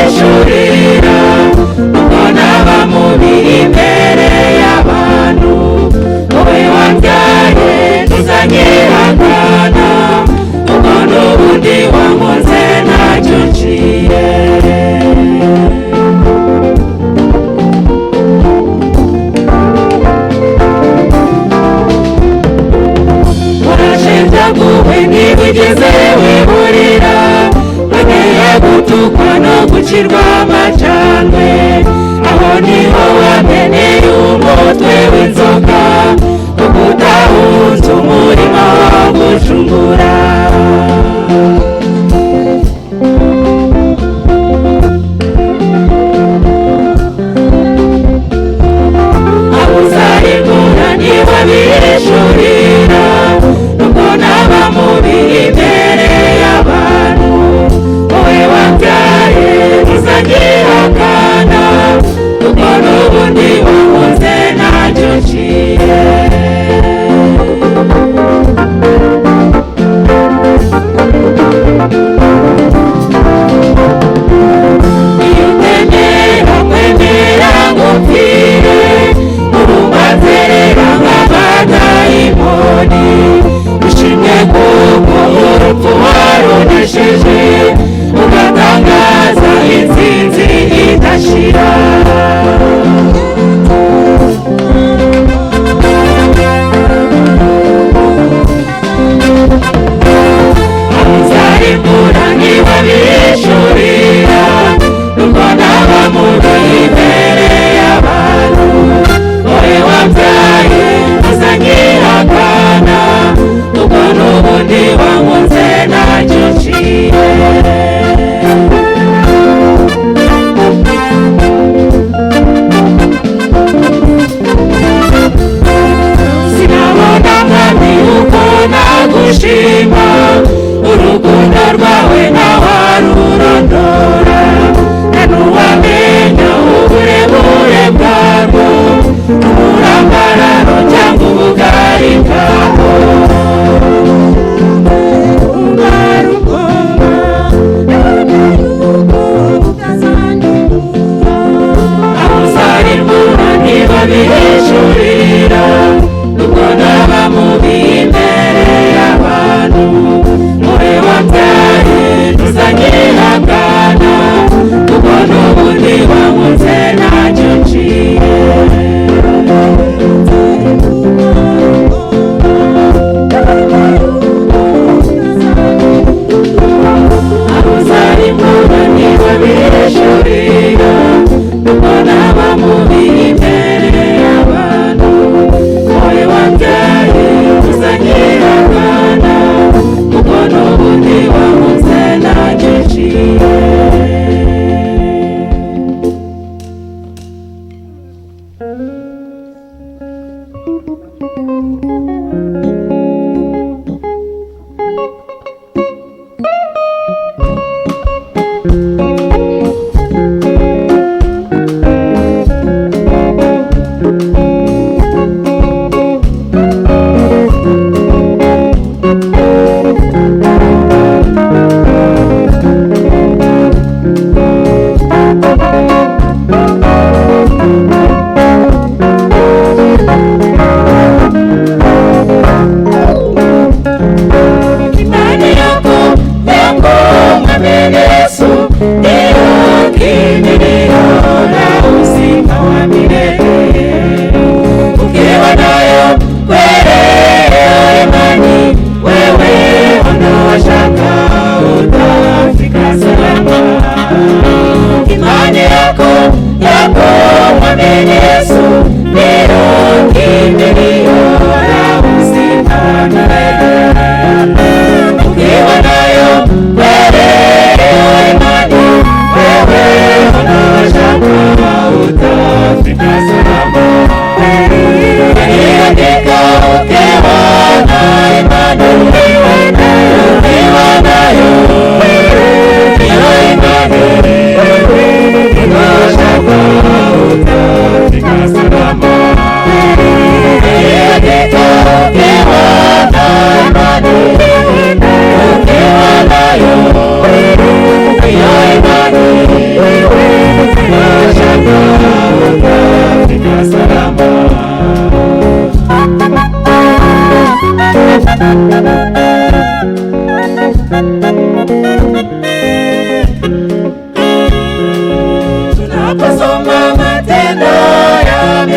wabihishurira ubwo naba mubi imbere y'abantu. Wowe wambyaye ntuzanyihakana ubwo n'ubundi wankunze ntacyo nciye. Warashenjaguwe ntibigeze wiburira, wemeye gutukwa no gucirwa amacandwe. Aho niho wameneye umutwe w'inzoka, kuko utahunze umurimo wo gucungura. Abo uzarimbura ntiwabihishurira nubwo naba mubi imbere y'abantu. Wowe wambyaye ntuzanyihakana kuko n'ubundi wankunze ntacyo nciye. Iyo utemera kwemera ngo mpfire, urumazerera nk'abadayimoni. Ushimwe kuko urupfu warunesheje, ugatangaza intsinzi idashira. Abo uzarimbura ntiwabihishurira nubwo naba mubi imbere y'abantu. Wowe wambyaye ntuzanyihakana kuko n'ubundi wankunze ntacyo nciye.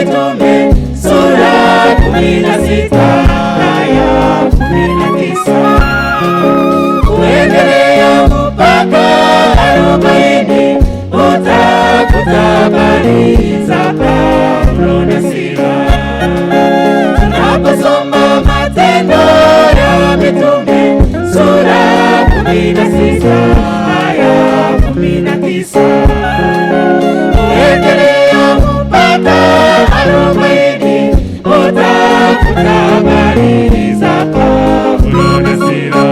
Mitume sura 16 aya 19 kuendelea mpaka 40 utakuta habari za Paulo na Sila. Tunaposoma Matendo ya Mitume sura 16 aya 19 kuendelea mpaka 40 utakuta habari za Paulo na Sila.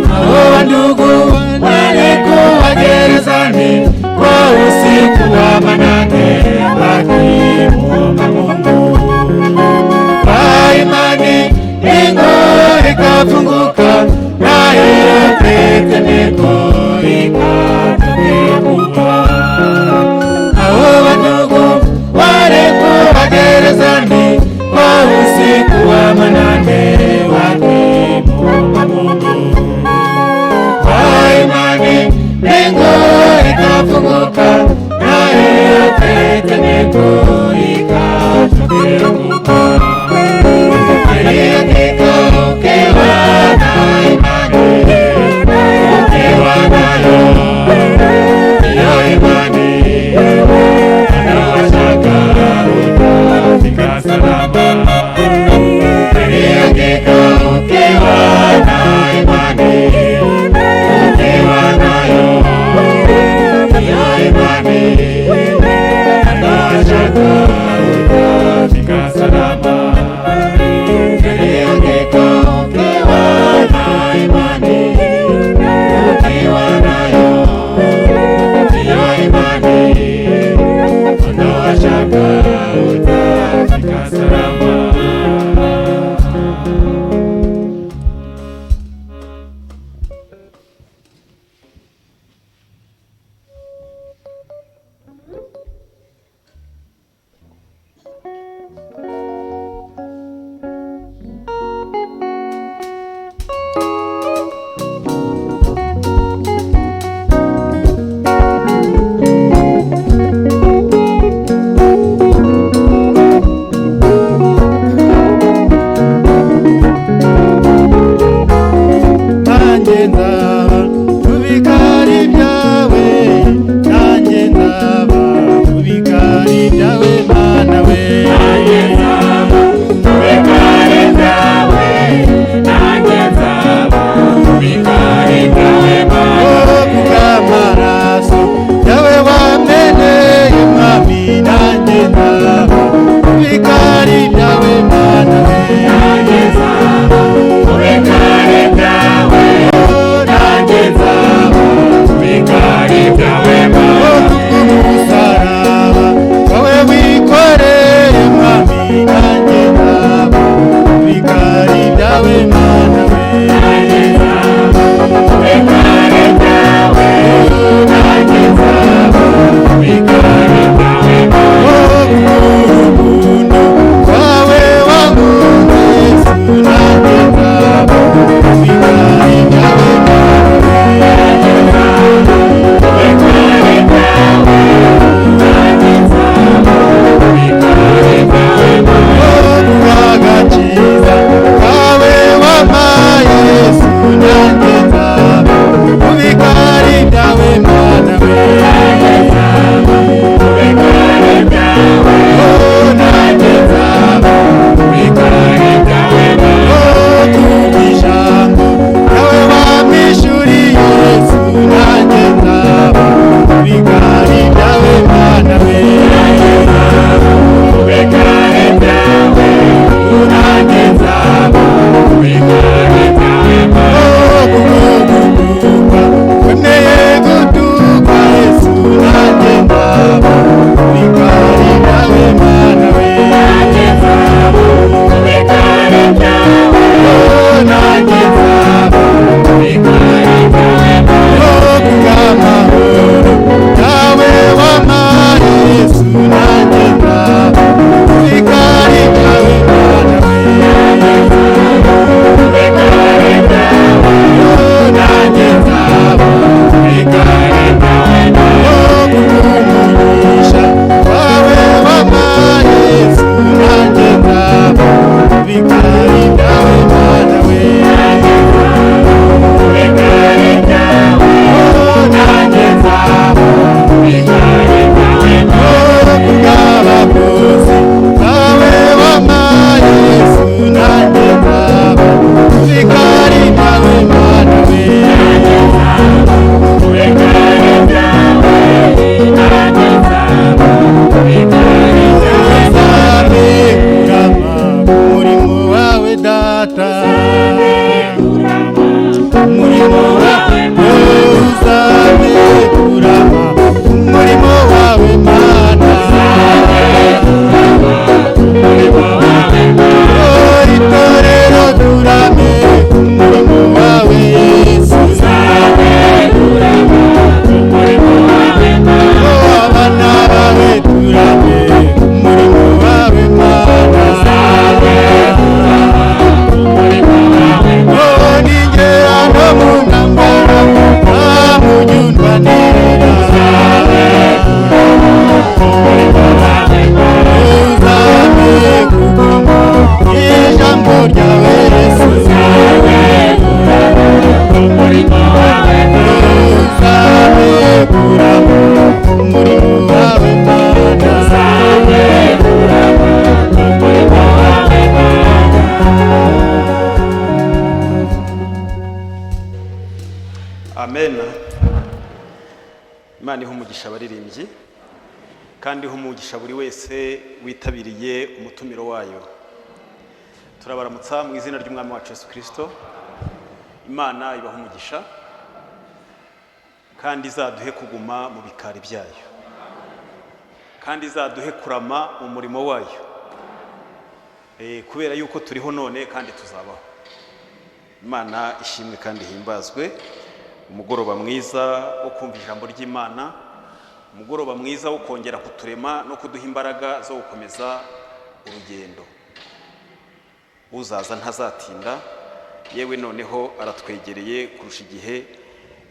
Hao ndugu walikuwa gerezani kwa usiku wa manane wakimuomba Mungu. Kwa imani mbingu ikafunguka, nayo tetemeko ikatokea kubwa. Hao ndugu walikuwa gerezani kwa usiku wa manane wakimuomba Mungu. Kwa imani mbingu ikafunguka, nayo tetemeko ikatokea kubwa. Hakika ukiwa na imani, ukiwa nayo hiyo imani, ondoa shaka, utafika salama. Hakika ukiwa na imani, ukiwa nayo hiyo imani, ondoa shaka. kandi umugisha buri wese witabiriye umutumiro wayo. Turabaramutsa mu izina ry'Umwami wacu Yesu Kristo. Imana ibaha umugisha kandi izaduhe kuguma mu bikari byayo, kandi izaduhe kurama mu murimo wayo, kubera yuko turiho none kandi tuzabaho. Imana ishimwe kandi himbazwe. Umugoroba mwiza wo kumva ijambo ry'Imana, umugoroba mwiza wo kongera kuturema no kuduha imbaraga zo gukomeza urugendo. Uzaza ntazatinda, yewe noneho aratwegereye kurusha igihe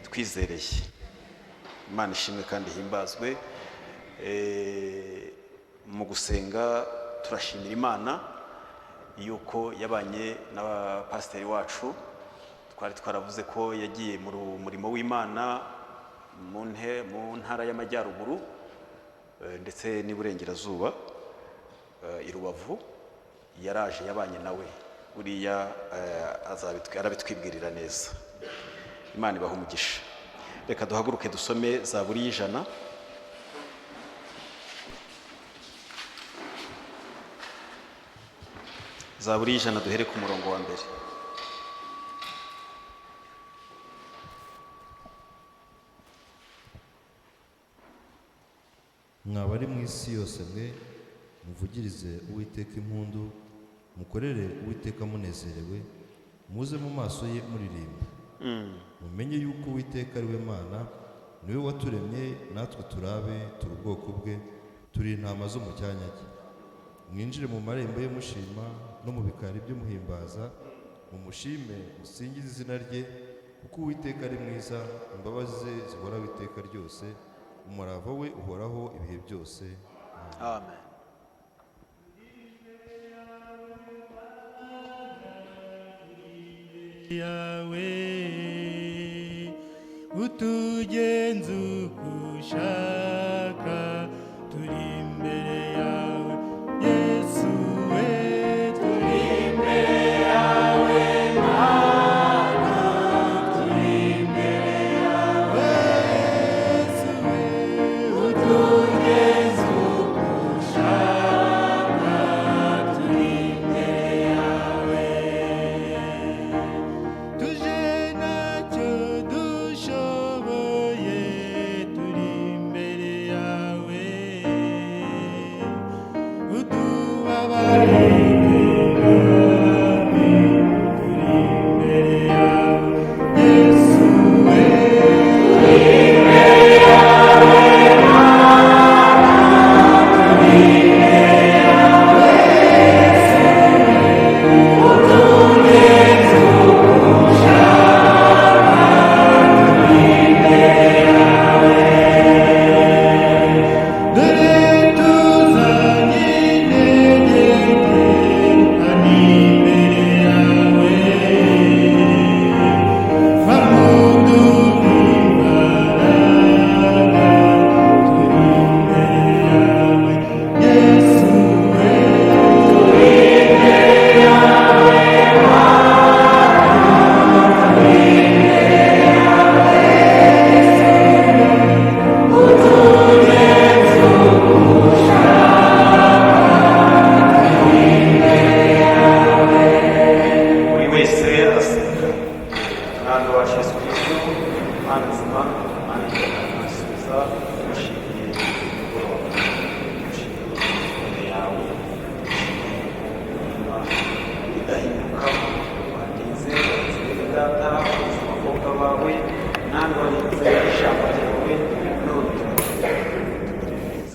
twizereye. Imana ishimwe kandi himbazwe. Mu gusenga turashimira Imana yuko yabanye n'abapasiteri wacu. Twari twaravuze ko yagiye mu murimo w'Imana mu ntara y'Amajyaruguru ndetse n'Iburengerazuba, i Rubavu. Yaraje yabanye nawe, buriya arabitwibwirira neza. Imana ibaha umugisha. Reka duhaguruke dusome Zaburi y'Ijana. Zaburi y'Ijana duhere ku murongo wa mbere. Mwabari mu isi yose mwe, muvugirize Uwiteka impundu, mukorere Uwiteka munezerewe, muze mu maso ye muririmba. Mumenye yuko Uwiteka ari we Mana, niwe waturemye, natwe turabe, turi ubwoko bwe, turi intama zo mu cyanya cye. Mwinjire mu marembo ye mushima, no mu bikari bye muhimbaza, mumushime, musingize izina rye, kuko Uwiteka ari mwiza, imbabazi ze zihoraho iteka ryose, umurava we uhoraho ibihe byose. Amen. Yawe utugenza uko ushaka, turi imbere yawe Yesu we, turi imbere yawe Mana, turi imbere yawe Yesu we, utugenza uko ushaka, turi imbere yawe. Tuje ntacyo dushoboye, turi imbere yawe, utubabarire nabi, turi imbere yawe Yesu we, turi imbere yawe Mana, turi imbere yawe Yesu we, utugenza uko ushaka, turi imbere yawe. Dore tuzanye intege nke, ani imbere yawe, bamuduha imbaraga, turi imbere yawe Yesu we, turi imbere yawe Mana, turi imbere yawe Yesu we, utugenza uko ushaka, turi imbere yawe. Buri wese arasenga. Umwami wacu Yesu Kristo, Mana nzima, Mana isubiza, dushimiye umugoroba, dushimiye imbere yawe, dushimiye Imana idahinduka, watinze data, abakobwa bawe, namwe warinze ijambo ryawe, none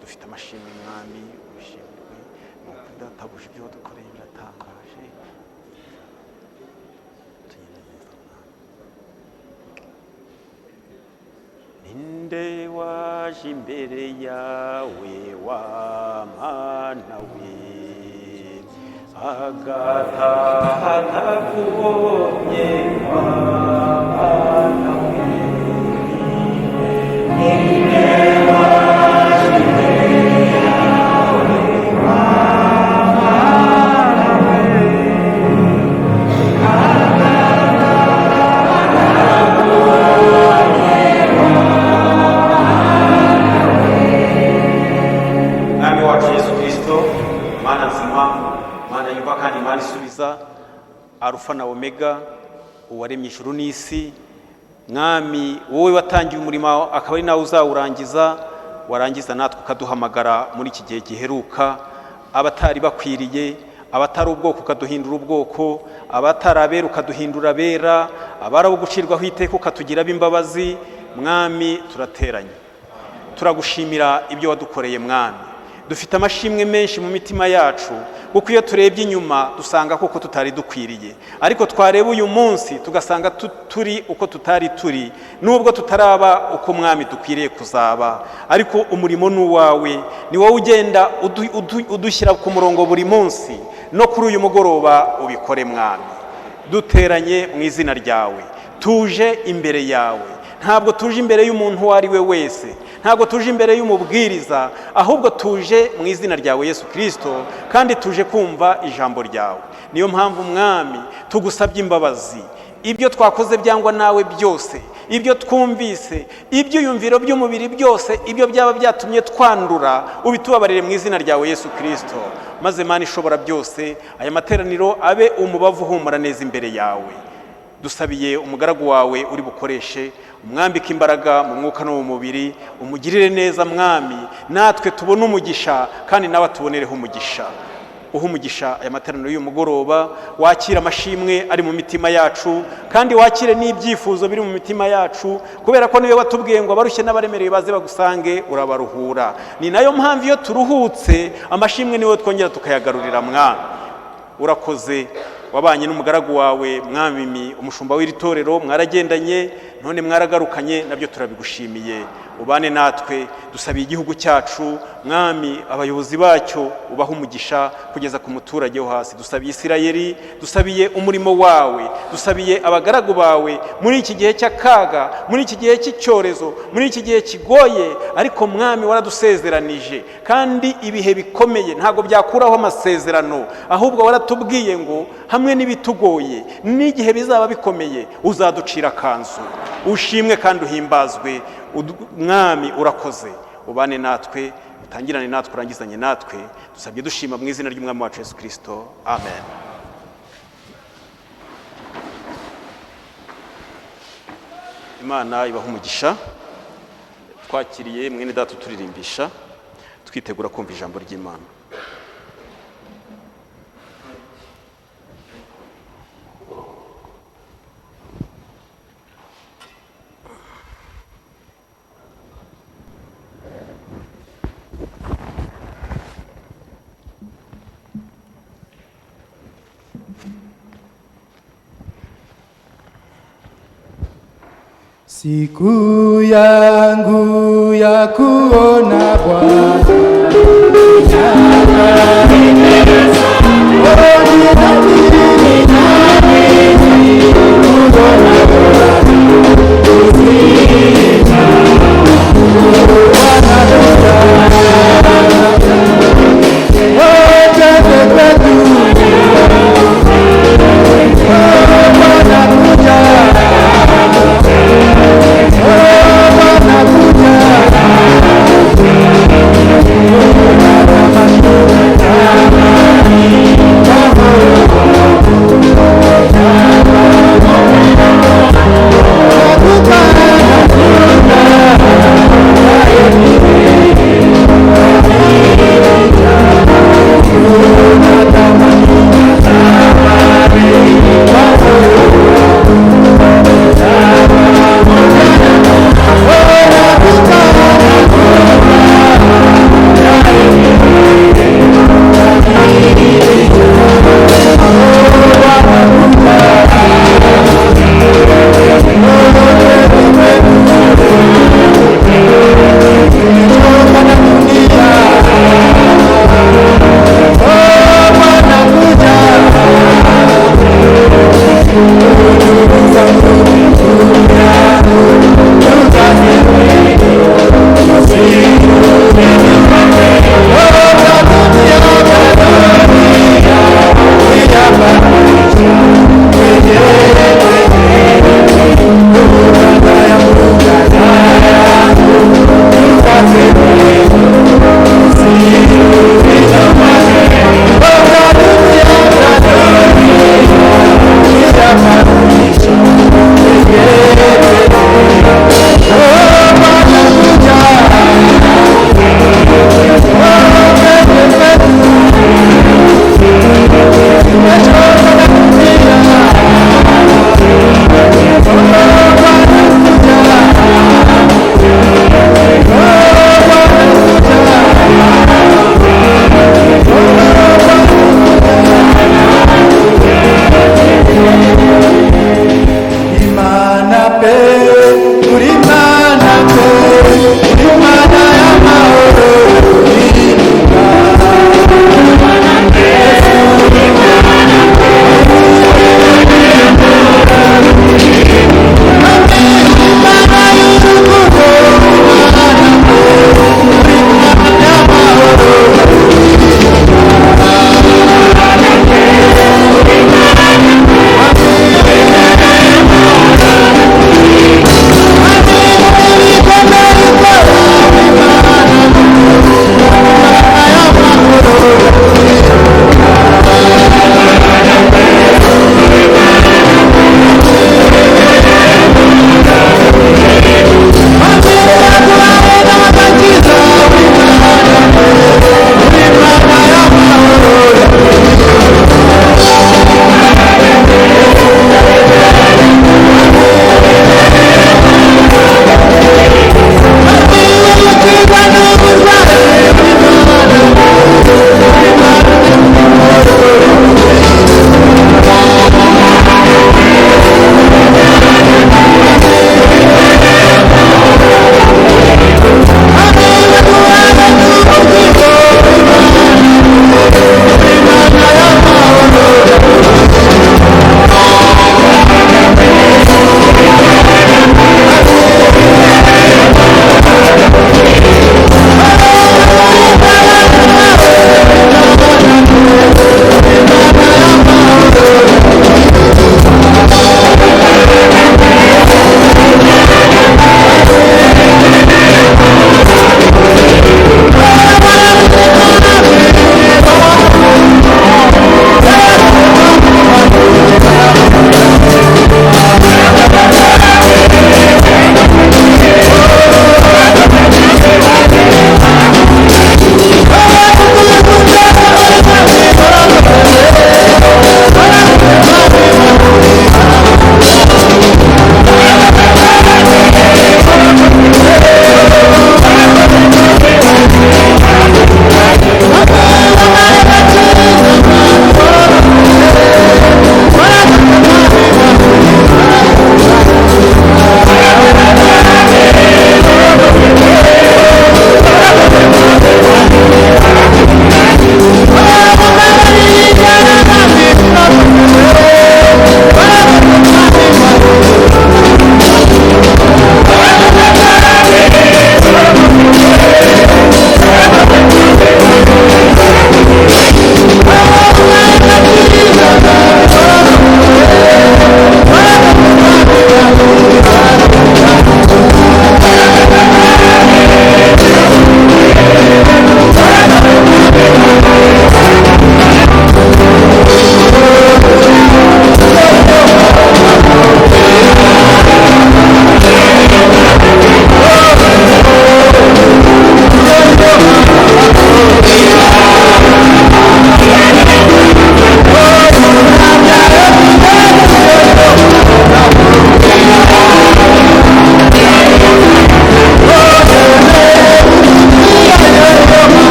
dufite amashimwe Mwami, ubishimirwe, nuko databuje ibyo wadukoreye biratangaje. Ninde waje imbere yawe wa Mana we, agataha atakubonye wa Mana we. Ninde waje imbere yawe wa Mana we, agataha atakubonye wa Mana we. yumva kandi Imana isubiza, Arufa na Omega, uwaremye ijuru n'isi. Mwami, wowe watangiye umurimo akaba ari nawe uzawurangiza, warangiza natwe ukaduhamagara muri iki gihe giheruka, abatari bakwiriye, abatari ubwoko ukaduhindura ubwoko, abatari abera ukaduhindura abera, abari abo gucirwaho iteka ukatugira b'imbabazi. Mwami, turateranye, turagushimira ibyo wadukoreye Mwami. Dufite amashimwe menshi mu mitima yacu, kuko iyo turebye inyuma dusanga koko tutari dukwiriye, ariko twareba uyu munsi tugasanga turi uko tutari turi, nubwo tutaraba uko Mwami dukwiriye kuzaba, ariko umurimo ni uwawe, ni wowe ugenda udushyira ku murongo buri munsi. No kuri uyu mugoroba ubikore Mwami. Duteranye mu izina ryawe, tuje imbere yawe, ntabwo tuje imbere y'umuntu uwo ari we wese, ntabwo tuje imbere y'umubwiriza, ahubwo tuje mu izina ryawe Yesu Kristo, kandi tuje kumva ijambo ryawe. Niyo mpamvu Mwami tugusabye imbabazi, ibyo twakoze byangwa nawe byose, ibyo twumvise, ibyiyumviro by'umubiri byose, ibyo byaba byatumye twandura, ubitubabarire mu izina ryawe Yesu Kristo. Maze Mana ishobora byose, aya materaniro abe umubavu uhumura neza imbere yawe. Dusabiye umugaragu wawe uri bukoreshe, umwambike imbaraga mu mwuka no mu mubiri, umugirire neza Mwami, natwe tubone umugisha kandi nawe tubonereho umugisha. Uha umugisha aya materaniro y'uyu mugoroba, wakira amashimwe ari mu mitima yacu, kandi wakire n'ibyifuzo biri mu mitima yacu, kubera ko niwe watubwiye ngo abarushye n'abaremerewe baze bagusange urabaruhura. Ni nayo mpamvu iyo turuhutse amashimwe niwe twongera tukayagarurira Mwami. Urakoze, wabanye n'umugaragu wawe Mwami, umushumba w'iri torero, mwaragendanye none mwaragarukanye, nabyo turabigushimiye. Ubane natwe, dusabiye igihugu cyacu Mwami, abayobozi bacyo ubaha umugisha kugeza ku muturage wo hasi. Dusabiye Isirayeli, dusabiye umurimo wawe, dusabiye abagaragu bawe muri iki gihe cy'akaga, muri iki gihe cy'icyorezo, muri iki gihe kigoye, ariko Mwami waradusezeranije, kandi ibihe bikomeye ntabwo byakuraho amasezerano, ahubwo waratubwiye ngo hamwe n'ibitugoye n'igihe bizaba bikomeye uzaducira kanzu. Ushimwe kandi uhimbazwe Mwami. Urakoze, ubane natwe, utangirane natwe, urangizanye natwe. Dusabye dushima mu izina ry'Umwami wacu Yesu Kristo, amen. Imana ibaha umugisha. Twakiriye mwene data turirimbisha, twitegura kumva ijambo ry'Imana. Siku yangu ya kuona Bwana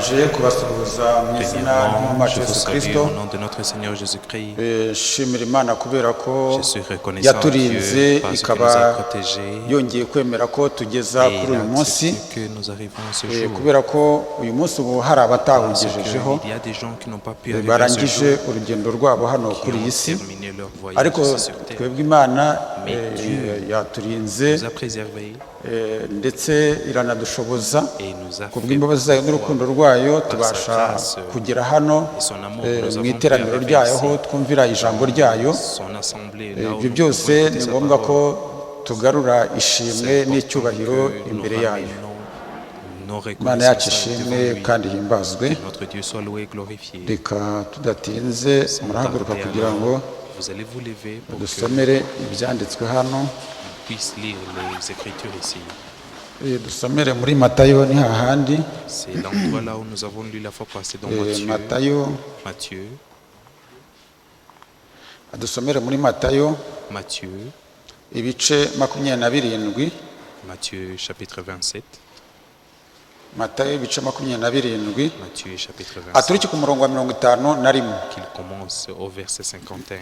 mbanje kubasuhuza mu izina Premièrement, ry'umwami je vous Yesu salue Kristo. au nom de notre Seigneur Jésus-Christ. Shimira Imana kubera ko Je suis reconnaissant à yaturinze Dieu parce qu'il nous ikaba a protégés yongeye kwemera ko tugeza et kuri il uyu a munsi, accepté que nous arrivons ce jour. kubera ko uyu munsi ubu hari Parce abatawugejejeho qu'il y a des gens qui n'ont pas pu arriver à ce barangije jour, urugendo rwabo hano qui kuri iyi ont si, terminé leur voyage ariko ici sur terre. twebwe Imana Mais Dieu yaturinze nous a préservés ndetse iranadushoboza et nous a ku fait bw'imbabazi zayo n'urukundo rwayo tubasha kugera hano et son amour que nous mu avons pu iteraniro arriver ryayo ici. aho twumvira ijambo ryayo. Son assemblée, là où Ibyo nous byose pouvons écouter ni sa ngombwa parole. ko tugarura ishimwe C'est important n'icyubahiro que nous imbere yayo. ramenons nos Imana yacu reconnaissances ishimwe devant lui. kandi himbazwe. Notre Dieu soit loué et glorifié. Reka tudatinze Sans murahaguruka tarder, kugira ngo alors, vous allez vous lever pour que dusomere ibyanditswe hano. on puisse lire les Écritures ici. Dusomere muri Matayo ni hahandi. C'est l'endroit là où nous avons lu la fois passée dans Matthieu. Matayo, dusomere muri Matayo Matthieu, ibice 27. Matthieu chapitre 27. Matayo ibice 27. Matthieu chapitre 27. Aturiki ku murongo wa 51. Qu'il commence au verset 51.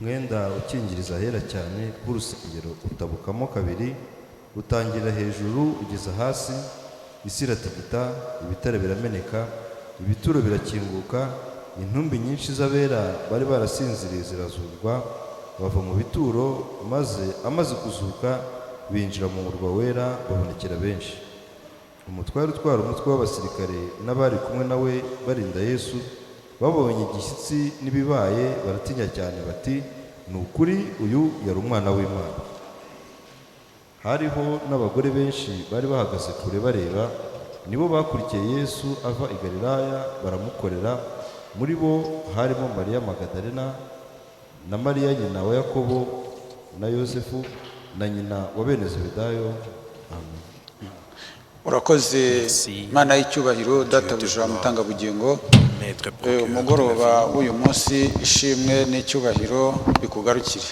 umwenda ukingiriza ahera cyane w'urusengero utabukamo kabiri, utangirira hejuru ugeza hasi, isi iratigita, ibitare birameneka, ibituro birakinguka, intumbi nyinshi z'abera bari barasinziriye zirazurwa, bava mu bituro, maze amaze kuzuka binjira mu murwa wera, babonekera benshi. Umutware utwara umutwe w'abasirikare n'abari kumwe nawe barinda Yesu babonye igishyitsi n'ibibaye, baratinya cyane bati, ni ukuri uyu yari umwana w'Imana. Hariho n'abagore benshi bari bahagaze kure bareba, nibo bakurikiye Yesu ava i Galilaya baramukorera. Muri bo harimo Mariya Magadalena na Mariya nyina wa Yakobo na Yosefu na nyina wa bene Zebedayo. Amen. Urakoze Merci. Imana y'icyubahiro, databuja mutangabugingo. Maître procureur de la Umugoroba vie, w'uyu munsi ishimwe n'icyubahiro bikugarukire.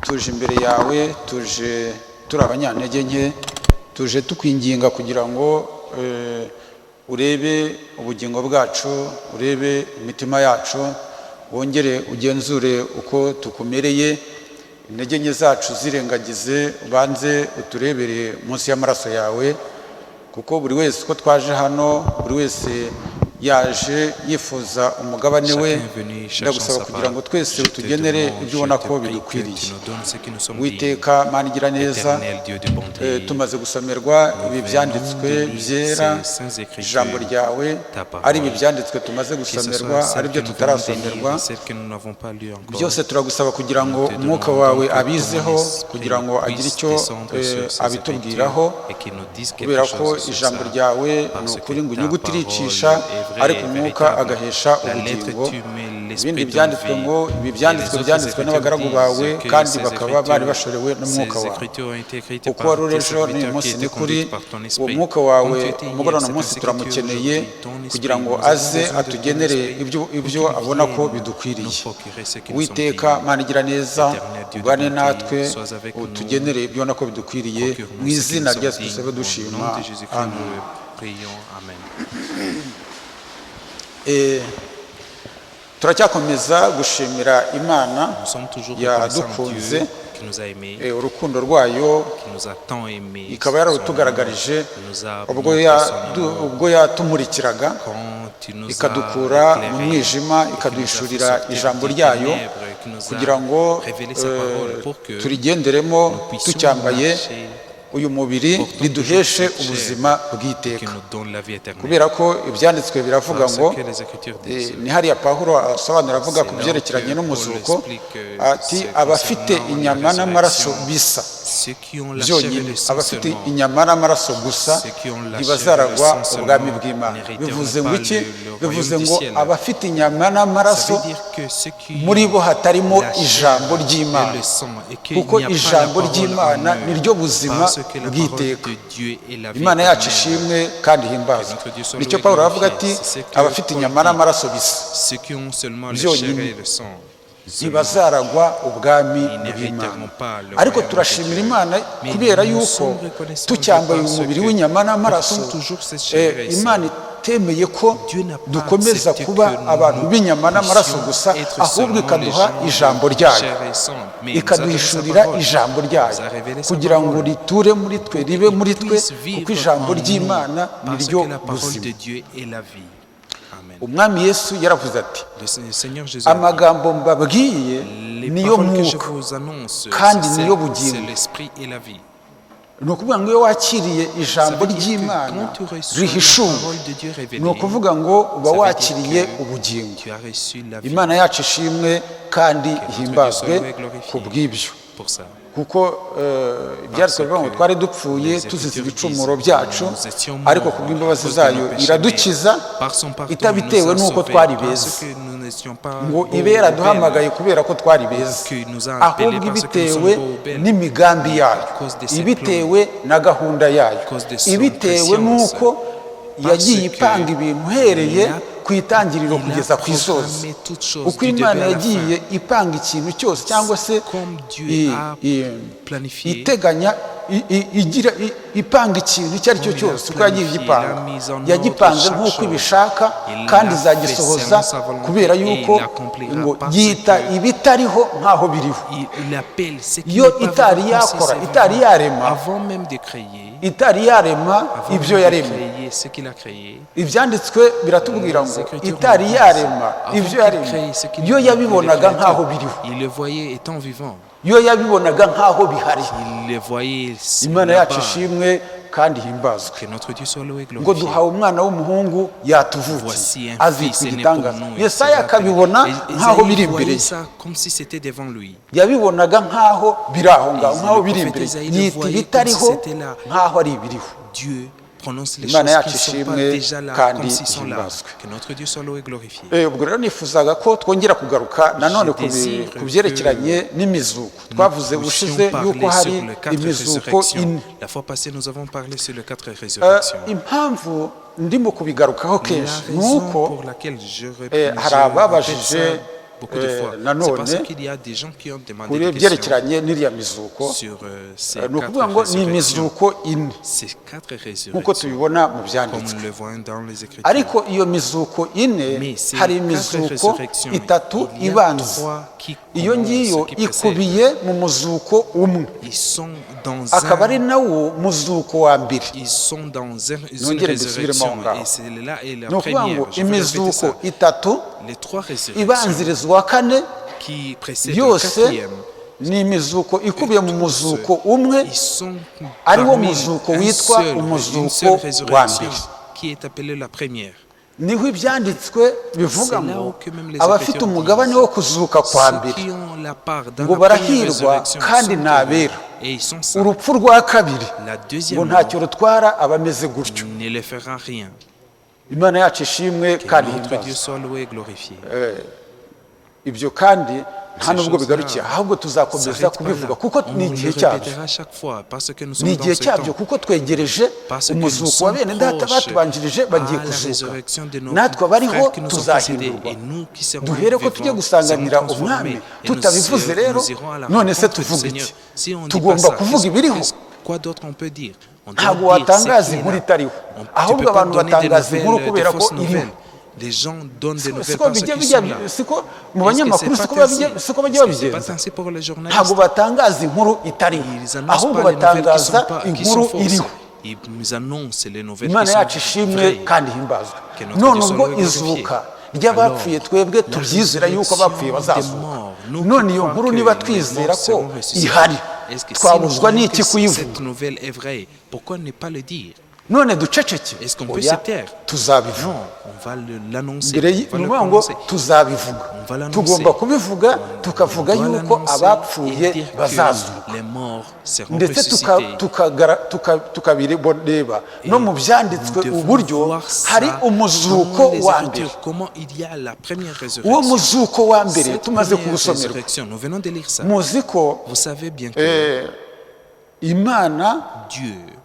Tuje imbere yawe, tuje turi abanyantege nke, tuje tukwinginga kugira ngo urebe ubugingo bwacu, urebe imitima yacu, wongere ugenzure uko tukumereye, intege nke zacu zirengagize, ubanze uturebere munsi y'amaraso yawe, kuko buri wese uko twaje hano, buri wese yaje yifuza umugabane we. chacun est venu cherchant Ndagusaba sa kugira part. ngo twese Je te utugenere demande, ibyo ubona je te ko prie que bidukwiriye. tu nous donnes ce qui nous sommes Uwiteka Mana igira dignes. neza, Éternel Dieu de bonté, tumaze gusomerwa ibi byanditswe byera, ijambo ryawe, ari ibi byanditswe tumaze que ce gusomerwa, soit ari celles byo que nous venons de tutarasomerwa, lire, celles que nous n'avons pas lues encore. byose turagusaba kugira ngo Nous te umwuka demandons wawe que abizeho, ton esprit kugira ngo agire puisse icyo descendre sur ces abitubwiraho, Écritures et qu'il nous dise quelque kubera ko chose sur ijambo ça. ryawe ni Parce ukuri que ngo ta inyuguti parole iricisha, est vraie ariko et umwuka véritable. agahesha La lettre ubugingo. tu mets Ibindi l'esprit byanditswe d'envie. ngo ibi Et byanditswe les byanditswe autres n'abagaragu Écritures bawe, disent que kandi ces bakaba bari Écritures- bashorewe n'umwuka ces wawe. Écritures ont été écrites Kuko par wari tes urejo n'uyu serviteurs munsi qui ni étaient kuri, conduits par ton uwo esprit. mwuka wawe Comme tu étais hier, umugoroba cette munsi Écriture turamukeneye, aujourd'hui, ton esprit, kugira ngo nous avons aze besoin de ton atugenere esprit ibyo pour qu'il abona ko vienne bidukwiriye. nous procurer ce qui nous sommes Witeka dignes. Mana igira neza, Éternel Dieu de ubane bonté, natwe, sois avec nous. utugenere ibyo ubona ko bidukwiriye, Procure-nous mu ce qui izina nous rya sommes Yesu dignes. dusabe Au nom dushima. de Jésus-Christ, Amen. nous prions. Amen. Turacyakomeza gushimira Imana Nous sommes toujours yadukunze, reconnaissants à Dieu qui nous a aimés, urukundo rwayo qui nous a tant aimés. ikaba yararutugaragarije Nous a ubwo montré son amour. ubwo yatumurikiraga Quand il nous a ikadukura éclairés, mu mwijima, et qu'il nous a ikaduhishurira fait sortir ijambo des ryayo, ténèbres, qui nous a kugira ngo révélé sa parole pour que turigenderemo nous puissions tucyambaye marcher, uyu mubiri, portant riduheshe toujours cette ubuzima qui bw'iteka. nous donne la vie éternelle. Kubera ko ibyanditswe biravuga Parce ngo que les Écritures disent, ni hariya Pawulo asobanura avuga ku C'est là byerekeranye que Paul n'umuzuko, explique, ati c'est abafite concernant inyama la n'amaraso résurrection, bisa ceux qui ont la chair et byonyine, le sang abafite seulement, inyama n'amaraso gusa ceux qui ont la ntibazaragwa chair et le sang ubwami seulement bw'Imana. n'hériteront Bivuze pas ngo iki? le Bivuze royaume du ngo ciel. abafite inyama Ça n'amaraso veut dire que ceux qui muri bo hatarimo la chair ijambo et ry'Imana, le sang, et qu'il kuko n'y a pas la ijambo parole ry'Imana en eux, ni ryo buzima parce que la parole bw'iteka. de Dieu est la vie Imana yacu éternelle. ishimwe kandi himbazwe. Que notre Dieu soit Nicyo loué et Pawulo aravuga ati glorifié. C'est ce que abafite Paul inyama dit. n'amaraso bisa Ceux qui ont seulement le byonyine. chair et le sang, ntibazaragwa ubwami Ils n'hériteront bw'Imana. pas le ariko royaume de turashimira Dieu. Imana Mais kubera nous yuko sommes reconnaissants tucyambaye parce umubiri que w'inyama n'amaraso portons toujours cette chair et Imana itemeye ko Dieu n'a pas dukomeza accepté kuba que nous abantu b'inyama n'amaraso puissions gusa être ahubwo seulement ikaduha les gens ijambo de ryayo chair et sang. Mais nous ikaduhishurira a donné sa ijambo parole. ryayo Nous a révélé sa kugira ngo parole. riture muri twe ribe muri twe Puisse vivre kuko ijambo en nous, ry'Imana parce niryo que la parole de buzima. Dieu est la vie. Amen. Umwami Yesu yaravuze ati Le Seigneur Jésus a dit, amagambo mbabwiye les niyo paroles que je mwuka vous annonce, kandi c'est niyo bugingo. c'est l'esprit et la vie. ni ukuvuga ngo iyo wakiriye ijambo Ça veut dire que ry'Imana quand tu reçois rihishuwe la parole de Dieu révélée, ni ukuvuga ngo uba ça veut dire wakiriye que ubugingo. tu as reçu la vie. Imana yacu ishimwe kandi ihimbazwe Dieu soit glorifié. ku bw'ibyo Pour ça. kuko ibyanditswe bivuga ngo twari dupfuye tuzize ibicumuro byacu ariko ku bw'imbabazi zayo iradukiza itabitewe n'uko twari beza ngo ibe yaraduhamagaye kubera ko twari beza ahubwo ibitewe n'imigambi yayo ibitewe na gahunda yayo ibitewe n'uko yagiye ipanga ibintu uhereye ku itangiriro kugeza ku isoza uko Imana yagiye ipanga ikintu cyose cyangwa se iteganya ipanga ikintu icyo ari cyo cyose uko yagiye igipanga yagipanze nk'uko ibishaka kandi izagisohoza kubera yuko ngo yita ibitariho nk'aho biriho iyo itari yakora itari yarema itari yarema ibyo yaremye ibyanditswe biratubwira ngo itari yarema ibyo yaremye iyo yabibonaga nk'aho biriho iyo yabibonaga nk'aho bihari Imana yacu ishimwe kandi himbazwe ngo duhawe umwana w'umuhungu yatuvutse azitwa igitangaza Yesaya akabibona nk'aho biri imbere ye yabibonaga nk'aho biri aho ngaho nk'aho biri imbere yita ibitariho nk'aho ari ibiriho Imana yacu ishimwe kandi ihimbazwe ubwo rero nifuzaga ko twongera kugaruka nanone ku byerekeranye n'imizuko twavuze ubushize yuko hari imizuko ine impamvu ndimo kubigarukaho kenshi ni uko hari ababajije nanone kuri ibyerekeranye n'iriya mizuko ni ukuvuga ngo ni imizuko ine nk'uko tubibona mu byanditswe ariko iyo mizuko ine hari imizuko itatu ibanza iyo ngiyo ikubiye mu muzuko umwe akaba ari nawo muzuko wa mbere nongere mbisubiremo aho ngaho ni ukuvuga ngo imizuko itatu ibanziriza uwa kane yose ni imizuko ikubiye mu muzuko umwe ari wo muzuko witwa umuzuko wa mbere niho ibyanditswe bivuga ngo abafite umugabane wo kuzuka kwa mbere ngo barahirwa kandi ni abera urupfu rwa kabiri ngo ntacyo rutwara abameze gutyo Imana yacu ishimwe kandi himbazwe ibyo kandi nta nubwo bigarukiye ahubwo tuzakomeza kubivuga kuko ni igihe cyabyo ni igihe cyabyo kuko twegereje umuzuko wa bene data batubanjirije bagiye kuzuka natwe abariho tuzahindurwa duhere ko tujye gusanganira umwami tutabivuze rero none se tuvuga iki tugomba kuvuga ibiriho ntabwo watangaza inkuru itariho ahubwo abantu batangaza inkuru kubera ko iriho siko mu banyamakuru siko bajya babigenza ntabwo batangaza inkuru itariho ahubwo batangaza inkuru iriho Imana yacu ishimwe kandi himbazwe none ubwo izuka ry'abapfuye twebwe tubyizera yuko abapfuye bazazuka none iyo nkuru niba twizera ko ihari twabuzwa n'iki kuyivuga none duceceke oya tuzabivuga mbere n'uvuga ngo tuzabivuga tugomba kubivuga tukavuga yuko abapfuye bazazuka ndetse tukabireba no mu byanditswe uburyo hari umuzuko wa mbere uwo muzuko wa mbere tumaze kuwusomerwa muzi ko Imana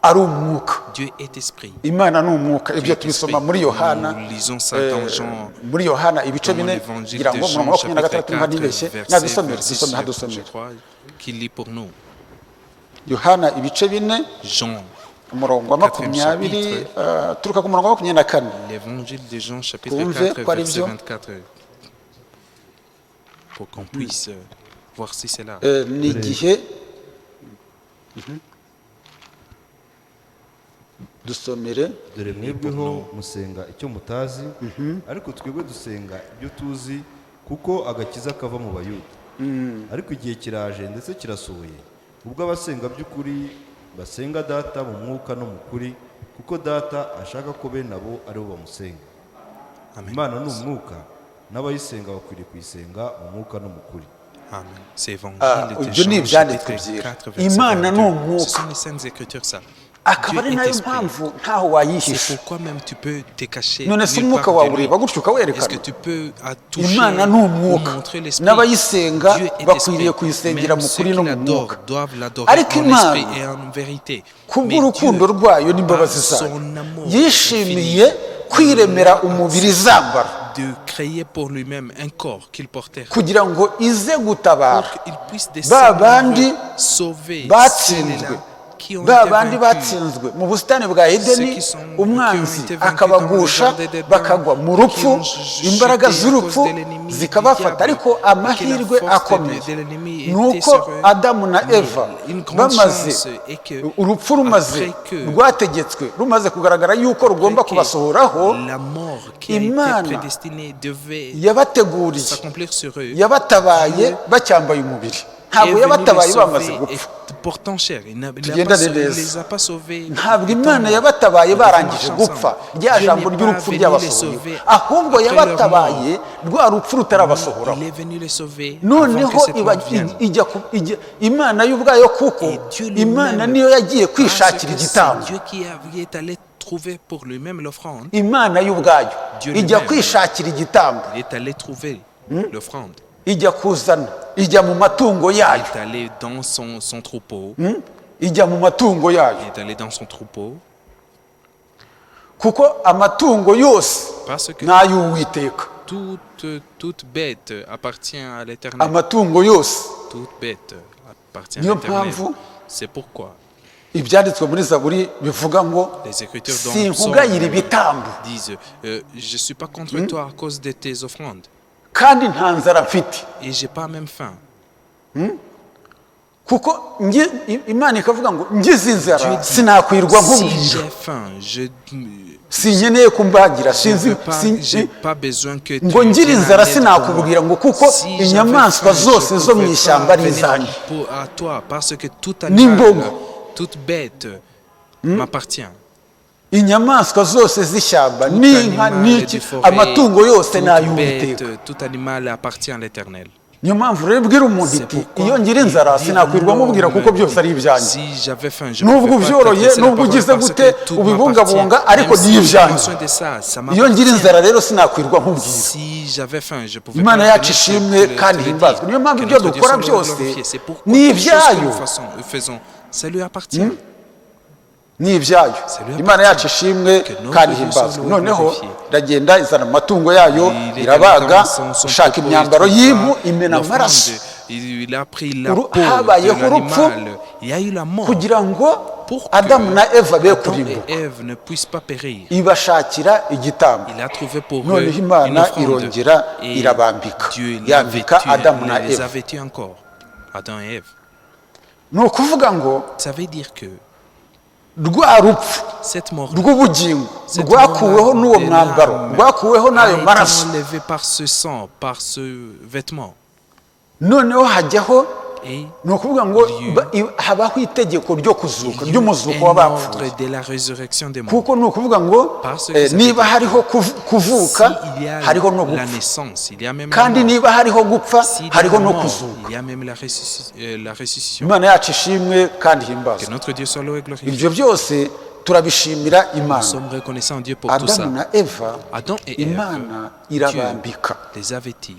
ari umwuka. Dieu est esprit. Imana ni umwuka. Ibyo Dieu est tubisoma esprit. muri Yohana, Nous lisons ça dans Jean, muri Yohana ibice dans 4 l'évangile kugira de ngo Jean, umurongo wa chapitre 23 4, ntibeshye verset nadusomere 26, je hadusomere crois, qu'il lit pour nous. Yohana ibice 4 Jean, umurongo wa 20 turuka ku murongo wa 24 l'évangile de Jean, chapitre Twumve 4, ko ari verset byo. 24, pour qu'on puisse voir si c'est là. ni igihe dusomere dore mwebweho musenga icyo mutazi ariko twebwe dusenga ibyo tuzi kuko agakiza kava mu bayuda ariko igihe kiraje ndetse kirasohoye ubwo abasenga by'ukuri basenga data mu mwuka no mu kuri kuko data ashaka ko bene abo ari bo bamusenga. Imana ni umwuka n'abayisenga bakwiriye kuyisenga mu mwuka no mu kuri. Amen. C'est l'évangile de ibyo ni Jean, ibyanditswe chapitre byera. 4, verset Imana ni 22. umwuka. Ce sont les saintes écritures, ça. akaba Dieu ari est nayo esprit. mpamvu ntaho C'est wayihisha. pourquoi même tu peux te cacher. none se nulle umwuka part wawe de lui. ureba gutyo Est-ce que ukawerekana. tu peux toucher Imana ni ou umwuka montrer l'esprit? n'abayisenga Dieu est bakwiriye esprit. kuyisengera Même mu ceux kuri qui no mu l'adorent mwuka. doivent l'adorer Ariko en Imana, esprit et en vérité. Mais kubw'urukundo Dieu, rwayo par n'imbabazi zayo son amour yishimiye infini, kwiremera umubiri izambara de créer pour lui-même un corps qu'il portait kugira ngo ize gutabara pour qu'il puisse ba bandi descendre, sauver batsinzwe ceux-là qui ont ba été bandi vaincus. batsinzwe mu busitani bwa edeni Ceux qui sont- umwanzi qui ont été vaincus akabagusha dans le jardin d'Éden, bakagwa mu rupfu qui ont jeté imbaraga à z'urupfu cause de l'ennemi du zikabafata diable, ariko que la amahirwe force akomeye de l'ennemi ni était uko sur eux. adamu na eva Une grande bamaze chance est que urupfu rumaze après que rwategetswe rumaze kugaragara yuko rugomba que kubasohoraho la mort qui a Imana été prédestinée devait yabateguriye s'accomplir sur eux. yabatabaye bacyambaye umubiri est ntabwo venu yabatabaye les bamaze sauver gupfa et portant cher. Il ne Tugendane neza. les a pas sauvés. ntabwo étant imana morts. yabatabaye Nous barangije devons gupfa ensemble. rya Dieu jambo n'est ry'urupfu pas venu les ryabasohoye sauver ahubwo après leur yabatabaye mort. rwa rupfu rutarabasohoraho Il est venu les sauver avant noneho que cette mort vienne. imana y'ubwayo kuko Et Dieu lui-même, imana niyo yagiye Parce kwishakira que c'est igitambo Dieu qui est allé trouver pour lui-même l'offrande. imana y'ubwayo Dieu ijya lui-même. kwishakira igitambo Il est allé trouver l'offrande. ijya kuzana ijya mu matungo Il yayo est allé dans son troupeau. ijya mu matungo yayo Il est allé dans son troupeau. kuko amatungo yose Parce que ni ay'uwiteka toute bête appartient à l'éternel. amatungo yose Toute bête appartient à Niyo l'éternel. mpamvu C'est pourquoi ibyanditswe muri zaburi bivuga ngo les Écritures dont sinkugayira ibitambo disent je ne suis pas contre toi à cause de tes offrandes kandi nta nzara mfite et j'ai pas même faim. kuko imana ikavuga ngo ngize Dieu inzara dit, sinakwirwa si nkubwira j'ai faim, je sinkeneye kumbagira sinzi j'ai pas besoin que tu ngo ngire viennes inzara en aide pour sinakubwira moi. ngo kuko Si j'avais inyamaswa faim, zose je zo mu pouvais ishyamba pas ari venir izanjye à toi parce que tout N'imbogo. animal, toute bête m'appartient. inyamaswa zose z'ishyamba Tout n'inka animal n'iki de forêt, amatungo yose ni toute ay'uwiteka bête, tout animal appartient à l'Éternel. niyo mpamvu rero ubwira umuntu C'est iti pourquoi iyo ngira inzara dire sinakwirwa nkubwira kuko l'homme byose ari ibyanjye si j'avais faim, je nubwo pouvais pas ubyoroye t'adresser la nubwo parole ugize parce gute que tout ubibungabunga m'appartient. ariko Même ni si j'ai ibyanjye besoin de ça, ça iyo ngira m'appartient. inzara rero sinakwirwa nkubwira Si j'avais faim, je pouvais imana pas yacu venir ishimwe te le kandi dire. himbazwe niyo mpamvu Que ibyo notre Dieu dukora soit byose glorifié. C'est pourquoi ni toutes choses que ibyayo nous faisons, ça lui appartient. ni ibyayo lui imana yacu ishimwe Que notre kandi Dieu himbazwe soit noneho glorifié. iragenda izana amatungo yayo Il est irabaga allé dans son ishaka troupeau, imyambaro il trouva y'impu imena l'offrande. amaraso Il a pris la Uru- peau habayeho de urupfu l'animal. Il y a eu la mort kugira ngo pour que adamu na eva be Adam kurimbuka et Ève ne puissent pas périr. ibashakira igitambo Il a trouvé pour eux noneho une imana offrande. irongera Et irabambika Dieu yambika adamu na les a eva vêtus encore. Adam et Ève. ni ukuvuga ngo Ça veut dire que rwa rupfu cette mort rw'ubugingo Cette rwakuweho mort n'uwo de mwambaro l'âme rwakuweho a n'ayo été maraso enlevé par ce sang, par ce vêtement. noneho hajyaho Et ni ukuvuga ngo Dieu habaho itegeko ryo kuzuka il y a eu ry'umuzuko un w'abapfuye ordre de la résurrection des morts. kuko ni ukuvuga ngo Parce que ça niba veut dire hariho kuvuka S'il y a hariho no la gupfa naissance, il y a même la kandi mort. niba hariho gupfa S'il y a hariho la no mort, kuzuka il y a même la ressuscitation. imana yacu ishimwe kandi Que himbazwe notre Dieu soit loué et glorifié. ibyo byose turabishimira Nous imana sommes reconnaissants à Dieu pour tout ça. adamu na eva Adam et Ève, imana Dieu irabambika les a vêtis.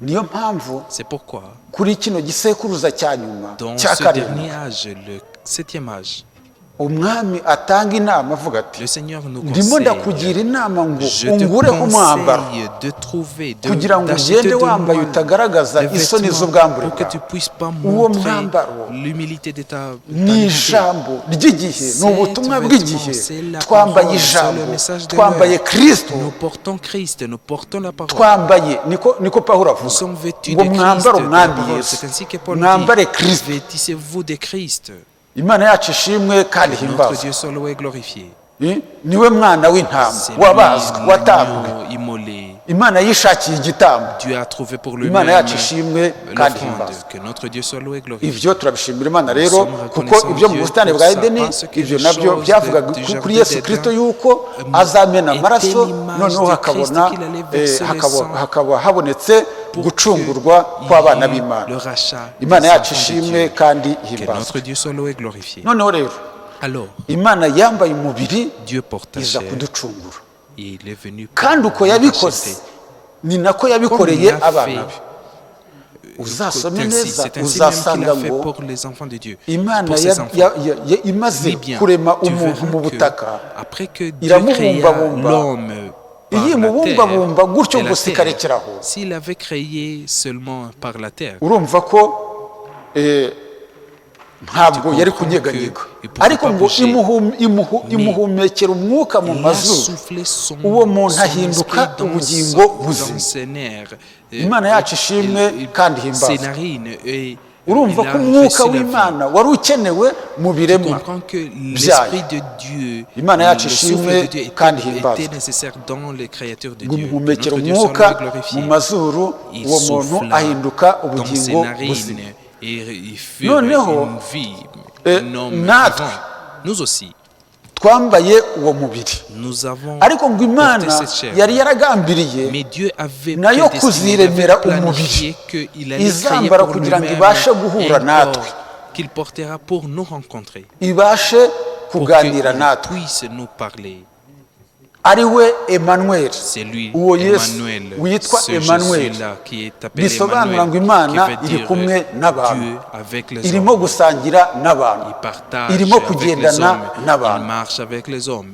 niyo mpamvu C'est pourquoi, kuri kino gisekuruza cya nyuma dans cya ce karindwi dernier âge, le septième âge, umwami atanga inama avuga ati le Seigneur nous ndimo ndakugira inama ngo je te ungureho umwambaro conseille de trouver, kugira ngo d'acheter ugende de wambaye moi utagaragaza des isoni vêtements z'ubwambure pour que tu bwawe puisses pas uwo montrer mwambaro l'humilité de ta ni vanité. ijambo ry'igihe ni Cet ubutumwa vêtement, bw'igihe c'est la twambaye parole, c'est ijambo le message de twambaye l'heure. kristo Nous portons Christ, nous portons la parole. twambaye niko pawulo Nous avuga sommes vêtus ngo de Christ, mwambare de la umwami parole. yesu C'est ainsi que Paul mwambare dit, kristo vêtissez-vous de Christ. imana yacu ishimwe kandi Notre himbazwe Dieu soit loué et glorifié. niwe mwana w'intama C'est wabazwe lui, watabwe l'agneau immolé. imana yishakiye igitambo Dieu a trouvé pour imana lui-même yacu ishimwe kandi l'offrande. himbazwe Que notre Dieu soit loué et glorifié. ivyo turabishimira imana Nous rero sommes kuko reconnaissants ibyo mu Dieu busitani pour bwa ça, edeni parce que ivyo les nabyo choses byavugaga du kuri jardin yesu d'Éden, kristo yuko azamena était amaraso l'image noneho de hakabona Christ qu'il allait verser le sang hakaba habonetse pour gucungurwa qu'il kw'abana y ait b'imana le rachat imana des yacu enfants de ishimwe Dieu. kandi Que himbazwe notre Dieu soit loué et glorifié. noneho rero Alors, imana yambaye umubiri Dieu porte iza chair kuducungura et il est venu pour kandi uko nous yabikoze racheter. ni nako Comme il yabikoreye l'a abana fait, be uzasome ainsi, neza c'est ainsi même qu'il uzasanga a fait ngo pour les enfants de Dieu. imana Pour ses enfants. imaze Lis bien, kurema tu umuntu verras mu que butaka après que Dieu iramubumbabumba. créa l'homme par iyi la mubumbabumba terre, gutyo et la gusa terre, ikarekeraho s'il avait créé seulement par la terre, urumva ko ntabwo yari kunyeganyega ariko ngo imuhumekera umwuka mu il a mazuru soufflé son, uwo muntu son ahinduka esprit dans, ubugingo buzima dans ses nerfs. Imana yacu ishimwe kandi himbazwe. Ses narines, et urumva il a ko umwuka reçu la vie. w'imana wari ukenewe mu Tu biremwa comprends que byayo l'esprit de Dieu, Imana le yacu souffle ishimwe de Dieu kandi était himbazwe. nécessaire dans les créatures de ngo Dieu. Que imuhumekera notre Dieu soit umwuka loué et glorifié. mu mazuru Il uwo muntu souffla ahinduka dans ses ubugingo narines buzima et il fut Noneho, une vie, un homme natwe, vivant. Nous aussi, twambaye uwo mubiri nous avons ariko ngo porté imana cette chair. yari yaragambiriye Mais Dieu avait nayo prédestiné, il kuziremera avait planifié umubiri qu'il allait créer izambara pour kugira ngo lui-même ibashe guhura un natwe corps qu'il portera pour nous rencontrer, ibashe pour kuganira qu'il natwe puisse nous parler. ari we Emmanuel C'est lui, uwo yesu Emmanuel, witwa ce Emmanuel Jésus-là qui est appelé bisobanura ngo Emmanuel, imana qui veut iri dire kumwe n'abantu Dieu avec les irimo hommes. gusangira n'abantu Il partage irimo avec les kugendana hommes, il n'abantu marche avec les hommes.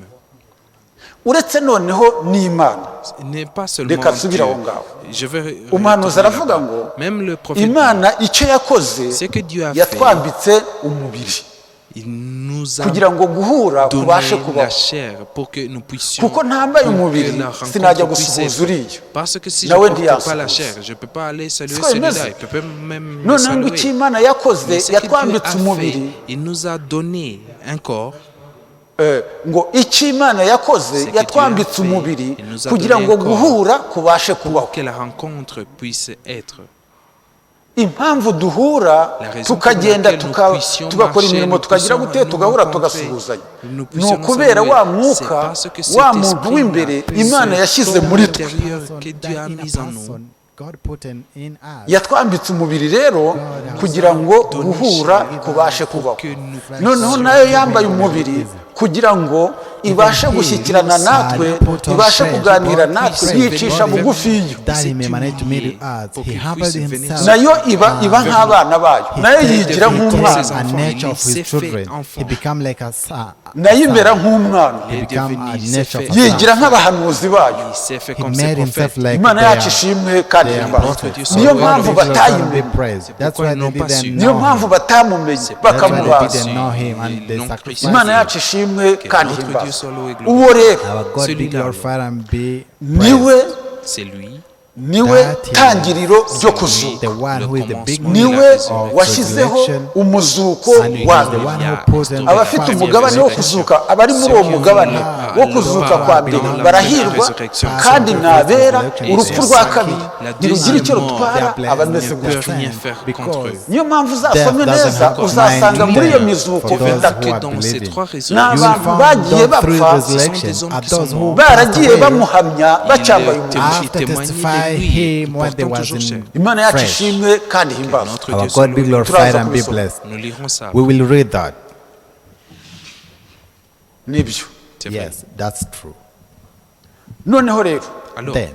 uretse noneho n'imana Ce n'est pas seulement reka nsubire aho Dieu. ngaho Je vais umuhanuzi retourner aravuga là-bas. ngo Même le prophète imana icyo yakoze Ce que Dieu a yatwambitse umubiri il nous a kugira ngo guhura kubashe donné la kubaho chair pour que nous puissions kuko ntambaye pour que umubiri la rencontre sinajya puisse gusuhuza être. uriya Parce que si je nawe ne porte pas ntiyasuhuza. la chair, je ne peux pas aller saluer Siko celui-là. bimeze. Il peut même me noneho ngo icyo saluer. imana yakoze Mais ce que Dieu yatwambitse a fait, umubiri il nous a donné un corps ngo icyo imana yakoze C'est que yatwambitse Dieu a fait, umubiri il nous a kugira donné ngo un corps guhura kubashe kubaho pour que la rencontre puisse être. impamvu duhura La raison tukagenda pour laquelle nous puissions tugakora marcher, imirimo nous tukagira puissions gute nous tugahura rencontrer, tugasuhuzanya nous ni puissions nous ukubera saluer. wa C'est mwuka parce que cet wa muntu esprit-là, w'imbere ce imana yashyize don muri twe intérieur que Dieu a mis en nous. God put in us. yatwambitse umubiri rero kugira ngo guhura kubashe kubaho Que nous noneho nayo yambaye umubiri kugira ngo ibashe gushyikirana natwe ibashe kuganira natwe yicisha bugufiya That he may manage to meet with us. He humbled himself. nayo iba nk'abana bayo nayo yigira He takes nk'umwana a nature of his children. He become like a son. nayo imera nk'umwana He become a nature of a yigira son. nk'abahanuzi bayo Il s'est fait He comme ses made himself prophètes. like imana yacu their ishimwe kandi their himbazwe prophets. niyo So God mpamvu be glorified and batayimenye be praised. That's pourquoi why ils n'ont they pas su. didn't niyo know mpamvu him. batamumenye That's why they bakamubaza didn't know him and Ils they l'ont sacrificed imana him. yacu ishimwe kandi Notre Dieu himbazwe soit loué et uwo glorifié. rero Our God be Celui-là. glorified and be niwe praised. C'est lui, niwe That he- tangiriro ryo kuzuka The one who is the big niwe of washyizeho resurrection. umuzuko And he is wa the mbere one who put in the abafite fire. umugabane wo kuzuka abari muri uwo mugabane wo kuzuka kwa mbere barahirwa kandi nabera urupfu rwa kabiri ntirugira icyo rutwara abameze ne peut gutyo rien faire contre eux. niyo mpamvu uzasome neza uzasanga muri iyo mizuko itatu Que dans ces trois ni résurrections, abantu bagiye bapfa baragiye bamuhamya bacyambaye umubiri After testify him when they was in imana yacu fresh. ishimwe kandi himbazwe notre Our Dieu soit God be loué. glorified and be blessed. Nous lirons ça. We will read that. nibyo C'est vrai. Yes, that's true. noneho rero Alors, Then,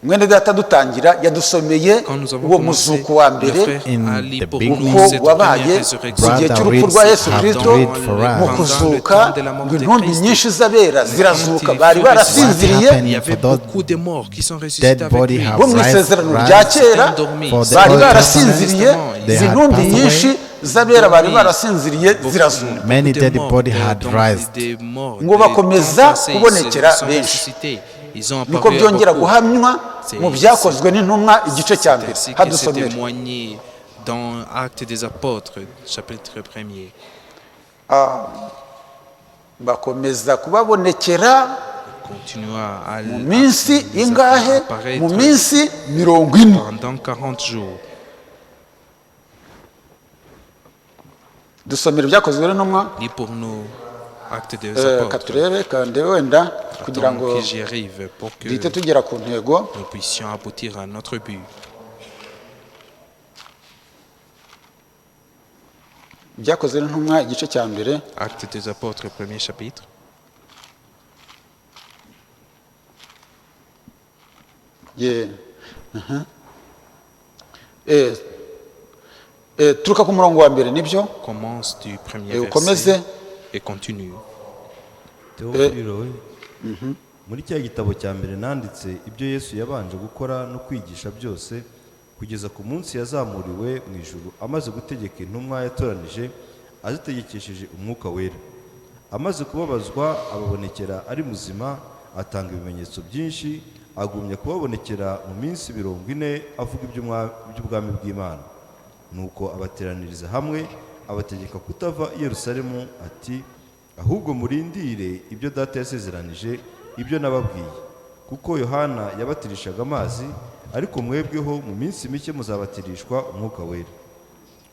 mwene data dutangira yadusomeye Quand nous avons uwo commencé, muzuko wa le mbere frère In a the lu pour beginning, nous cette wabaye première mu résurrection. gihe Brother cy'urupfu Reeds rwa yesu have kirisito read for mu us kuzuka Dans le temps de la mort ngo de intumbi Christ. nyinshi z'abera zirazuka Quand bari il barasinziriye happened Il y avait for those beaucoup de morts qui sont ressuscités dead avec body lui. have bo mu rise- isezerano rise rya kera endormis. for the bari Old barasinziriye Testament, they izi had ntumbi passed away. nyinshi z'abera bari barasinziriye zirazuka Many de dead morts, body de- had donc, rised. des morts, ngo des bakomeza temps passés, kubonekera ils sont benshi ressuscités. Ils ont niko apparu à byongera beaucoup. guhamywa mu byakozwe n'intumwa igice cya mbere Ainsi que c'est hadusomere témoigné dans Actes des Apôtres, chapitre 1er. bakomeza kubabonekera Continua à mu minsi les ingahe apparaître mu minsi 40 pendant 40 jours. dusomera ibyakozwe n'intumwa Lis pour nous Actes des ka Apôtres. turebe kandi wenda kugira Attends ngo que j'y arrive pour que duhite tugera ku ntego nous puissions aboutir à notre but. ibyakozwe n'intumwa igice cya mbere Actes des Apôtres, premier chapitre. ye turuka ku murongo wa mbere nibyo Commence du premier ukomeze verset et continue. Teofilo we muri cya gitabo cya mbere nanditse ibyo Yesu yabanje gukora no kwigisha byose kugeza ku munsi yazamuriwe mu ijuru amaze gutegeka intumwa yatoranije azitegekesheje umwuka wera amaze kubabazwa ababonekera ari muzima atanga ibimenyetso byinshi agumya kubabonekera mu minsi 40 avuga iby'ubwami bw'Imana nuko abateraniriza hamwe abategeka kutava i Yerusalemu ati ahubwo murindire ibyo data yasezeranije ibyo nababwiye kuko Yohana yabatirishaga amazi ariko mwebweho mu minsi mike muzabatirishwa umwuka wera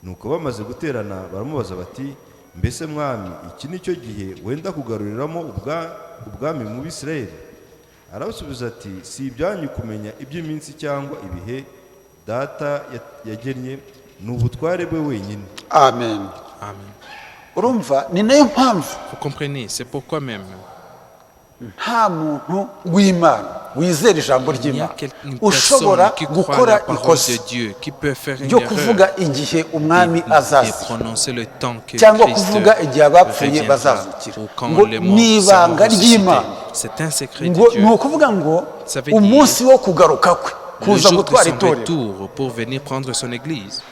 nuko bamaze guterana baramubaza bati mbese mwami iki ni cyo gihe wenda kugaruriramo ubwami mu Bisirayeli arabasubiza ati si ibyanyu kumenya iby'iminsi cyangwa ibihe data yagennye ni ubutware bwe wenyine amen Amen. urumva ni nayo mpamvu Vous comprenez, c'est pourquoi même nta muntu w'Imana wizera ijambo il y a ry'Imana une ushobora personne qui croit gukora la parole ikosa de Dieu, qui peut faire une ryo erreur kuvuga igihe umwami et azaza prononcer le temps que cyangwa Christ kuvuga igihe abapfuye reviendra bazazukira ou quand ngo les ni morts seront ibanga ressuscités. ry'Imana C'est un secret ngo de Dieu. ni ukuvuga ngo Ça veut dire umunsi wo kugaruka kwe Le kuza jour de gutwara son itorero retour pour venir prendre son église.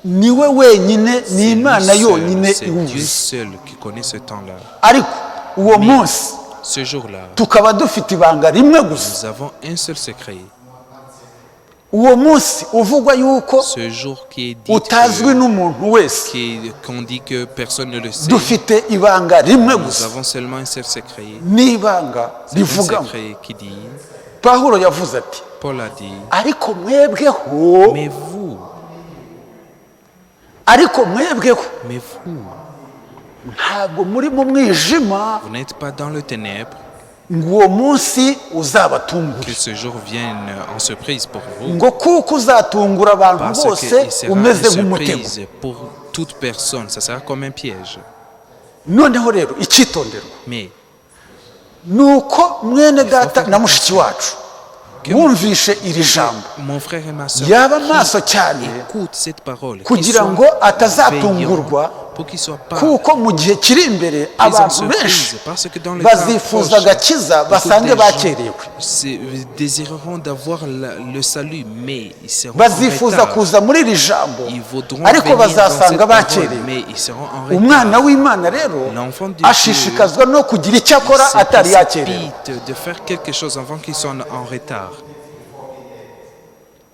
niwe wenyine ni C'est lui Imana seul, yonyine c'est Dieu iwuzi seul qui connaît ce temps-là. ariko uwo munsi Ce jour-là, tukaba dufite ibanga rimwe gusa nous avons un seul secret. uwo munsi uvugwa yuko Ce jour qui est dit utazwi n'umuntu wese qu'on dit que personne ne le sait. dufite ibanga rimwe Nous gusa avons seulement un seul secret. n'ibanga C'est un rivuga ngo secret qui dit, pawulo yavuze ati Paul a dit, ariko mwebweho mais vous, ntabwo muri mu mwijima vous n'êtes pas dans le ténèbre, ngo uwo munsi uzabatungure que ce jour vienne en surprise pour vous. ngo kuko uzatungura abantu Parce bose qu'il sera une umeze nk'umutego surprise pour toute personne. Ça sera comme un piège. noneho rero icyitonderwa Mais ni uko mwene data na mushiki wacu wumvishe iri jambo mon frère et ma soeur, yaba maso cyane écoute cette parole. kugira qu'ils ngo soient atazatungurwa veillants, pour qu'ils soient pas kuko mu gihe kiri imbere pris en abantu benshi surprise. Parce que dans le bazifuza temps proche, agakiza beaucoup basange de bakerewe gens désireront d'avoir le salut, mais ils seront en bazifuza retard. kuza muri iri jambo Ils voudront ariko venir dans cette bazasanga parole, bakerewe mais ils seront en retard. umwana w'Imana rero L'enfant de Dieu ashishikazwa no kugira icyo Il akora se atari yakerewe précipite de faire quelque chose avant qu'ils soient en retard.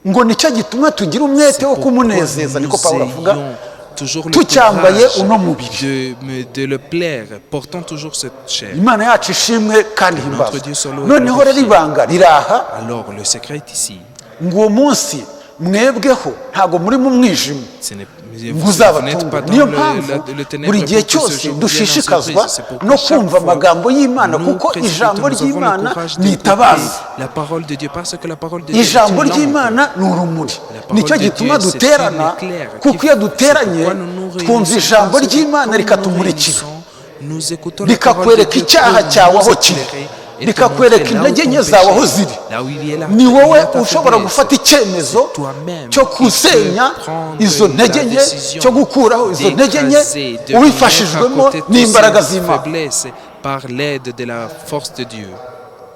ngo nicyo gituma tugira umwete C'est wo pourquoi kumunezeza niko Pawulo avuga ayons toujours le tucyambaye courage uno mubiri de le plaire, portant toujours cette chair. imana yacu ishimwe kandi Notre himbazwe Dieu soit loué, noneho rero glorifié. ibanga riraha Alors le secret est ici. ngo uwo munsi mwebweho ntabwo muri mu mwijima Ce n'est- ngo vous n'êtes pas uzabatungura dans niyo mpamvu le ténèbre buri gihe pour que ce cyose jour vienne en dushishikazwa surprise. C'est pourquoi no chaque kumva fois, amagambo y'Imana nous, kuko précipitons, ijambo nous avons le ry'Imana courage ni d'écouter itabaza la parole de Dieu parce que la parole de Dieu est ijambo une lampe. ry'Imana ni urumuri La parole nicyo de gituma Dieu, c'est duterana une éclair kuko qui- iyo duteranye c'est pourquoi nous nous twumva réunissons, ijambo parce que ry'Imana quand nous rikatumurikira nous écoutons la parole de rikakwereka Dieu icyaha pour cyawe nous aho kiri éclairer et te rikakwereka montrer là où intege ton nke zawe aho péché, ziri. là où il y a ni wowe ta ushobora faiblesse. gufata icyemezo Toi-même cyo qui gusenya peux prendre izo la ntege nke, décision cyo gukuraho izo ntege nke d'écraser, de ubifashijwemo mettre à côté toutes n'imbaraga ces z'Imana, faiblesses par l'aide de la force de Dieu.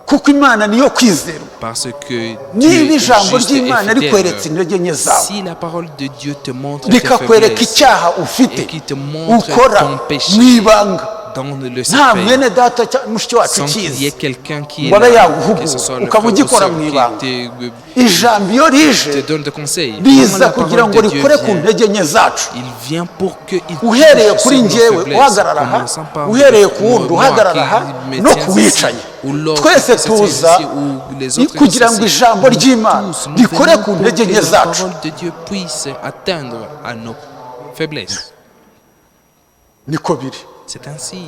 kuko Imana niyo kwizerwa. Parce que niba Dieu est ijambo juste et ry'Imana rikweretse fidèle. intege nke zawe, Si la parole de Dieu te montre tes rikakwereka faiblesses icyaha ufite et qui te montre ukora ton péché mu ibanga, dans le nta secret, mwene data mushiki wacu sans qu'il y ait ukizi, quelqu'un qui est ngo abe là, yaguhugura, que ce soit le ukaba frère ou ugikora sœur mu ibanga. qui ijambo iyo rije te donne des conseils. Quand riza la kugira parole ngo de Dieu rikore ku vient, ntege nke zacu, il vient pour que il uhereye touche kuri sur nos njyewe faiblesses, uhagarara aha, commençant par uhereye ku wundi moi uhagarara aha, qui me no tiens ku ici, wicaye, ou l'autre twese qui se tient tuza ici, ou les autres qui kugira sont ngo ici. ijambo Nous ry'Imana tous, nous rikore venons ku pour ntege que nke la zacu. parole de Dieu puisse atteindre à nos faiblesses. Niko biri. C'est ainsi.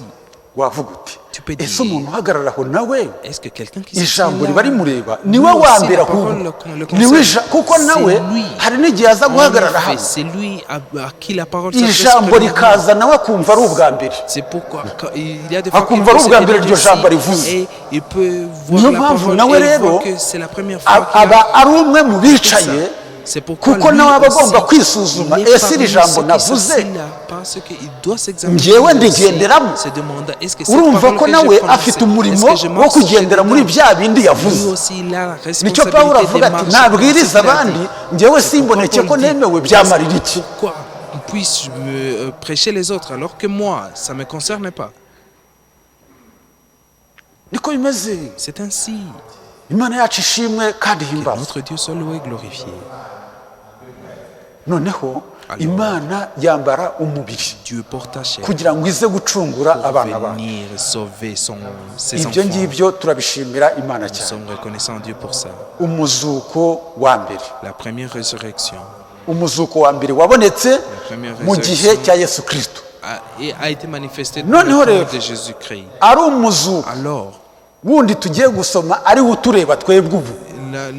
Wavuga uti Tu peux dire, ese umuntu uhagarara aho nawe est-ce que quelqu'un qui se ijambo tient riba là, rimureba lui niwe wa aussi, mbere la ahubwo parole le niwe concerne. kuko nawe C'est lui. hari n'igihe aza En guhagarara effet, hano c'est lui à qui la parole s'adresse ijambo premièrement. rikaza nawe akumva ari ubwa mbere, C'est pourquoi quand il y a des fois akumva qu'il ari peut ubwa se mbere lever iryo jambo ici rivuze. et il peut voir Niyo la mpamvu parole nawe et il rero voit que c'est la première fois qu'il aba a ari umwe mu fait bicaye, ça. C'est pourquoi kuko lui nawe aba aussi, agomba kwisuzuma, il est ese parmi iri jambo ceux qui navuze s'assit là, parce qu'il doit s'examiner njyewe aussi, ndigenderamo. se demander est-ce que cette urumva parole ko que nawe j'ai prononcée, afite umurimo est-ce que je wo marche kugendera muri dedans? bya bindi Lui yavuze. aussi il a la nicyo Pawulo responsabilité avuga de ati marcher nabwiriza dans ce qu'il a abandi dit. njyewe simboneke ko nemewe byamarira iki. Pourquoi puisse-je prêcher les autres alors que moi, ça ne me concerne pas? Niko bimeze. C'est ainsi. Imana yacu ishimwe kandi himbazwe. Notre Dieu soit loué et glorifié. noneho Alors, Imana yambara umubiri Dieu porte ta chair kugira ngo ize gucungura pour abana bacu. venir sauver ses Ibyo enfants. ngibyo turabishimira Imana Nous cyane. sommes reconnaissants à Dieu pour ça. Umuzuko wa mbere, La première résurrection umuzuko wa mbere wabonetse mu gihe cya Yesu Kristo. a été manifestée dans Noneho le rero temps de Jésus-Christ. ari umuzuko Alors, wundi tugiye gusoma ari wo utureba twebwe ubu.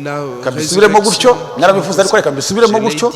la Reka mbisubiremo gutyo, narabivuze ariko reka mbisubiremo gutyo.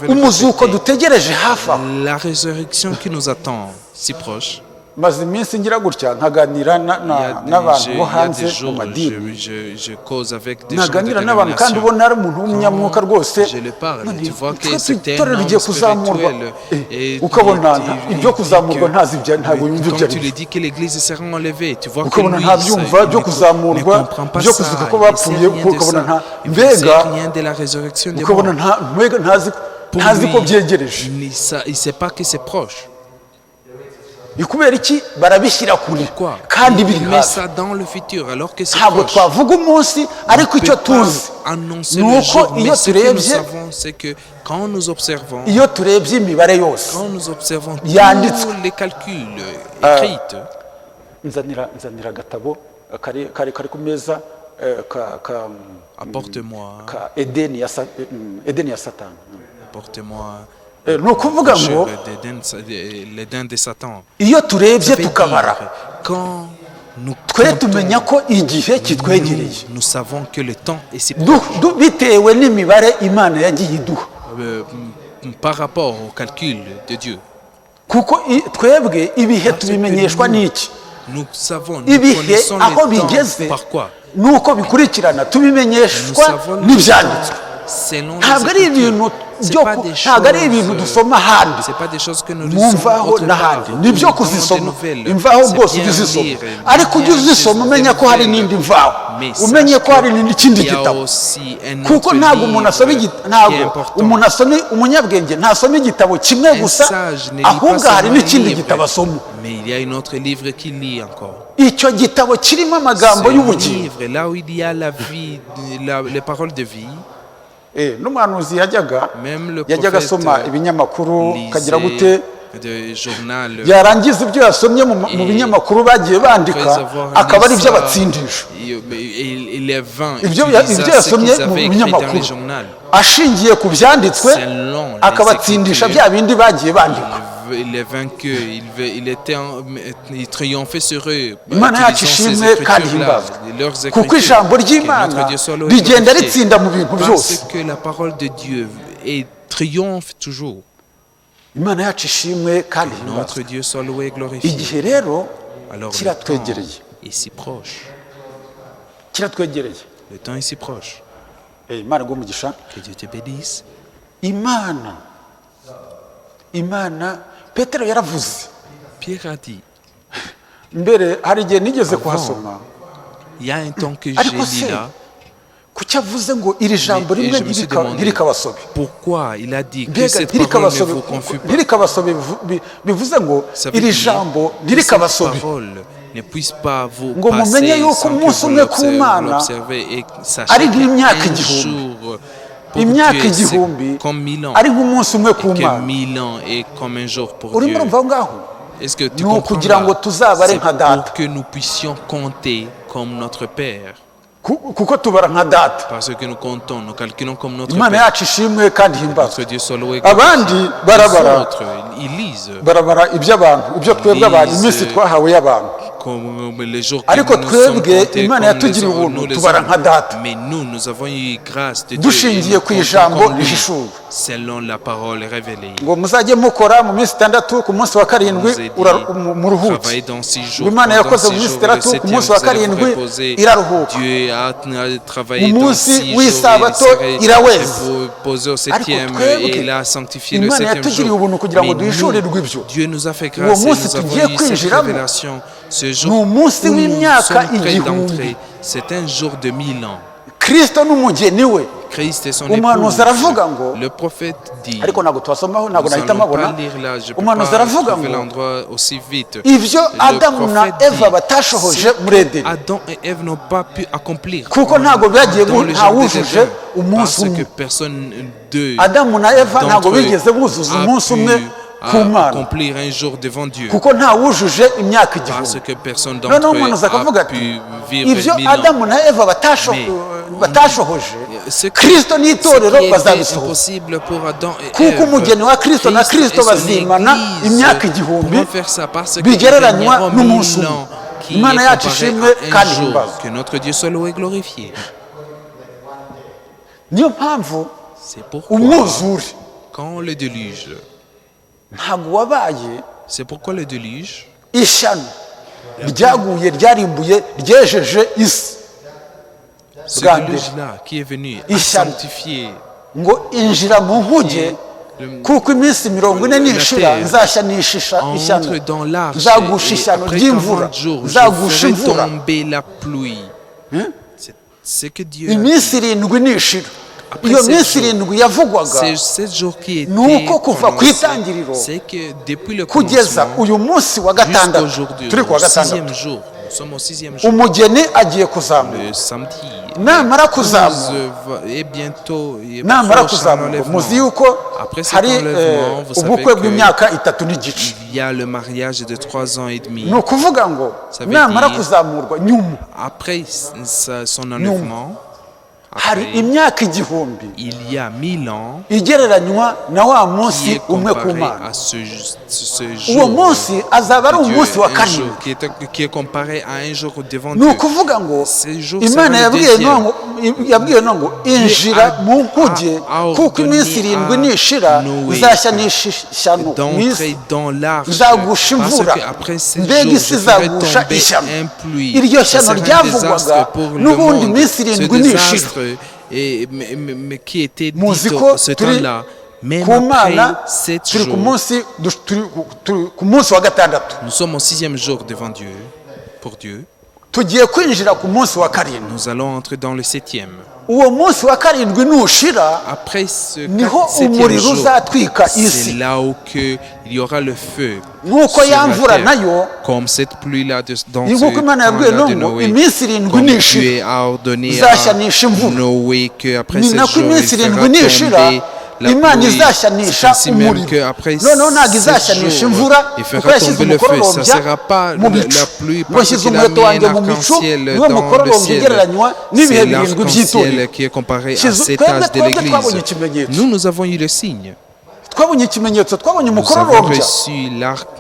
Umuzuko dutegereje hafi aho. La résurrection qui nous attend si proche. Maze iminsi ngira gutya nkaganira n'abantu bo hanze mu madini, Je cause avec des gens de nkaganira n'abantu kandi dénomination. ubona ari umuntu w'umunyamwuka rwose. Je le parle, None tu vois que twe c'est un itorero homme rigiye kuzamurwa, spirituel. Et ukabona ibyo il kuzamurwa dit ntazi ntabwo yumva ibyo comme ari tu byo. le dis que l'église sera enlevée, tu vois que Ukabona lui, ntabyumva byo ne kuzamurwa, comprend pas byo ça, kuzuka ko il ne bapfuye, sait rien de ukabona ça. nta Il ne sait mbega rien de la résurrection des ukabona morts. ntazi Pour ntazi lui, ko byegereje. il ne sait pas que c'est proche. Ni kubera iki barabishyira kure Quoi? kandi biri Il met hafi. ça dans le futur alors que c'est Ntabwo proche. twavuga umunsi ariko On icyo peut pas tuzi annoncer ni le uko jour, iyo mais ce que nous turebye savons, c'est que quand nous observons, iyo turebye imibare yose quand nous observons Yanditswe. tous les calculs écrits, nzanira agatabo kari ku meza apporte-moi, ka Edeni ya Satani. apporte-moi Ni ukuvuga ngo les dents de Satan. iyo Ça turebye veut tukabara dire, quand nous twe comptons, tumenya ko igihe kitwegereye nous savons que le temps est si proche. bitewe n'imibare Imana yagiye iduha, Par rapport au calcul de Dieu. kuko twebwe ibihe tubimenyeshwa n'iki? Nous savons, nous Ibihe connaissons aho le temps bigeze par quoi? nuko bikurikirana Nous tubimenyeshwa savons le n'ibyanditswe. temps selon Ntabwo ari les ibintu Écritures. C'est byo pas ku- des ntabwo ari ibintu choses, dusoma ahandi c'est pas des choses que nous lisons mwumvaho autre part. n'ahandi, ni byo Nous lisons des kuzisoma nouvelles. imvaho C'est rwose bien ujye uzisoma, lire, ariko ujye bien uzisoma des umenya ko hari nouvelles. n'indi mvaho, Mais umenye sache ko hari n'ikindi qu'il y a gitabo, aussi un kuko autre ntabwo umuntu asoma livre qui est ntabwo important. umuntu asoma, umunyabwenge ntasoma igitabo kimwe Un gusa, sage ne lit ahubwo pas hari seulement un n'ikindi livre, gitabo asoma. mais il y a un autre livre qu'il lit encore. Icyo gitabo kirimo C'est amagambo un y'ubugingo. livre là où il y a la vie, les paroles de vie. N'umuhanuzi yajyaga Même le yajyaga prophète asoma ibinyamakuru kagira gute, lisait de journal. yarangiza ibyo yasomye mu binyamakuru bagiye bandika Après avoir akaba ari lu byo ça, abatsindisha, il est vain. ibyo Utiliser ce yasomye qu'ils mu avaient écrit dans le binyamakuru journal. ashingiye ku byanditswe Selon les akabatsindisha Écritures, bya bindi bagiye bandika. il est vaincu, il triomphait sur eux. Imana yacu utilisant ces ishimwe kandi écritures-là, himbazwe, leurs kuko écritures. ijambo Que ry'Imana notre Dieu soit loué et rigenda glorifié. ritsinda mu bintu byose. Parce que la parole de Dieu triomphe toujours. Imana yacu ishimwe kandi Notre himbazwe. Dieu soit loué et glorifié. Igihe rero Alors le temps kiratwegereye, est si proche. kiratwegereye. Le temps est si proche. Imana iguhe umugisha. Que Dieu te bénisse. Imana Petero yaravuze Pierre a dit, mbere hari igihe nigeze kuhasoma, il y a un temps que ariko j'ai se lu là. kuki avuze ngo iri jambo Et rimwe je me suis demandé ntirikabasobe. pourquoi il a dit que Mbega cette parole ne ntirikabasobe, vous confie pas. ntirikabasobe bivuze ngo Ça veut iri dire jambo que cette ntirikabasobe, parole ne puisse pas vous ngo mumenye passer yuko sans que umunsi vous umwe ku Mana l'observez et sachez ari nk'imyaka qu'un igihumbi. jour pour Imyaka Dieu igihumbi c'est comme 1000 ans ari nk'umunsi umwe ku et que Mana. 1000 ans est comme un jour pour Urimo Dieu. urumva aho ngaho? Est-ce que tu Ni comprends ukugira ngo là? tuzabare C'est nka data, pour que nous puissions compter comme notre Père. kuko tubara nka data. Parce que nous comptons, nous calculons comme notre Imana Père. yacu ishimwe kandi himbazwe. Notre Dieu soit loué. Abandi Les barabara autres, ils lisent barabara iby'abantu, ibyo twebwe abantu, iminsi twahawe y'abantu. comme les jours que Ariko nous sommes twebwe comptés Imana comme les yatugiriye hommes, ubuntu nous les tubara hommes. nka data, Mais nous avons eu grâce de Dieu. dushingiye Et nous ku comptons ijambo comme lui, rihishuwe. selon la parole révélée. Ngo muzajye mukora mu minsi itandatu, ku munsi wa karindwi Nous a dit, muruhuke. travaillez dans 6 jours. Imana Pendant yakoze 6 mu minsi jours, itandatu, le ku septième, munsi wa vous allez vous karindwi reposer. iraruhuka. Dieu a travaillé Mu dans munsi 6 jours. w'isabato Et iraweza. vous posez au septième twebwe, et il a sanctifié le Imana 7e yatugiriye jour. ubuntu kugira ngo Mais duhishurirwe nous, ibyo. Dieu nous a fait Uwo grâce et munsi nous avons tugiye eu cette kwinjiramo révélation. Ce ni jour umunsi où nous w'imyaka sommes prêts igihumbi. d'entrer, c'est un jour de 1000 ans. Kristo n'umugeni we. Christ est son Umuhanuzi épouse. aravuga ngo, Le prophète dit, ariko ntabwo tuhasomaho, ntabwo nous nahita allons mpabona. pas lire là, je peux Umuhanuzi pas aravuga trouver ngo l'endroit aussi vite. ibyo Le Adamu na prophète Eva dit, batashohoje muri Edeni, Adam et Ève n'ont pas pu accomplir kuko ntabwo byagiye dans le nta jardin wujuje d'Éden, umunsi parce que umwe. personne d'eux Adamu na Eva ntabwo d'entre eux bigeze buzuza a umunsi pu umwe ku Mana, accomplir un jour devant Dieu. kuko nta wujuje imyaka Parce igihumbi. que personne Noneho d'entre umuhanuzi eux akavuga a ati pu vivre ibyo 1000 ans. Adamu na Eva batashohoje, Ce qui Kristo n'itorero était bazabisohoza. impossible pour Adam et Kuko Ève, umugeni wa Kristo na Christ Kristo et son bazimana Église imyaka igihumbi pourront faire ça parce que bigereranywa nous n'umunsi umwe. ans qui est Imana yacu comparé ishimwe à un kandi jour. himbazwe. Que notre Dieu soit loué et glorifié. Niyo mpamvu C'est pourquoi umwuzure quand le déluge, ntabwo wabaye c'est pourquoi le déluge, ishyano ryaguye ryarimbuye ryejeje isi ce bwa mbere, déluge-là qui est venu à ishyano sanctifier ngo injira mu nkuge, kuko iminsi 40 nishira nzashya nishisha ishyano, entre dans l'arche nzagusha et ishyano après ry'imvura, 40 jours, je nzagusha ferai imvura. tomber la pluie. C'est que Dieu a Iminsi 7 nishira. Après Iyo sept minsi jours, 7 yavugwaga ces 7 jours qui étaient ni uko kuva ku prononcés, itangiriro c'est que depuis le kugeza commencement uyu munsi wa jusqu'au gatandatu, jour turi ku wa du 6e gatandatu, jour, nous sommes au 6e jour, umugeni agiye kuzamuka. le samedi, Namara kuzamuka, et bientôt, il est namara proche un kuzamuka, enlèvement. muzi yuko Après cet hari enlèvement, vous savez ubukwe que bw'imyaka 3 n'igice. il y a le mariage de 3 ans et demi. Ni ukuvuga ngo Ça veut namara dire- kuzamurwa nyuma Après son enlèvement, hari après, imyaka igihumbi il y a 1000 ans igereranywa na wa qui munsi est umwe ku comparé Mana. à ce Uwo jour. munsi azaba ari Dieu, umunsi wa un karindwi. jour qui est comparé à un jour devant Ni Dieu. ukuvuga ngo Ce jour Imana sera le yabwiye deuxième. no ngo injira mu nkuge, kuko iminsi 7 nishira nzashya n'ishyano mu d'entrer isi, dans l'arche nzagusha parce imvura, qu'après ces mbega jours isi je ferai izagusha tomber ishyano. un pluie. Iryo Ce shyano sera un désastre ryavugwaga pour le n'ubundi monde. iminsi Ce 7 nishira. désastre mais qui était dit Muzi ko ce turi temps-là. Même ku après Mana, 7 turi ku jours, munsi turi ku munsi wa gatandatu, nous sommes au 6e jour devant Dieu. Pour Dieu, tugiye kwinjira ku munsi wa karindwi. nous allons entrer dans le 7e. Uwo munsi wa karindwi nushira, Après ce niho 7e umuriro jour, uzatwika c'est isi, là où il y aura le feu. nk'uko sur ya la mvura terre. nayo, Comme cette pluie-là dans ni ce nk'uko Imana yabwiye temps-là de ngo Noé. iminsi 7 Comme nishira Dieu a ordonné izashyanisha à imvura. Noé qu'après Ni ces nako jours, il iminsi fera 7 nishira tomber la Imana pluie. izashyanisha C'est ainsi même umuriro. qu'après Noneho ntabwo 7 izashyanisha jours, imvura, il kuko fera yashyize tomber le feu. Ça ne umukororombya sera pas mu bicu. la pluie Ngo parce yashyize qu'il a umuheto mis wanjye un mu bicu, arc-en-ciel niwe dans le mukororombya ciel. ugereranywa n'ibihe C'est birindwi by'itorero. l'arc-en-ciel qui est comparé à Kizu- cet twebwe âge de twabonye l'Église. ikimenyetso. Nous avons eu le signe. Twabonye ikimenyetso, twabonye Nous avons umukororombya. reçu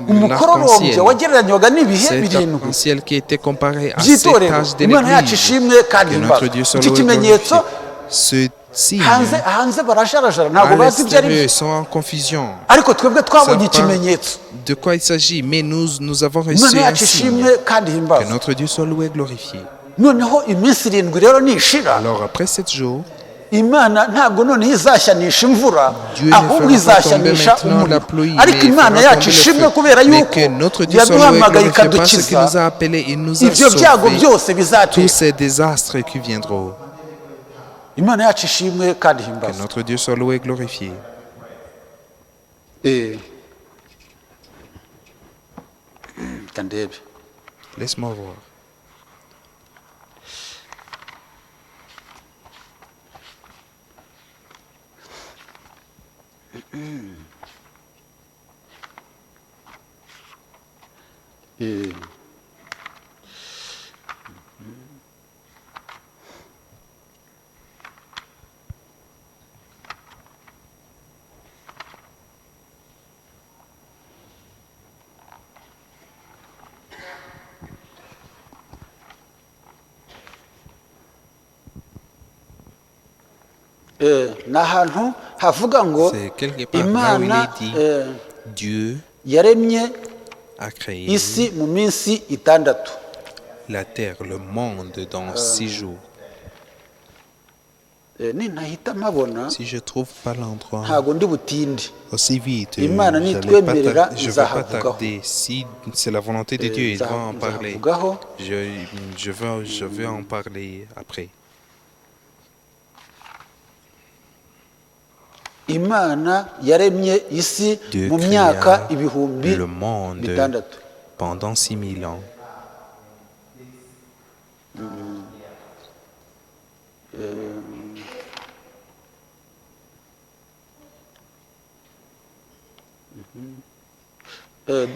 Umukororombya l'arc-en-ciel. wagereranywaga n'ibihe Cet birindwi arc-en-ciel qui était comparé à cet by'itorero. âge de Imana yacu l'Église. ishimwe kandi Que notre Dieu himbazwe. soit Iki loué et kimenyetso glorifié. Ce signe, hanze barajarajara à ntabwo bazi ibyo ari l'extérieur, byo, ils sont en confusion. ariko twebwe twabonye Savent pas ikimenyetso. de quoi il s'agit, mais nous avons reçu Imana un yacu signe. ishimwe kandi Que himbazwe. notre Dieu soit loué et glorifié. noneho iminsi 7 rero nishira Alors après 7 jours, imana ntabwo noneho izashyanisha imvura Dieu ne ahubwo fera pas tomber izashyanisha maintenant la umuriro pluie, ariko mais il imana fera yacu tomber le ishimwe feu. kubera Mais yuko que notre Dieu soit loué et yaduhamagaye glorifié parce qu'il ikadukiza nous a appelés, il nous a ibyo byago sauvés. byose bizatera Tous ces désastres qui viendront. imana yacu ishimwe kandi Que himbazwe notre Dieu soit loué et glorifié. reka ndebe Laisse-moi voir. ni ahantu havuga ngo C'est quelque part là où il imana est dit Dieu yaremye a créé isi mu minsi 6 la terre, le monde dans 6 jours. ninahita mpabona Si je trouve pas l'endroit ntago ndi butinde aussi vite, Imana je nitwemerera ne vais pas izahavugaho. tarder. Si c'est la volonté de Dieu, il va en parler. nzahavugaho Je vais en parler après. imana yaremye isi Dieu mu myaka créa ibihumbi le monde 6 pendant 6000 ans.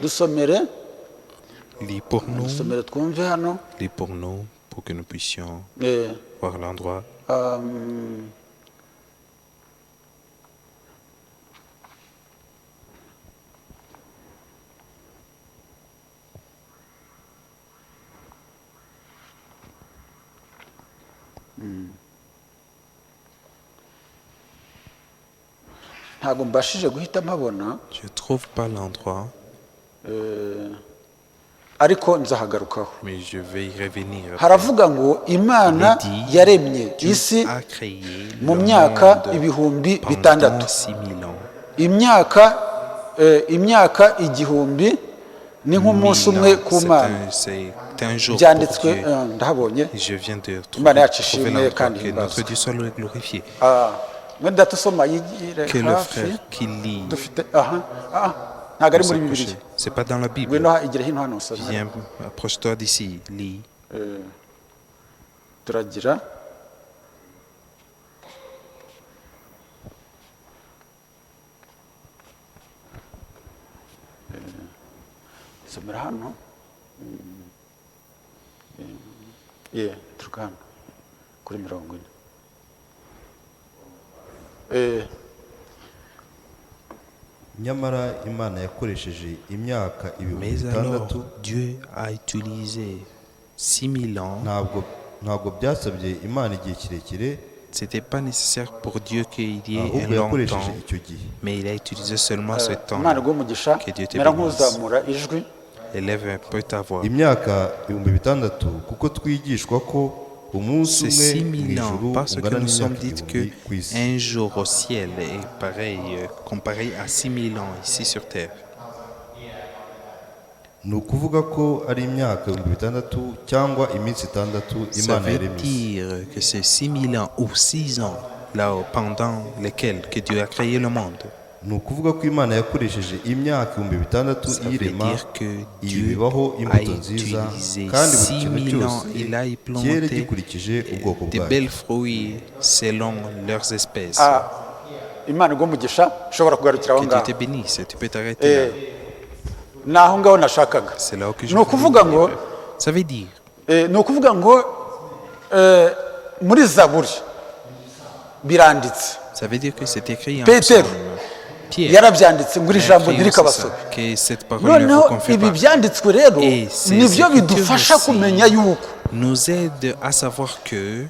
dusomere Lis pour nous, dusomere twumve hano lis pour nous, pour que nous puissions Eh, voir l'endroit. um, ntabwo mbashije guhita mpabona Je trouve pas l'endroit, ariko nzahagarukaho mais je vais y revenir. haravuga ngo imana Il est dit, yaremye Dieu isi a créé mu le myaka monde ibihumbi pendant 6 6000 ans. imyaka igihumbi ni nk'umunsi 1000 umwe ans, ku mana c'est un jour pour byanditswe Dieu. ndahabonye Je viens de Imana yacu trouver ishimwe l'endroit. kandi Que himbazwe. notre Dieu soit loué et glorifié. mwenda tusoma yigire Que le hafi frère qui lit dufite ntabwo ari muri s'approche. bibiliya C'est pas dans la Bible. ngwino igire hino hano usome Viens, approche-toi d'ici, lis. turagira somera hano turuka hano kuri 40 nyamara imana yakoresheje imyaka ibihumbi Mais alors, 6 Dieu a utilisé 6000 ans. ntabwo byasabye imana igihe kirekire C'était pas nécessaire pour Dieu qu'il y ait ahubwo un long yakoresheje temps, icyo gihe mais il a utilisé seulement ce temps. imana rw'umugisha Que Dieu te mera bénisse. nk'uzamura ijwi Élève un peu ta voix. imyaka 6 kuko twigishwa ko umunsi C'est umwe mu 6000 ans ijuru parce que ungana nous sommes n'imyaka dit que igihumbi ku isi un jour au ciel est pareil, comparé à 6000 ans ici sur terre. ni ukuvuga ko ari imyaka 6 cyangwa iminsi 6 Ça imana veut yaremye isi dire que c'est 6000 ans ou 6 ans là pendant lesquels que Dieu a créé le monde. ni ukuvuga ko imana yakoresheje imyaka 6 Ça veut iyirema dire que iyi Dieu bibaho a imbuto nziza utilisé kandi buri kintu 6000 ans, cyose il a y cyere planté gikurikije ubwoko des bwayo belles fruits selon leurs espèces. imana rw'umugisha ushobora kugarukira aho Que Dieu ngaho te bénisse, tu peux t'arrêter là. ni aho ngaho nashakaga C'est là que je ni ukuvuga ngo Ça veut dire, ni ukuvuga ngo muri zaburi biranditse ça veut dire que c'est écrit en Péter. psaume. Pierre yarabyanditse ngo iri a jambo écrit ntirikabasobe aussi ça, que cette parole ne vous noneho confie ibi pas. byanditswe rero Et ces nibyo écritures bidufasha aussi kumenya yuko nous aide à savoir que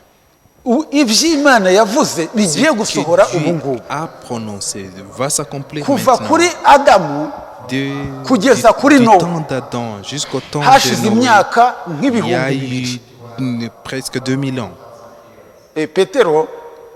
iby'imana yavuze bigiye ce gusohora que ubu Dieu ngubu a prononcé va s'accomplir kuva maintenant. kuri adamu kugeza kuri Du Nowa. temps d'Adam jusqu'au temps hashize de Noé, imyaka il y nk'ibihumbi a bibiri eu presque 2000 ans. petero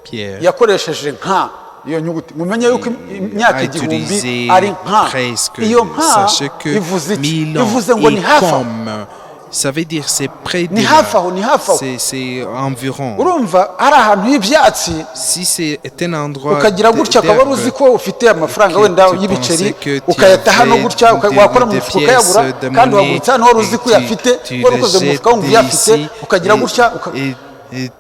Pierre yakoresheje nka iyo nyuguti mumenye yuko imyaka a igihumbi utilisé ari nka presque. iyo nka Sachez que ivuze iki 1000 ans ivuze ngo ni et hafi aho comme, ça veut dire c'est près de ni hafi aho ni hafi aho c'est environ. urumva ari ahantu h'ibyatsi Si c'est un endroit ukagira gutya ukaba wari uzi ko ufite amafaranga wenda y'ibiceri ukayata hano gutya wakora mu mufuka ukayabura kandi wagurutse hano wari uzi ko uyafite wari ukoze mu mufuka wumva uyafite ukagira gutya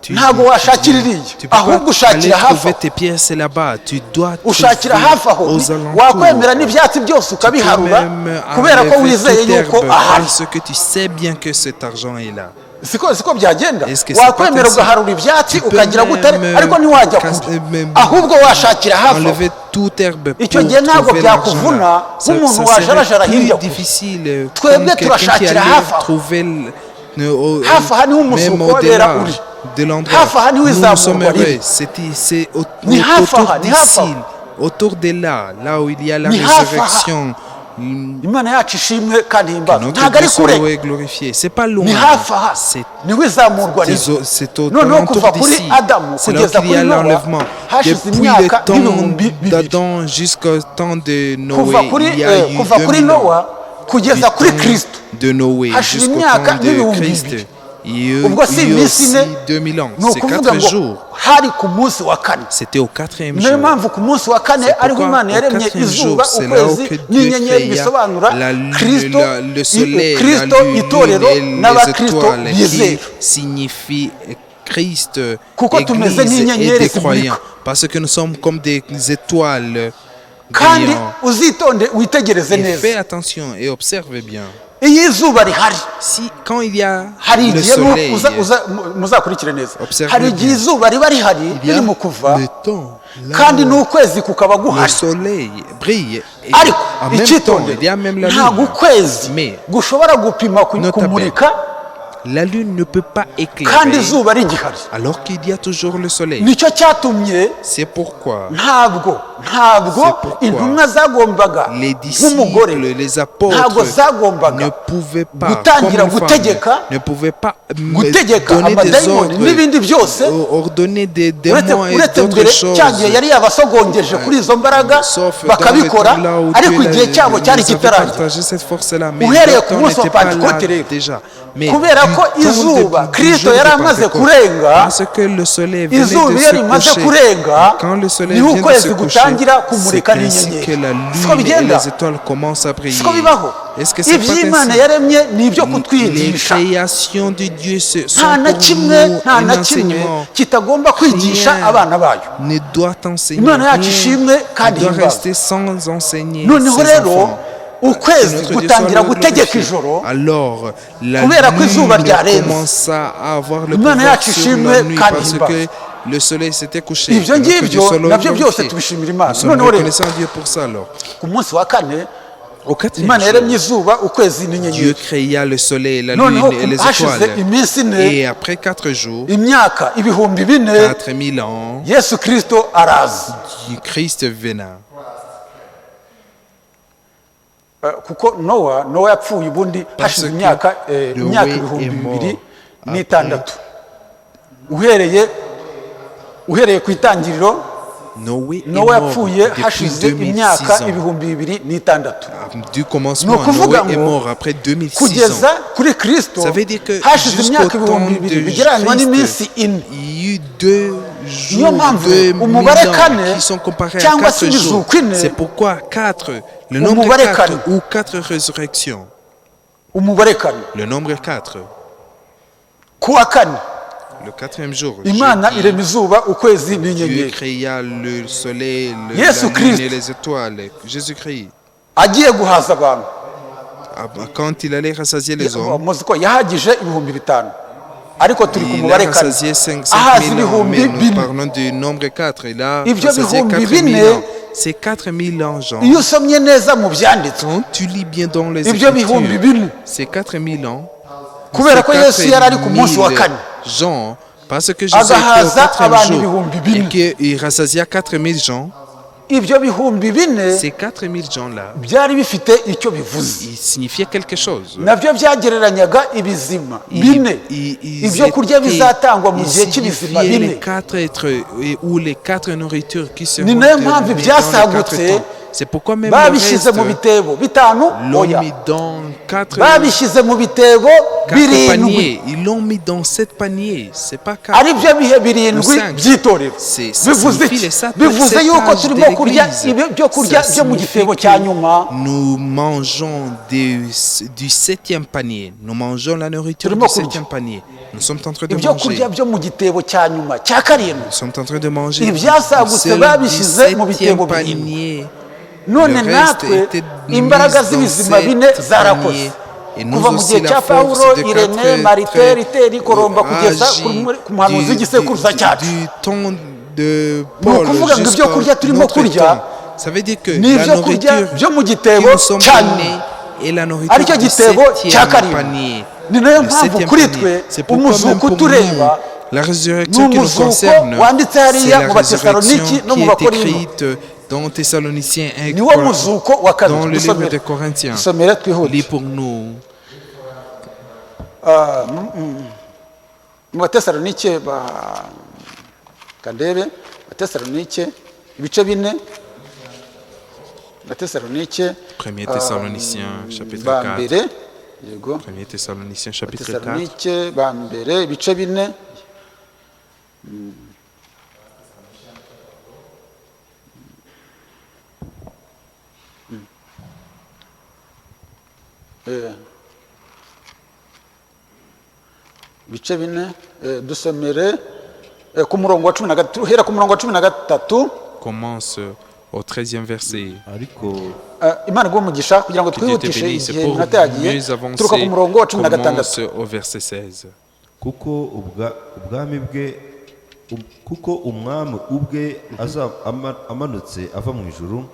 ntabwo washakira iriya ahubwo ushakira hafi aho ushakira hafi aho wakwemera n'ibyatsi byose ukabiharura kubera ko wizeye yuko ahari parce que tu sais bien que cet argent est là. siko byagenda wakwemera ugaharura ibyatsi ukagira gutare ariko ntiwajya kure ahubwo washakira hafi aho Enlever toute herbe pour icyo gihe ntabwo trouver l'argent byakuvuna là. nk'umuntu Ça wajarajara serait hirya plus kure difficile Twebwe comme quelqu'un qui turashakira allait hafi aho. trouver hafi aha niho même umusuko wabera au-delà uri de l'endroit. hafi aha niho Nous sommes izamurwa heureux. riri C'est Ni hafi autour aha, ni hafi d'ici, aho. autour de là où il y a la Ni hafi aha. résurrection. imana yacu ishimwe kandi himbazwe Notre ntabwo ari Dieu kure soit glorifié. C'est pas loin. ni hafi aha C'est niho izamurwa riri c'est au noneho alentour kuva kuri d'ici. adamu C'est là kugeza qu'il y a kuri nowa l'enlèvement. hashize Depuis le imyaka temps n'ibihumbi bibiri d'Adam jusqu'au temps de kuva Noé, kuri il y a eu kuva kuri 2000 ans. nowa kugeza Du kuri temps kristo de Noé hashize jusqu'au imyaka temps de n'ibihumbi Christ. bibiri Il y a ubwo si eu iminsi aussi ine 2000 ans. ni C'est ukuvuga 4 ngo jours. hari ku munsi wa kane C'était au 4e niyo jour. mpamvu ku munsi wa kane C'est ariho pourquoi imana au yaremye 4e izuba jour, c'est là où ukwezi que Dieu n'inyenyeri créa bisobanura kristo le soleil, kristo la lune itorero et n'abakristo les étoiles, qui bizera signifie Christ, Kuko tumeze Église et nk'inyenyeri des zimurika. croyants. Parce que nous sommes comme des étoiles kandi brillantes. uzitonde witegereze Et fais neza attention et observe bien. iyo izuba rihari Quand il y a hari le igihe soleil, muzakurikire neza Observe hari bien. igihe izuba riba rihari il y a riri mu kuva le temps, là kandi où n'ukwezi kukaba le guhari soleil brille. Et ariko en même temps, icyitonde il y a même la ntabwo lune. ukwezi Mais gushobora gupima Notabene. kumurika la lune ne peut pas kandi éclairer izuba rigihari alors qu'il y a toujours le soleil. nicyo cyatumye C'est pourquoi ntabwo C'est pourquoi intumwa zagombaga les nk'umugore disciples, les ntabwo apôtres zagombaga ne pouvaient pas, gutangira comme une gutegeka femme, ne pouvaient pas gutegeka donner des amadayimoni n'ibindi ordres, byose ordonner des démons et uretse d'autres mbere choses. cya gihe yari yabasogongeje kuri izo mbaraga Sauf dans bakabikora le temps là où ariko Dieu igihe cyabo cyari les avait kitarangira partagé cette force-là, mais uhereye leur ku temps munsi wa n'était pas là Pentekote rero déjà. Mais kubera du ko temps izuba du kristo jour yari de amaze Pentecôte, kurenga parce que le soleil venait izuba de iyo se rimaze coucher. kurenga Quand le soleil niho vient de ukwezi se coucher, gutangira c'est kumurika ainsi que n'inyenyeri la siko lune et bigenda les étoiles commencent à briller. siko bibaho Est-ce que c'est pas iby'imana ainsi? yaremye ni ibyo Les kutwigisha créations de Dieu sont nta na pour kimwe nous nta un na kimwe enseignement. kitagomba kwigisha Rien abana bayo ne doit enseigner. Imana yacu Rien ishimwe kandi ne doit himbazwe. rester sans enseigner noneho ses rero enfants. ukwezi Notre Dieu gutangira soit gutegeka glorifié. ijoro Alors, la kubera ko izuba lune ryarenze. commença à avoir le Imana pouvoir yacu sur ishimwe la nuit kandi parce himbazwe. que le soleil s'était couché. ibyo Que notre Dieu ngibyo soit nabyo byose glorifié. tubishimira imana Nous sommes noneho rero reconnaissants à Dieu pour ça alors. ku munsi wa kane Au quatrième imana jour, yaremye izuba ukwezi Dieu n'inyenyeri créa le soleil, la noneho lune et les hashize étoiles. iminsi ine Et après 4 jours, imyaka ibihumbi bine 4000 ans, yesu kristo araza Christ venait. kuko nowa yapfuye ubundi hashize que imyaka Noé ibihumbi est mort bibiri après. n'itandatu uhereye ku itangiriro Noé est nowa mort yapfuye depuis hashize 2006 imyaka ans. ibihumbi bibiri n'itandatu Du commencement, Ni ukuvuga Noé est ngo mort après 2006 kugeza ans. kuri kristo Ça veut dire que hashize jusqu'au imyaka temps ibihumbi bibiri de bigereranywa n'iminsi Christ, ine il y a eu 2 niyo jours, mpamvu 2 umubare ans kane qui sont comparés à cyangwa se 4 jours. ibizuku ine C'est pourquoi 4, le nombre umubare 4 kane ou 4 résurrections. umubare kane Le nombre 4, ku wa kane le 4e jour, imana jeudi, irema izuba ukwezi Dieu n'inyenyeri créa le soleil, Yesu la lune Christ. et les étoiles. Jésus-Christ, agiye guhaza abantu quand il allait rassasier les hommes, muzi ko yahagije ibihumbi bitanu ariko turi ku il a mubare kane rassasié 5 ahaza 000 ans, ibihumbi mais nous bine parlons du nombre 4. Il a Ibyo rassasié bihumbi 4 000 bine, ans. C'est 4 000 ans, Jean. iyo usomye neza mu byanditswe Quand tu lis bien dans les ibyo bihumbi Écritures, bine c'est 4 000 ans. kubera ko C'est yesu yari ari ku 4 munsi wa 000 kane Jean, parce que Jésus était au agahaza 4e abantu jour ibihumbi et bine qu'il rassasia 4 000 gens, ibyo bihumbi bine Ces 4000 gens-là, byari bifite icyo bivuze, ils signifiaient quelque chose. nabyo byagereranyaga ibizima bine, ibyo kurya bizatangwa mu gihe cy'ibizima signifiaient les bine. 4 êtres ou les 4 nourritures qui seront Ni nayo données mpamvu dans les byasagutse 4 temps. C'est pourquoi même le babishyize reste, mu bitebo bitanu, l'ont oya, mis dans 4 babishyize mu bitebo birindwi, paniers. Ils l'ont mis dans 7 paniers. C'est pas 4. ari byo bihe birindwi Cinq. by'itorero. C'est- Bivuze signifie iki? les sept Bivuze yuko âges turimo de kurya l'Église. ibyo kurya Ça byo mu signifie gitebo que cya nyuma. nous mangeons du 7e panier. Nous mangeons la nourriture Turimo du kurya. 7e panier. Nous sommes en train de Ibyo manger. kurya byo mu gitebo cya nyuma cya karindwi. Nous sommes en train de manger Ibyasagutse seul du babishyize mu bitebo 7e birindwi. panier. None Le reste natwe était mis imbaraga dans z'ibizima 7 bine zarakoze, paniers. Et nous kuva mu aussi gihe la cya force Pawulo, de Irene, 4 Marite, Riteri, Koromba kugeza agit ku muhanuzi w'igisekuruza cyacu. du temps de Ni Paul ukuvuga ngo ibyo jusqu'à kurya turimo notre kurya temps. Ça veut dire que ni la ibyo kurya nourriture byo mu qui gitebo nous sommes cya donnée nyuma, est la nourriture aricyo du gitebo 7e cya karindwi. panier. Ni nayo Le mpamvu 7e kuri panier. twe C'est pourquoi même umuzuko pour nous, tureba la ni résurrection qui nous umuzuko concerne, wanditse c'est hariya la mu Batesaloniki résurrection no qui mu est Bakorinto. écrite dans Thessaloniciens 1, Ni wo muzuko wa dans kabiri. le livre Dusomere. des Corinthiens. Dusomere Lis twihute. pour nous. Mu Batesalonike kandebe Batesalonike ibice bine, Batesalonike 1 Thessaloniciens chapitre ba 4. mbere, yego, 1 Thessaloniciens chapitre 4. Batesalonike ba mbere ibice bine. Ibice bine, dusomere ku murongo wa 13, uhera ku murongo wa 13. Commence au 13e verset. ariko Imana iguhe umugisha kugira ngo Que Dieu te twihutishe bénisse. igihe Pour iminota yagiye. mieux avancer, Turuka ku murongo wa 16. commence au verset 16. kuko ubwami bwe kuko umwami ubwe amanutse ava mu ijuru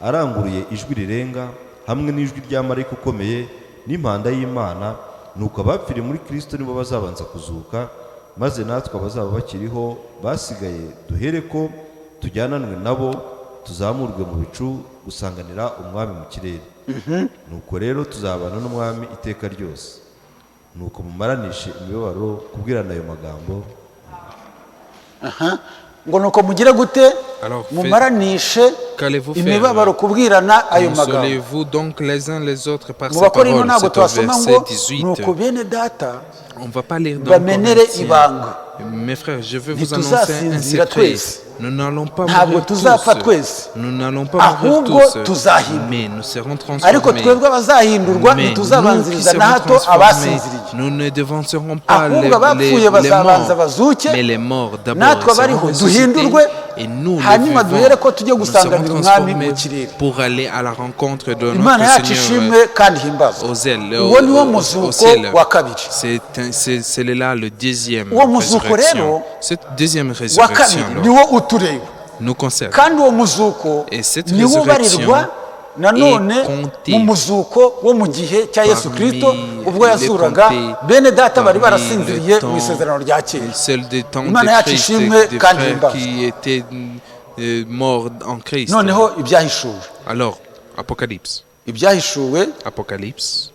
aranguruye ijwi rirenga hamwe n'ijwi rya marayika ukomeye n'impanda y'Imana, nuko abapfiriye muri Kristo nibo bazabanza kuzuka, maze natwe abazaba bakiriho basigaye duhere ko tujyananwe nabo tuzamurwe mu bicu gusanganira umwami mu kirere. Nuko rero tuzabana n'umwami iteka ryose. Nuko mumaranishe imibabaro kubwirana ayo magambo. Ngo nuko mugire gute? Alors, Mumaranishe qu'allez-vous faire? imibabaro kubwirana ayo magambo. Consolez-vous donc les uns les autres par Mu ces Bakorinto paroles. ntabwo C'est au tuhasoma verset ngo 18. nuko bene data On ne va pas lire dans bamenere Corinthiens. ibanga. Mes frères, je vais vous Ntituzasinzira annoncer un secret. twese. Nous n'allons pas Ntabwo mourir tuzapfa tous. twese. Nous n'allons pas mourir Ahubwo tous. tuzahindurwa. Mais nous serons ariko transformés. twebwe abazahindurwa Mais nous qui ntituzabanziriza na serons hato transformés, abasinziriye, nous ne devancerons pas ahubwo abapfuye bazabanza morts, bazuke, mais les morts d'abord natwe seront abariho ressuscités, duhindurwe, et nous les hanyuma vivants, duhere ko tujye nous serons gusanganira umwami transformés mu kirere. pour aller à la rencontre de Imana notre yacu Seigneur ishimwe kandi himbazwe. aux ailes, Uwo ni wo au muzuko ciel. wa kabiri. C'est là le deuxième Uwo muzuko résurrection. rero Cette deuxième wa résurrection kabiri alors, niwo utureba, nous concerne. kandi uwo muzuko Et cette niwo résurrection ubarirwa nanone est comptée mu muzuko wo mu gihe cya Yesu parmi Kristo ubwo les yazuraga comptés bene data bari parmi barasinziriye le temps, mu isezerano rya kera. Celle des temps Imana de yacu Christ, ishimwe des kandi frères himbazwe. qui étaient morts en Christ. Noneho ibyahishuwe, Alors, Apocalypse. Apocalypse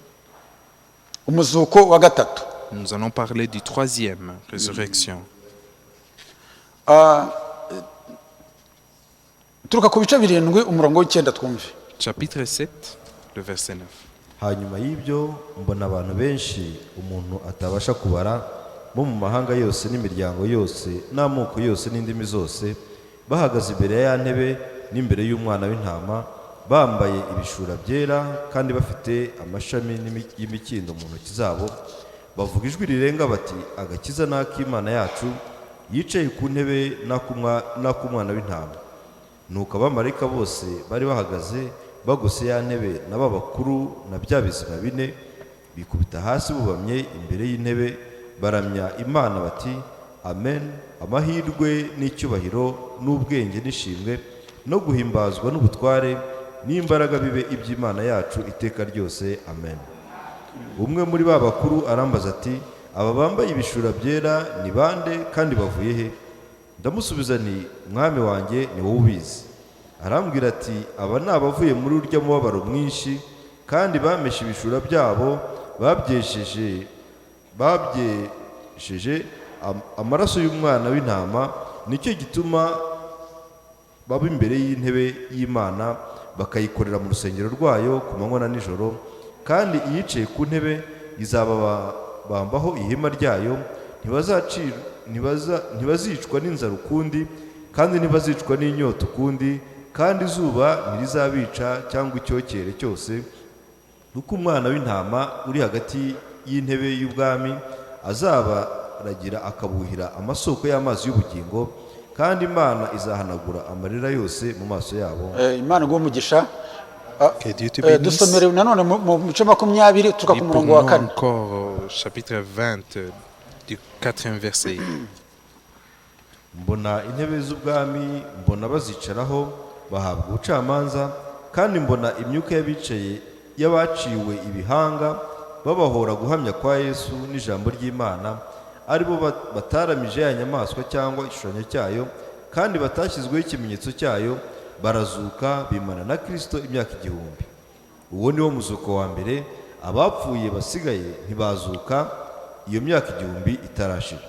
umuzuko wa gatatu. Nous allons parler du troisième résurrection. Turuka ku bice birindwi umurongo w'icyenda twumve. Chapitre 7, le verset 9. Hanyuma y'ibyo mbona abantu benshi umuntu atabasha kubara, bo mu mahanga yose n'imiryango yose n'amoko yose n'indimi zose, bahagaze imbere ya ntebe n'imbere y'umwana w'intama, bambaye ibishura byera kandi bafite amashami y'imikindo mu ntoki zabo, bavuga ijwi rirenga bati, agakiza n'ak'Imana yacu yicaye ku ntebe n'ak'umwana w'intama. Nuko abamarayika bose bari bahagaze bagose ya ntebe na ba bakuru na bya bizima bine, bikubita hasi bubamye imbere y'intebe, baramya Imana bati, amen. Amahirwe n'icyubahiro n'ubwenge n'ishimwe no guhimbazwa n'ubutware n'imbaraga bibe iby'Imana yacu iteka ryose, amen. Umwe muri ba bakuru arambaza ati, aba bambaye ibishura byera ni bande kandi bavuye he? Ndamusubiza nti, mwami wanjye ni wowe ubizi. arambwira ati aba ni abavuye muri urya mubabaro mwinshi kandi bameshe ibishura byabo babyejesheje amaraso y'umwana w'intama. Nicyo gituma baba imbere y'intebe y'Imana bakayikorera mu rusengero rwayo ku manywa na nijoro, kandi iyicaye ku ntebe izababambaho ihema ryayo. Ntibazicwa n'inzara ukundi, kandi ntibazicwa n'inyota ukundi, kandi izuba ntirizabica cyangwa icyokere cyose, kuko umwana w'intama uri hagati y'intebe y'ubwami azabaragira akabuhira amasoko y'amazi y'ubugingo, kandi Imana izahanagura amarira yose mu maso yabo. Imana iguhe umugisha. Que Dieu te bénisse. Dusomere nanone mu bice 20 tuka ku murongo wa 4. Encore au chapitre 20 du 4e verset. Mbona intebe z'ubwami, mbona bazicaraho bahabwa ubucamanza, kandi mbona imyuka y'abicaye y'abaciwe ibihanga babahora guhamya kwa Yesu n'ijambo ry'Imana, aribo bataramije ya nyamaswa cyangwa igishushanyo cyayo, kandi batashyizweho ikimenyetso cyayo, barazuka bimana na Kristo imyaka 1000. Uwo ni wo muzuko wa mbere. Abapfuye basigaye ntibazuka iyo myaka 1000 itarashira.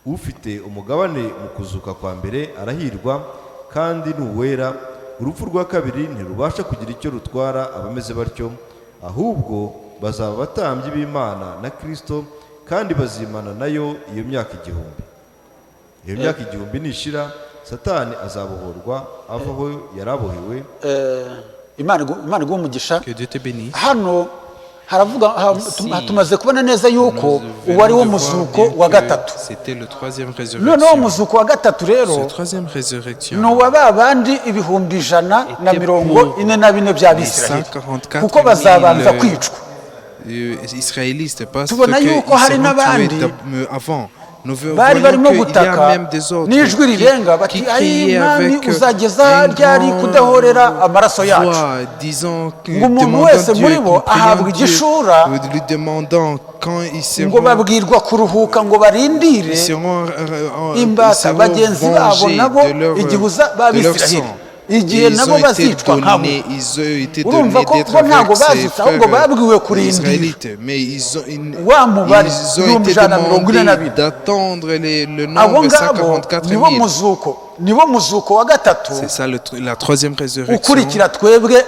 Ufite umugabane mu kuzuka kwa mbere arahirwa, kandi n'uwera. Urupfu rwa kabiri ntirubasha kugira icyo rutwara abameze batyo, ahubwo bazaba abatambyi b'Imana na Kristo, kandi bazimana nayo iyo myaka 1000. Iyo myaka 1000 nishira, Satani azabohorwa ava aho yarabohewe. Imana iguhe umugisha. Que Dieu te bénisse. Hano haravuga tumaze kubona neza yuko uwo ari wo muzuko wa gatatu. C'était le 3e Noneho muzuko wa gatatu rero, cette 3e résurrection, no babandi 144 by'Abisirayeli, kuko bazabanza kwicwa. Israélites, parce Tubona yuko hari n'abandi avant. bari barimo gutaka n'ijwi rirenga bati ayi mwami uzageza ryari kudahorera amaraso yacu, ngo umuntu wese muri bo ahabwa igishura, ngo babwirwa kuruhuka ngo barindire imbata bagenzi babo nabo igihe b'Abisirayeli, igihe nabo bazicwa nkabo. Urumva ko ntabwo bazitse, ahubwo babwiwe kurindira wa mubare 142. Abo ngabo nibo muzuko wa gatatu. C'est ça la 3e résurrection. Ukurikira twebwe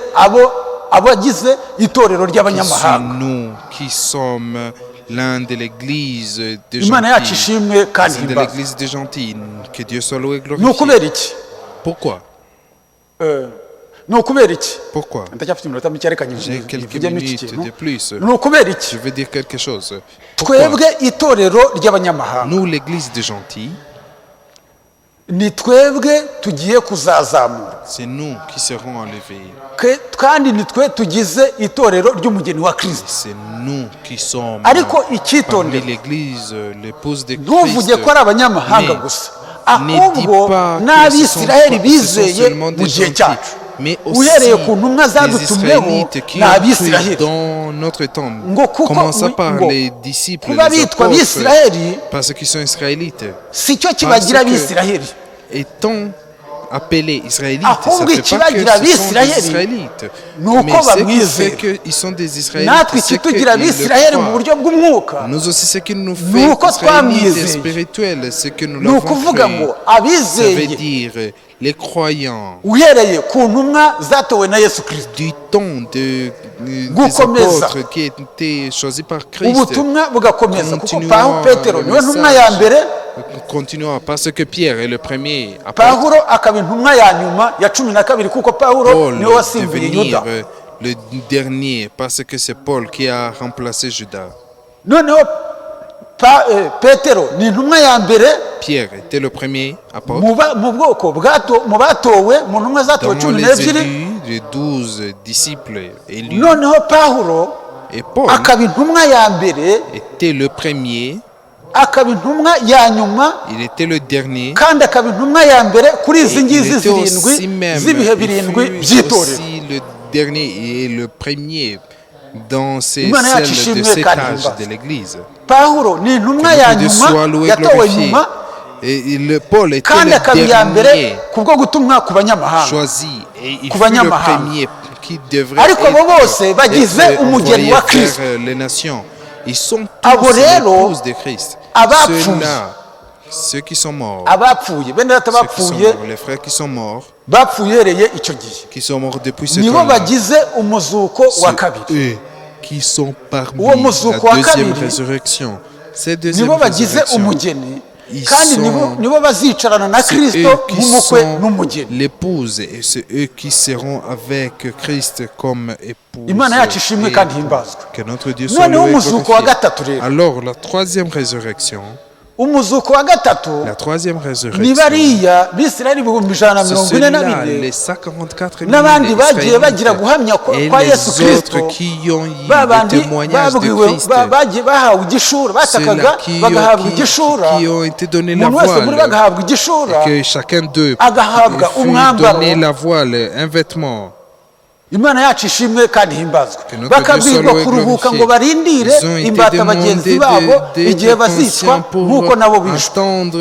abagize itorero ry'abanyamahanga. Nous qui sommes l'un de l'église des Imana yacu ishimwe kandi de l'église des gentils. Que Dieu soit loué et glorifié. Nukubera iki? Pourquoi? Nukubera iki? Pourquoi? J'ai quelques minutes de plus. Nukubera iki? Je veux dire quelque chose. Twebwe itorero ry'abanyamahanga, nous l'église des gentils, ni twebwe tugiye kuzazamura, c'est nous qui serons enlevés. Kandi ni twe tugize itorero ry'umugeni wa Kristo. C'est nous qui sommes Ariko parmi icyitondera, l'église, l'épouse de Christ. ntuvuge ko ari abanyamahanga gusa, ahubwo n'Abisirayeli bizeye mu gihe cyacu. Uhereye ku ntumwa zadutumyeho ni Abisirayeli, dans notre temps, ngo commençant par les disciples, kuba les bitwa apôtres, Abisirayeli parce qu'ils sont israélites. si cyo kibagira Abisirayeli, Étant appelés israélites, ahubwo ça fait pas que ikibagira ce sont des Abisirayeli israélites, ni uko mais ce qui bamwizera. fait qu'ils sont des israélites, natwe c'est ikitugira qu'ils le Abisirayeli mu croient. buryo bw'umwuka Nous aussi, ce qui nous ni fait uko israélites twamwizeye. spirituels, c'est que nous ni l'avons ukuvuga cru. ngo Ça veut abizeye dire les croyants uhereye ku ntumwa zatowe na Yesu Kristo, du temps des Gukomeza. apôtres qui étaient choisis par Christ. ubutumwa bugakomeza, kuko Continuons Petero le niwe ntumwa ya mbere, Continuons, parce que Pierre est le premier apôtre. Pawulo akaba intumwa ya nyuma ya 12, kuko Pawulo Paul niwe wasimbuye devenir Yuda. le dernier, parce que c'est Paul qui a remplacé Judas. Noneho Petero ni intumwa ya mbere Pierre était le premier apôtre. mu bwoko mu batowe mu ntumwa zatowe Dans 12. les élus, les 12 disciples élus. Noneho Pawulo Et Paul akaba intumwa ya mbere, était le premier, akaba intumwa ya nyuma, il était le dernier. kandi akaba intumwa ya mbere kuri Et izi il ngizi était aussi zirindwi même, z'ibihe il birindwi fut by'itorero. aussi le dernier et le premier dans ces Imana yacu celles de ishimwe cet kandi âge ihimbaze. de l'Église. Pawulo ni intumwa Que ya Dieu nyuma soit loué et yatowe glorifié. nyuma Et Paul était kandi akaba iya le mbere dernier kubwo gutumwa ku banyamahanga. choisi. Et il Ku fut le banyamahanga. premier qui devrait Ariko abo bose bagize être umugeni envoyé wa vers Kristo. les nations. Ils sont Abo tous rero, l'épouse de Christ. abapfuye. Ceux-là, ceux qui sont morts, Abapfuye bene data ceux qui sont bapfuye morts, les frères qui sont morts, bapfuye uhereye icyo gihe qui sont morts depuis ce nibo temps-là, bagize umuzuko wa kabiri. eux qui sont parmi Uwo muzuko wa la deuxième kabiri, résurrection. Cette deuxième nibo bagize résurrection, umugeni ils kandi sont- nibo bazicarana na c'est Kristo eux qui nk'umukwe sont n'umugeni. l'épouse et c'est eux qui seront avec Christ comme épouse. Imana yacu ishimwe et kandi époux. himbazwe. Que notre Dieu soit Noneho loué et umuzuko wa glorifié. gatatu rero, Alors la troisième résurrection, umuzuko wa gatatu la troisième ni résurrection, bariya bisirayeli ibihumbi ijana na c'est mirongo ine na celui-là, bine les 144 000 n'abandi bagiye bagira Israélites guhamya et kwa Yesu les Kristo, autres qui ont eu ba le bandi témoignage de babwiwe Christ, bagiye bahawe igishura batakaga ceux-là qui bagahabwa igishura, qui ont été donnés la umuntu wese muri voile, bagahabwa igishura, que chacun d'eux agahabwa fut umwambaro. donné la voile, un vêtement. Imana yacu ishimwe kandi himbazwe. Que notre Bakabwirwa Dieu soit loué et kuruhuka glorifié. ngo barindire Ils ont été imbata bagenzi demandés babo d'être igihe bazicwa conscients nk'uko pour nabo bishwe. attendre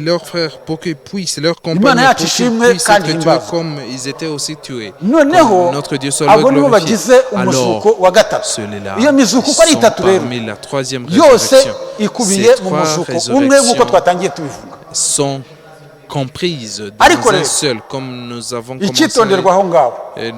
leurs frères pour qu'ils puissent, leurs Imana compagnons yacu pour qu'ils ishimwe puissent kandi être tués himbazwe. comme ils étaient aussi tués. Noneho Comme notre Dieu soit loué abo et nibo glorifié. bagize umuzuko Alors, wa gatatu. ceux-là Iyo mizuko uko ari sont itatu rero parmi la troisième yose résurrection. ikubiye Ces mu trois muzuko umwe nk'uko résurrections twatangiye tubivuga. sont comprises Ariko dans un rero, seul, comme nous avons commencé icyitonderwa aho ngaho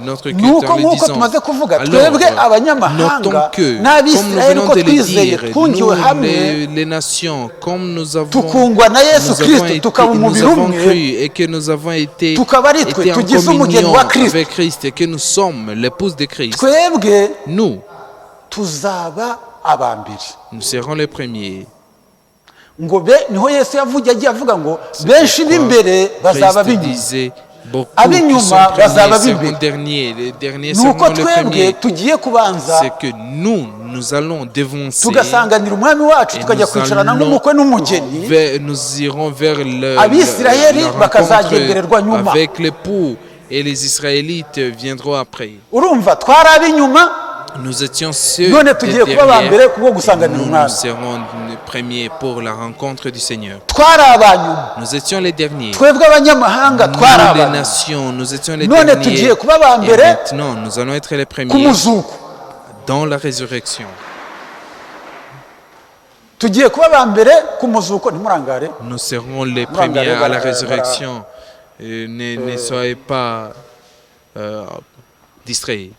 notre ni culte uko en le nk'uko disant. tumaze kuvuga Alors, twebwe abanyamahanga notons que, comme nous n'abisirayeli venons ko de le twizeye dire, twungiwe nous, hamwe les nations, comme nous avons, tukungwa na Yesu nous avons Kristo été- tukaba nous umubiri avons umwe, cru et que nous avons été, tukaba ari twe été en tugize umugeni communion wa Kristo, avec Christ et que nous sommes l'épouse de Christ. twebwe Nous, tuzaba aba mbere. nous serons les premiers. Ngo niho Yesu yagiye avuga ngo benshi b'imbere bazaba Christ b'inyuma, disait, beaucoup Ab'inyuma qui sont bazaba premiers b'imbere. seront derniers, les derniers ni uko seront les twebwe premiers. tugiye kubanza C'est que nous allons dévancer tugasanganira umwami wacu et tukajya kwicarana nk'umukwe n'umugeni, nous irons vers Abisirayeli la rencontre bakazagendererwa nyuma. avec l'époux et les Israélites viendront après. urumva twari ab'inyuma Nous étions ceux none des tugiye kuba aba mbere derniers. kubwo gusanganira Nous umwami. serons les premiers pour la rencontre du Seigneur. twari abanyuma Nous étions les derniers. twebwe abanyamahanga twari Nous, les abanyuma nations, nous étions les none derniers. tugiye kuba aba Et mbere maintenant, nous allons être les ku premiers muzuko, dans la résurrection. tugiye kuba aba mbere ku muzuko. Ntimurangare, Nous serons les Voilà, premiers à la voilà, résurrection. Ne soyez pas distraits.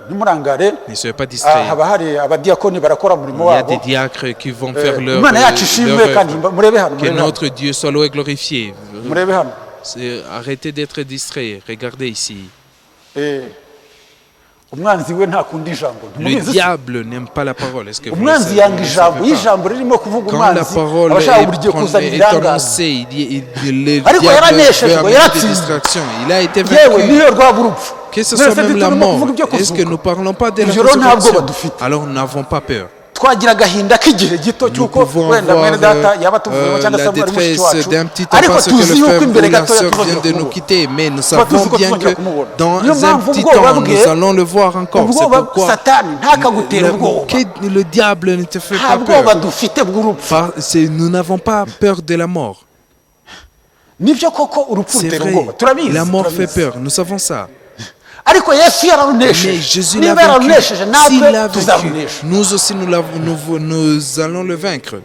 ntimurangare. Ne soyez pas distraits. haba hari abadiyakoni barakora umurimo Il y a wabo. des diacres qui vont faire leur, Imana yacu ishimwe leur kandi œuvre. murebe hano, Que murebe hano, notre Dieu soit loué et glorifié. murebe hano. Arrêtez d'être distraits. Regardez ici. Umwanzi we ntakunda ijambo. Le Ntimubizi? diable n'aime pas la parole. Est-ce que vous le umwanzi savez? yanga Vous ne ijambo. savez Iyo pas. ijambo ririmo kuvuga Quand la umwanzi parole aba ashaka buri gihe kuzana est ibirangaza. annoncée, le Ariko diable yaraneshejwe, veut amener des yaratsinzwe. distractions. Il a été yewe vaincu. niyo rwaba urupfu. Que ce Mwese soit même la turimo mort, kuvuga ibyo est-ce que kuzuka. nous ne parlons pas de la Ijoro nta bwoba résurrection? dufite. Alors nous n'avons pas peur. twagira agahinda k'igihe gito Nous cy'uko pouvons wenda avoir mwene data yaba tuvuye cyangwa se la muri mushiki détresse wacu, d'un petit temps ariko parce que tuzi le yuko frère imbere ou la gatoya sœur vient tuzongera de nous kumubona. quitter, mais nous Tuba tuzi savons ko bien tuzongera que kumubona. dans Niyo un mpamvu petit ubwoba temps, bwe, nous allons le voir encore. C'est ubwoba pourquoi satani ntakagutera ubwoba. que le diable ne te fait nta pas bwoba peur. dufite bw'urupfu. Nous n'avons pas peur de la mort. nibyo koko urupfu C'est rutera vrai, ubwoba, turabizi, la mort fait turabizi. peur, nous savons ça. ariko Yesu Mais yararunesheje. Jésus l'a niba vaincu. yararunesheje S'il natwe l'a vaincu, tuzarunesha. nous aussi nous allons le vaincre.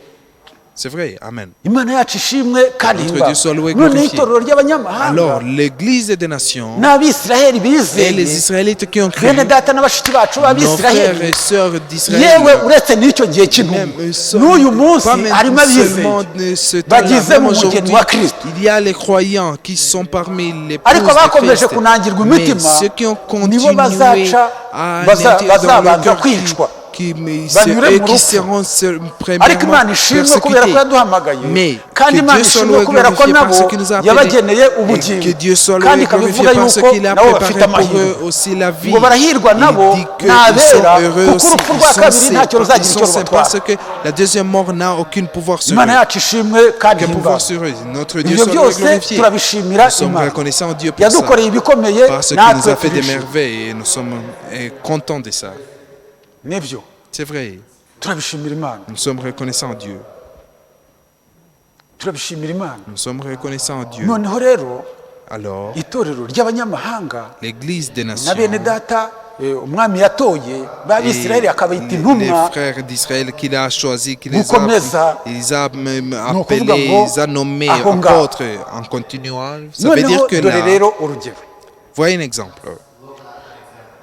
C'est vrai, Amen. Imana yacu ishimwe kandi Notre Dieu soit loué et none glorifié. itorero ry'abanyamahanga Alors, l'église des nations n'abisiraheli et bizeye les Israélites qui ont cru, bene data na bashiki bacu nos frères b'abisiraheli, et sœurs yewe d'Israël, uretse n'icyo gihe cy'intumwa même n'uyu munsi pas même harimo seulement abizeye de ce temps-là, bagize même mu mugeni aujourd'hui, wa Kristo. il y a les croyants qui sont parmi les ariko épouses de bakomeje Christ. kunangirwa Mais imitima ceux qui ont nibo continué bazaca à baza- l'intérieur dans bazabanza le cœur, kwicwa c'est banyure eux mu qui rupfu. seront ariko premièrement imana ishimwe kubera ko persécutés. yaduhamagaye Mais kandi que imana Dieu soit ishimwe loué et kubera ko glorifié nabo parce qu'il nous a appelés. yabageneye Et que ubugingo Dieu soit loué kandi et glorifié ikabivuga parce yuko qu'il a nabo bafite préparé pour amahirwe eux aussi la vie. ngo barahirwa nabo Il dit ni qu'ils sont abera heureux kuko aussi. urupfu Ils rwa sont kabiri saints, ntacyo ruzagira ils icyo sont saints rubatwara. parce que la deuxième mort n'a aucun pouvoir sur imana eux. yacu ishimwe kandi Quel pouvoir himbaza. sur eux. Notre Dieu ibyo soit loué et byose glorifié. turabishimira Nous sommes imana reconnaissants à Dieu pour ça. yadukoreye ibikomeye Parce qu'il nous natwe a fait des turishimye. merveilles et nous sommes contents de ça. nibyo C'est vrai. turabishimira imana. Nous sommes reconnaissants à Dieu. turabishimira imana Nous sommes reconnaissants à Dieu. noneho rero Alors, itorero ry'abanyamahanga l'Église des na nations bene data umwami yatoye b'abisirayeli akabayita les intumwa frères d'Israël qu'il a choisis, qu'il gukomeza les a même ni ukuvuga appelés, ngo les a nommés aho ngaho. apôtres en continuant. Ça veut noneho dire que dore là, rero urugero voyez un exemple.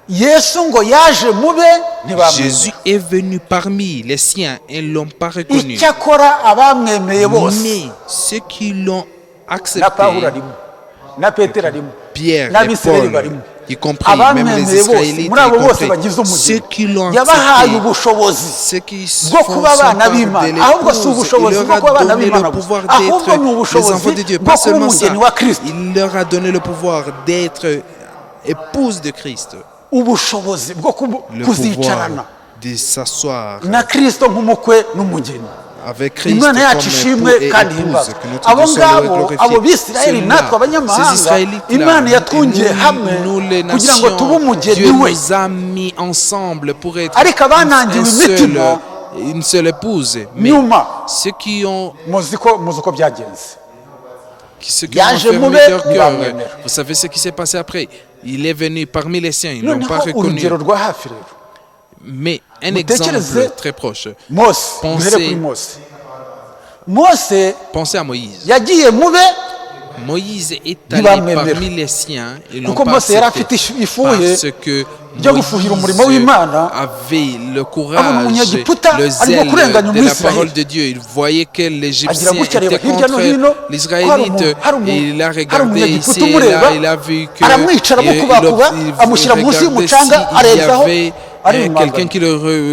yesu ngo yaje mube ntibamwemera Jésus est venu parmi les siens et ne l'ont pas reconnu. icyakora abamwemeye bose Mais ceux qui l'ont na accepté, pawulo arimo na petero arimo Pierre et n'abisirayeli Paul, barimo y compris même les abamwemeye bose Israélites, muri abo y bose compris bagize ceux umugeni qui l'ont yabahaye accepté, ubushobozi ceux qui bwo font kuba son abana part b'imana de ahubwo si l'épouse, ubushobozi il bwo leur kuba a abana donné b'imana le gusa pouvoir ahubwo d'être ni les ubushobozi enfants de Dieu. bwo Pas kuba seulement ça, umugeni wa kristo il leur a donné le pouvoir d'être épouse de Christ, ubushobozi bwo le kuzicarana pouvoir de s'asseoir na kristo nk'umukwe n'umugeni avec Christ imana yacu comme ishimwe époux et kandi épouse, himbazwe que notre abo Dieu soit loué et ngabo glorifié. abo bisirayeli natwe Ces abanyamahanga Israélites-là, imana yatwungiye hamwe nous les kugira ngo tube nations, umugeni Dieu we nous a mis ensemble pour être ariko abanangiwe imitima une seule épouse. Mais nyuma ceux qui ont muzi uko byagenze ceux qui ont Yaje fermé mube, leur cœur, ntibamwemera. vous savez ce qui s'est passé après. Il est venu parmi les siens, ils ne l'ont noneho pas reconnu. urugero rwa hafi rero Mais un Mutekereze- exemple très proche. mose Pensez- duhere kuri mose mose Pensez à Moïse. yagiye mube Moïse est allé ntibamwemera. parmi les siens et l'ont kuko pas mose yari accepté afite ifuhe parce que ryo gufuhira umurimo Moïse w'imana avait le abona courage, umunyegiputa le arimo zèle kurenganya de la umwisirayeli parole de Dieu. Il voyait que l'Égyptien agira gutya areba était hirya no hino contre l'Israélite. Et il a hari regardé umunyegiputa ici et umureba là, il a vu que aramwicara amukubakuba amushyira munsi y'umucanga il y arenzaho avait arimumanganya. quelqu'un qui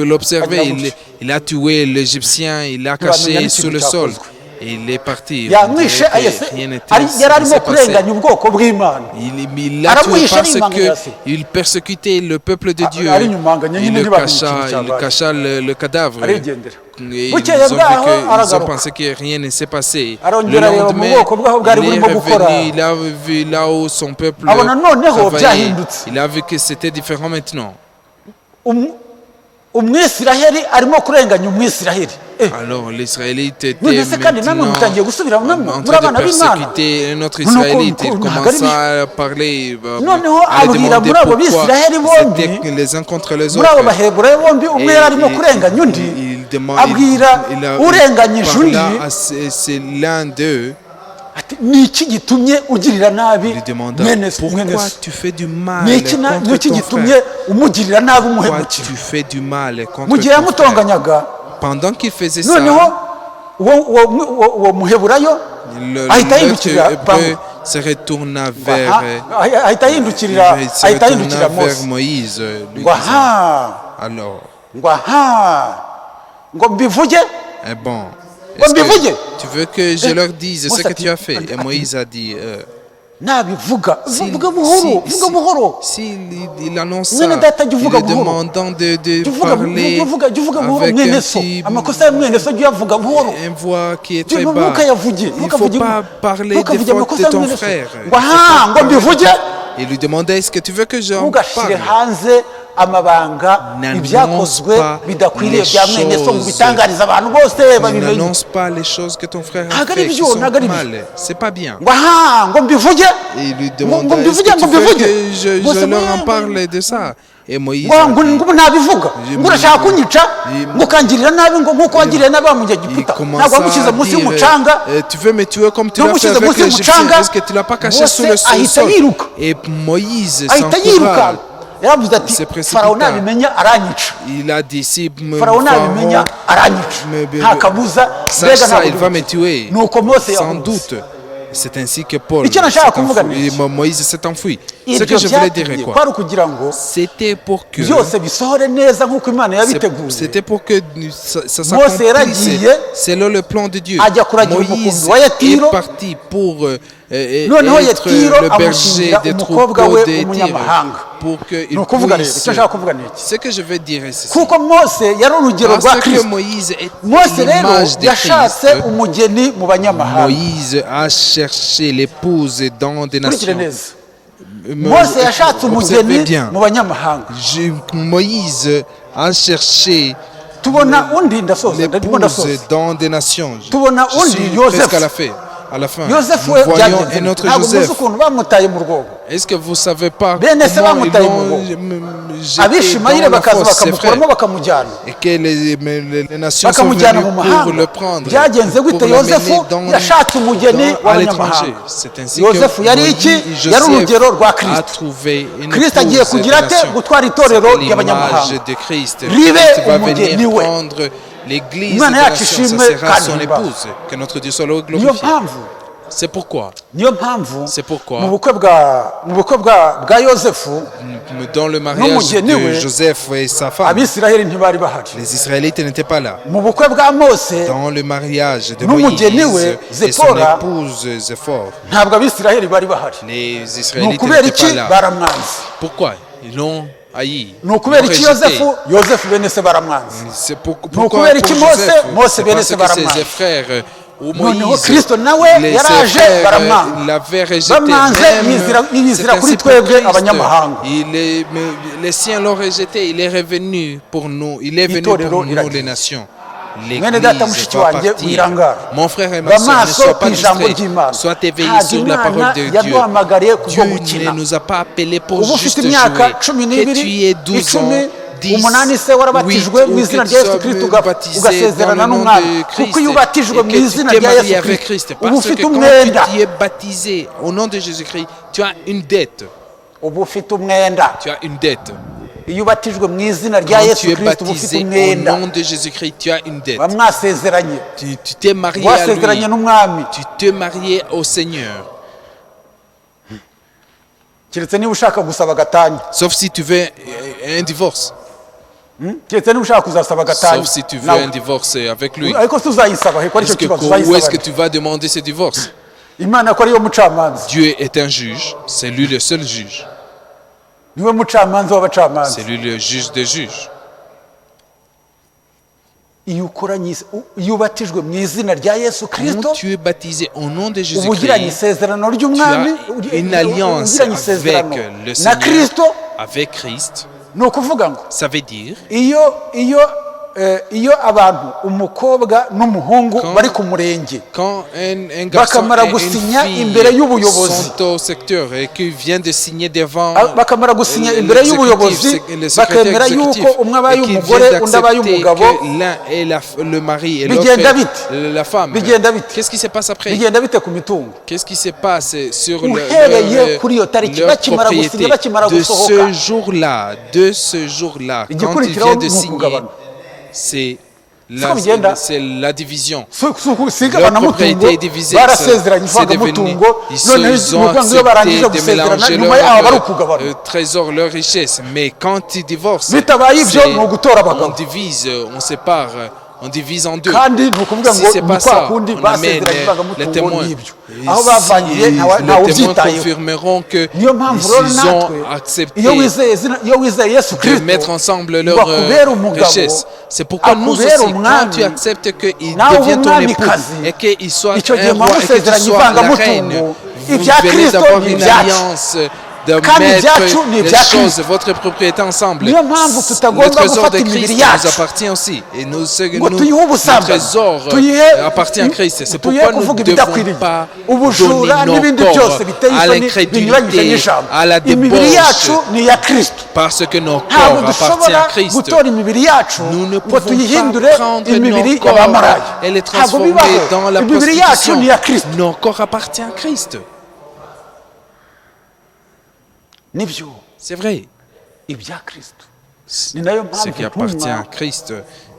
l'observait. Agira gutya. Il a tué l'Égyptien, il l'a Ntibamenya caché n'ikintu sous le sol. cyakozwe. Et il est parti. On yamwishe dirait que ayese rien n'était yari arimo s'est passé. kurenganya ubwoko bw'imana Il l'a tué Aramuhisha parce arimanganya se. qu'il persécutait le peuple de Dieu. arinyumanganya nyine ntibamenye ikintu Il cyabaye cacha le cadavre. arigendera Et ils bukeye ont vu bwaho que, ils ont aragaruka pensé que rien ne s'est passé. Le arongera areba mu lendemain, bwoko bwaho bwari il est burimo gukora revenu, il a vu là où son peuple abona noneho travaillait. byahindutse Il a vu que c'était différent maintenant. umwisiraheli arimo kurenganya umwisiraheli Alors l'Israélite était none se kandi namwe maintenant mutangiye gusubira en muri train de abana b'imana persécuter notre Nuko- Israélite. Il ntabwo ari commença à parler, noneho à lui abwira demander muri abo pourquoi bisiraheli bombi c'était les uns contre les muri abo autres. baheburayo bombi umwe yari arimo kurenganya undi abwira urenganyije undi c'est l'un d'eux, ati ni iki gitumye ugirira nabi lui demanda mwene so pourquoi tu fais du mal ni iki contre ton gitumye frère, umugirira nabi pourquoi umuhemukira tu fais du mal contre mu gihe ton frère. yamutonganyaga Pendant qu'il faisait ça, noneho uwo muheburayo ahita l'autre yindukirira hébreu se retourna vers ahita yindukirira vers mose Moïse. Lui ngo disant, aha alors, ngo aha ngo mbivuge eh bon, Ngo est-ce que mbivuge tu veux que je leur dise Mose ce que ati- tu as fait? Et ati- Moïse a dit, nabivuga s'il- vuga buhoro si- vuga buhoro s'il il annonce Mwene ça, data, jya il uvuga lui buhoro. demandant de jya uvuga parler buhoro avec mwene un so petit amakosa ya mwene so jya uyavuga buhoro une voix qui est très bas. ntukayavuge Il ne faut pas parler des ntukavuge fautes amakosa de ya ton mwene so frère. ngo aha ngo mbivuge Il lui demandait, est-ce que tu veux que j'en ntugashyire parle? hanze amabanga N'annonce ibyakozwe pas bidakwiriye les bya mwene so ngo choses. bitangarize abantu bose Ne babimenye n'annonce pas les choses que ton frère a Ntabwo ari fait qui byo, sont ntabwo ari byo. mal. C'est pas bien. ngo aha ngo mbivuge Et il lui ngo demandait, est-ce mbivuge que ngo tu veux mbivuge que je Bose leur en ngo- parle de ça? Et Moïse ngo a ngo dit, ngo nabivuga ngo urashaka kunyica ngo ukangirira nabi ngo nk'uko wagiriye nabi wa il munyegiputa commença ntabwo wamushyize à munsi dire, y'umucanga tu veux me tuer comme tu Non, l'as fait mushyize avec munsi l'Égyptien. y'umucanga, Est-ce que tu l'as pas caché Mose sous le ahita sol? yiruka. Et Moïse ahita s'encourage. yiruka yaravuze ati Se précipita. farawo nabimenya aranyica Il a dit, si farawo nabimenya aranyica nta kabuza sache ça, ntabwo il va me tuer. nuko mose Sans yavuze doute. C'est ainsi que Paul Icyo nashaka kuvuga ni s'est iki? enfui. Moïse s'est enfui. Ce ibyo que je voulais dire byatumye quoi? kwari ukugira ngo C'était pour que byose bisohore neza nk'uko imana yabiteguye c'était pour que ça Mose s'accomplisse yaragiye, selon le plan de Dieu. ajya kuragira Moïse umukumbi wa Yetiro, est parti pour noneho être Yetiro le berger amushyingira des umukobwa troupeaux we de Tyr w'umunyamahanga pour ni qu'il ukuvuga rero puisse. icyo nshaka kuvuga ni iki Ce que je veux dire c'est kuko mose yari urugero rwa parce que kirisito Moïse est mose rero l'image de yashatse Christ. umugeni mu banyamahanga Moïse a cherché l'épouse dans des kurikire nations. neza mose yashatse Observez umugeni bien. mu banyamahanga Moïse a cherché tubona undi ndasoza ndimo ndasoza l'épouse dans des nations. tubona Je undi suis Yosefu presque à la fin. Yosefu Nous we voyons byagenze un autre ntabwo muzi Joseph. ukuntu bamutaye mu rwobo Est-ce que vous savez pas Bene se comment ils bamutaye mu l'ont rwobo jeté abishimayire dans la bakaza fosse, ses bakamukuramo frères, bakamujyana et que les nations sont bakamujyana venues mu pour mahanga le prendre, byagenze gute pour yosefu l'amener dans yashatse umugeni à l'étranger. w'abanyamahanga C'est ainsi yosefu yari que iki Moïse, yari urugero rwa Joseph a kirisito trouvé une kirisito agiye épouse kugira des ate nations. gutwara itorero C'est ry'abanyamahanga l'image de Christ. ribe Christ va umugeni venir we prendre l'église des Imana yacu nations, ça ishimwe sera kandi son himbazwe. épouse. Que notre Dieu soit niyo glorifié. mpamvu C'est pourquoi, niyo mpamvu C'est pourquoi mu bukwe bwa yosefu dans le mariage n'umugeni we de Joseph et sa femme, abisiraheli ntibari bahari les Israélites n'étaient pas là. mu bukwe bwa mose Dans le mariage de Moïse n'umugeni we et son Zipora épouse Zéphore, ntabwo abisiraheli bari bahari les ni Israélites ukubera n'étaient iki pas là. baramwanze Pourquoi? Ils l'ont haï. ni ukubera Ils iki l'ont rejeté. yosefu bene se baramwanze C'est pourquoi ukubera iki pour Mose? Joseph, Mose c'est bene parce se que baramwanze. ses frères ou noneho Moïse, kristo nawe ses yaraje frères baramwanga l'avaient rejeté. bamwanze yizira C'est kuri ainsi pour twebwe Christ. abanyamahanga Les siens l'ont rejeté, il est revenu pour nous, il est venu Itorero pour nous iragiye. les nations. Mwene data L'Église mushiki va wanjye partir. wirangara Mon frère et ma soeur, ne bamaso sois ku pas ijambo distrait, ry'imana sois éveillé ntabwo sur la parole imana de Dieu. yaduhamagariye kubwo Dieu ne gukina nous a pas appelés pour uba juste ufite imyaka jouer. cumi Que n'ibiri tu aies 12 ans, icumi 10, umunani se warabatijwe 8, mu ou izina que rya tu yesu sois kirisito baptisé ugasezerana dans le nom n'umwami de kuko Christ iyo ubatijwe et mu que tu izina t'es rya marié yesu avec kirisito Christ. uba Parce que ufite quand umwenda tu es baptisé au nom de Jésus-Christ, tu as une dette. uba ufite umwenda Tu as une dette. iyo ubatijwe mu izina rya Quand yesu tu es kirisito uba ufite baptisé au umwenda nom de Jésus-Christ, tu as une dette. uba mwasezeranye Tu t'es marié à wasezeranye lui. n'umwami Tu t'es marié au Seigneur. keretse niba ushaka gusaba gatanya Sauf si tu veux un divorce. keretse niba ushaka kuzasaba gatanya Sauf si tu veux nawe. un divorce avec lui. ariko tuzayisaba heko aricyo Est-ce que, kibazo où est-ce uzayisaba que tu vas demander ce divorce? imana ko ariyo mucamanza Dieu est un juge. C'est lui le seul juge. niwe mucamanza w'abacamanza C'est lui le juge des juges. iyo ubatijwe mu izina rya yesu kirisito Quand tu es baptisé au nom de uba ugiranye Jésus-Christ, isezerano tu ry'umwami as une alliance ugiranye avec isezerano le na Seigneur, kirisito avec Christ. ni ukuvuga ngo Ça veut dire, iyo abantu umukobwa n'umuhungu Quand- bari ku murenge quand un garçon bakamara et une gusinya fille imbere y'ubuyobozi sont au secteur et qu'ils viennent de signer devant bakamara gusinya imbere y'ubuyobozi bakemera yuko umwe abaye umugore undi abaye umugabo l'un est le mari et Bigenda l'autre bite. la femme. Bigenda bite. Qu'est-ce qui se passe après? bigenda bite ku mitungo Qu'est-ce qui se passe sur Uhereye kuri iyo tariki, leur bakimara gusinya, propriété bakimara de gusohoka. de ce jour-là, quand ils Igikurikiraho viennent de ni signer, ukugabana. c'est Siko bigenda. la division. sigabana Leur propriété mutungo est divisée. barasezeranye C'est ivangamutungo devenu, ils ont noneho iyo barangije accepté de gusezerana mélanger nyuma yaho bari leur ukugabana trésor, leur richesse. Mais quand ils divorcent, bitabaye ibyo c'est- ni ugutora on abagabo divise, on sépare, on divise en deux. kandi ni ukuvuga Si ngo c'est ni pas kwa ça, kundi on amène basezeranye les ivangamutungo témoins. n'ibyo Et aho bavangiye si ntawe les témoins ubyitayeho confirmeront que niyo mpamvu ils rero ont natwe accepté iyo wizeye yesu de kirisito mettre ensemble ngo leur akubere umugabo richesse. C'est pourquoi nous aussi, akubere quand umwami tu acceptes qu'il nawe devienne ton époux umwamikazi et qu'il soit icyo gihe un muba roi et que tu musezeranye sois la reine, ivangamutungo vous ibya venez kirisito d'avoir ni une ibyacu alliance de Kandi mettre ibyacu ni les ibya choses, Kristo. votre propriété ensemble. Niyo mpamvu tutagomba Le trésor gufata de imibiri Christ yacu nous appartient aussi. Et nous, ngo tuyihe le ubusambanyi trésor tuyihe appartient à Christ. C'est tuyihe pourquoi nous kuvuga ne devons ibidakwiriye pas ubujura donner n'ibindi nos byose corps biteye à isoni binyuranyije l'incrédulité, n'ijambo à la imibiri yacu débauche, ni iya kirisito parce que nos ntabwo corps appartiennent dushobora à Christ. gutora imibiri yacu Nous ne ngo pouvons tuyihindure pas prendre imibiri nos corps y'abamaraya et les ntabwo transformer bibaho dans la imibiri yacu prostitution. ni iya kirisito Nos corps appartiennent à Christ. nibyo C'est vrai. ibya kirisito ni nayo Ce mpamvu qui appartient à intumwa Christ,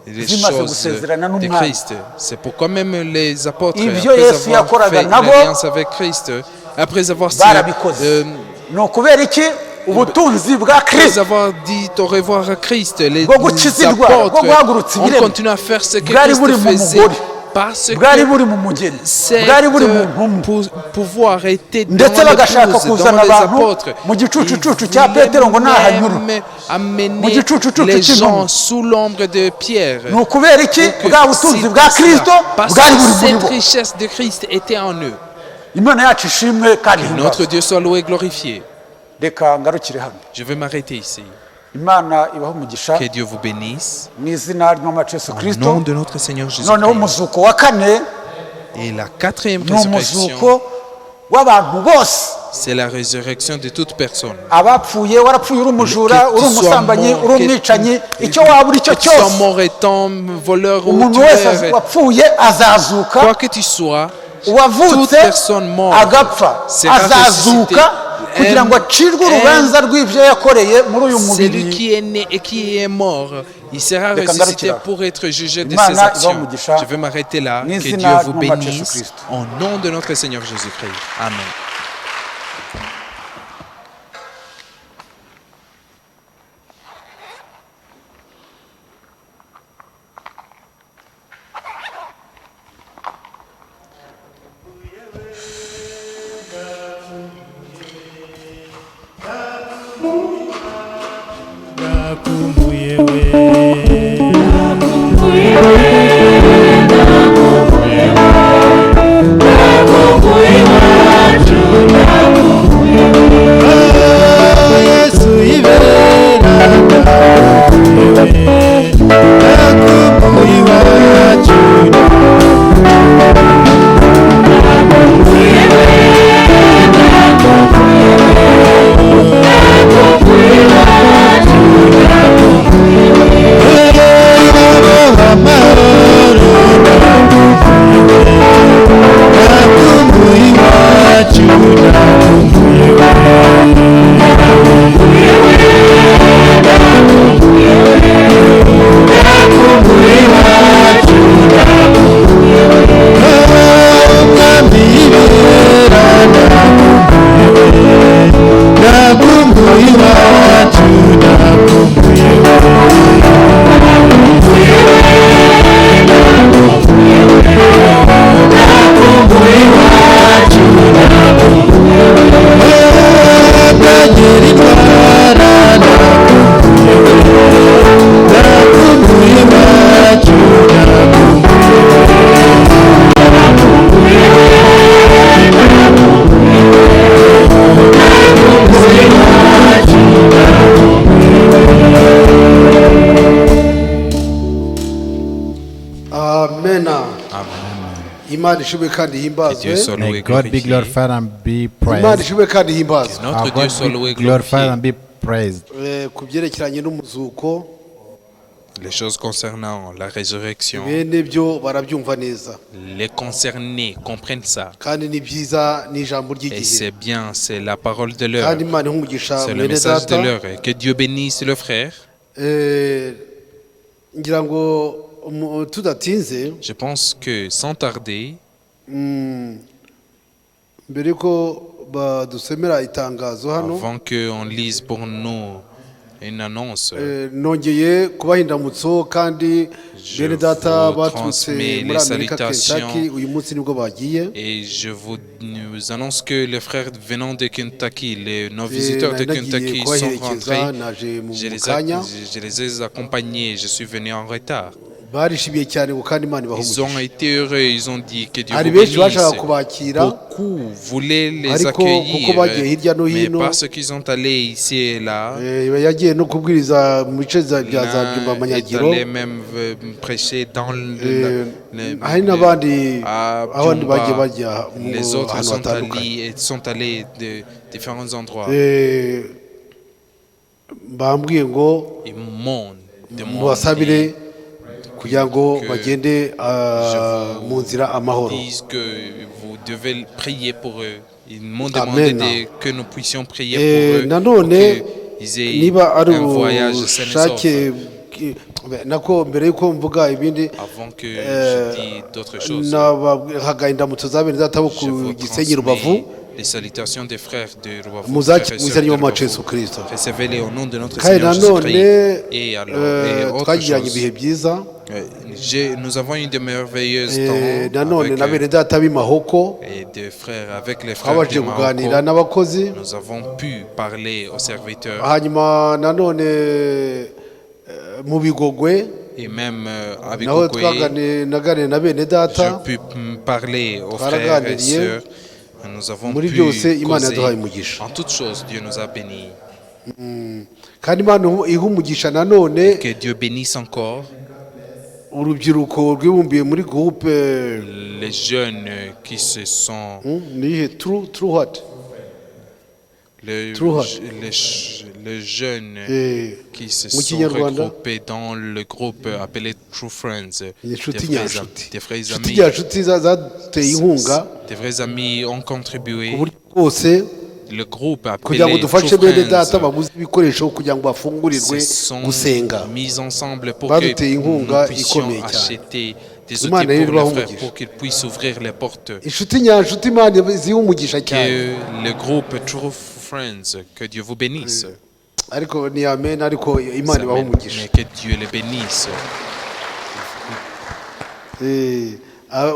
les zimaze choses gusezerana de n'umwami. Christ. C'est pourquoi même les apôtres, Ibyo après Yesu avoir yakoraga fait une nabo, alliance avec Christ, après avoir barabikoze ni ukubera iki ubutunzi bwa après kirisito avoir dit au revoir à Christ, les bwo gukiza indwara bwo apôtres guhagurutsa ont ibirema continué à faire ce que bwari Christ buri mu faisait. mugore Parce bwari que buri mu mugeni cet bwari buri mu ntumwa pouvoir était dans ndetse bagashaka l'épouse, kuzana dans les abantu apôtres. mu gicucucucu Ils cya petero ngo nahanyura voulaient même amener Mu gicucucucu les cy'intumwa. gens sous l'ombre de Pierre. ni ukubera iki Que bwa butunzi c'était bwa cela. kirisito Parce bwari que buri muri cette bo richesse de Christ était en eux. imana yacu ishimwe kandi Notre himbazwe Dieu soit loué et glorifié. reka ngarukire hano Je vais m'arrêter ici. imana ibaho umugisha Que Dieu vous bénisse. mu izina ry'umwami Yesu Au Kristo. nom de notre Seigneur noneho Jésus-Christ. umuzuko wa kane Et la quatrième ni umuzuko résurrection, w'abantu bose, c'est la résurrection de toute personne. abapfuye warapfuye uri umujura, uri umusambanyi, uri umwicanyi, icyo waba uri cyo Que tu sois cyose, mort étant voleur ou umuntu wese tueur, wapfuye azazuka, quoi que tu sois, toute uwavutse personne morte agapfa sera azazuka ressuscitée. kugira ngo acirwe urubanza rw'ibyo yakoreye muri uyu Celui mubiri. qui est né et qui est mort, il sera Reka ressuscité ngarukira. pour être jugé de Imana ses ibahe actions. umugisha. Je vais m'arrêter là. Mu Que izina Dieu vous ry'umwami Yesu bénisse. Kristo. Au nom de notre Seigneur Jésus-Christ. Amen. Nakumbuye we. Yesu ibera nakumbuye iwacu. Nakumbuye iwacu, nakumbuye umwami ibera nakumbuye iwacu, nakumbuye Kagera intwara nakumbuye iwacu, amena imana ishimwe kandi Que himbazwe Dieu soit loué May et God be glorifié. glorified and be imana praised. ishimwe kandi himbazwe Notre Our Dieu soit God loué et be glorified glorifié. and be praised. ku byerekeranye n'umuzuko Les choses concernant la résurrection, bene byo barabyumva neza les concernés comprennent ça. kandi ni byiza ni ijambo Et ry'igihe c'est bien, c'est la parole de l'heure. kandi imana ihumugisha C'est le mwene message de data. l'heure. Que Dieu bénisse le frère. ngira ngo tudatinze Je pense que sans tarder, mbere ko badusomera itangazo hano avant qu'on lise pour nous une annonce, nongeye kubaha indamutso kandi Je bene data vous baturutse transmets muri les amerika salutations. Kentucky uyu munsi nibwo bagiye. et je vous annonce que les frères venant de Kentucky, nos visiteurs de nari Kentucky nagiye sont kubaherekeza rentrés. naje mu Je les, kanya je les ai accompagnés, je suis venu en retard. barishimiye cyane ngo kandi imana ibaha Ils ont umugisha. été heureux, ils ont dit que Dieu hari vous benshi bashaka bénisse. kubakira Beaucoup voulaient les ariko kuko accueillir, bagiye hirya no mais hino parce qu'ils sont allés ici et là, yagiye no kubwiriza mu bice bya za byumba l'un est amanyagiro allé même prêcher dans hari n'abandi à abandi bagiye Byumba. bajya mu Les autres ahantu hatandukanye sont allés de différents endroits. bambwiye ngo Ils m'ont mubasabire demandé kugira ngo que bagende mu nzira amahoro. disent que vous devez prier pour eux. Ils m'ont demandé Amen. que nous puissions prier pour eux. nanone Qu'ils aient niba ari un voyage sain et sauf. ubushake nako mbere y'uko mvuga ibindi Avant que je dise d'autres choses, nabahaga indamutso za bene data bo je ku vous Gisenyi transmets Rubavu les salutations des frères de Rubavu. muzaki frères et mu sœurs izina de ry'umwami Rubavu. Yesu Kristo. Recevez-les au nom de notre kandi Seigneur nanone Jésus-Christ. Et autre twagiranye chose, ibihe byiza nous avons eu de merveilleux temps nanone avec, na bene data b'i Mahoko et des frères, avec les frères twabashije de kuganira Mahoko. n'abakozi Nous avons pu parler aux serviteurs hanyuma nanone mu Bigogwe et même avec naho Okoye, naganiriye na bene data je pu parler aux frères et twaraganiriye sœurs. Nous avons muri pu byose Imana causer. yaduhaye umugisha. En toutes choses, Dieu nous a bénis. kandi Imana iha umugisha nanone Que Dieu bénisse encore urubyiruko rwibumbiye muri groupe les jeunes qui se sont nihe true what les, True what? les jeunes qui se mu sont Kinyarwanda regroupés dans le groupe appelé True Friends. inshuti Des nyanshuti vrais inshuti amis. nyanshuti zateye inkunga Des vrais amis ont ku contribué. buryo bwose Le groupe kugira ngo appelé dufashe True bene data Friends baguze ibikoresho kugira ngo bafungurirwe se sont gusenga mis ensemble pour Baduteye que nous inkunga puissions ikomeye cyane. acheter des outils Imana pour rero les ibahe frères, umugisha. pour qu'ils puissent ouvrir les portes. inshuti nyanshuti Imana ziha umugisha cyane Que le groupe True Friends, que Dieu vous bénisse. ariko ni amen ariko Imana ibahe Amen. umugisha Mais que Dieu les bénisse.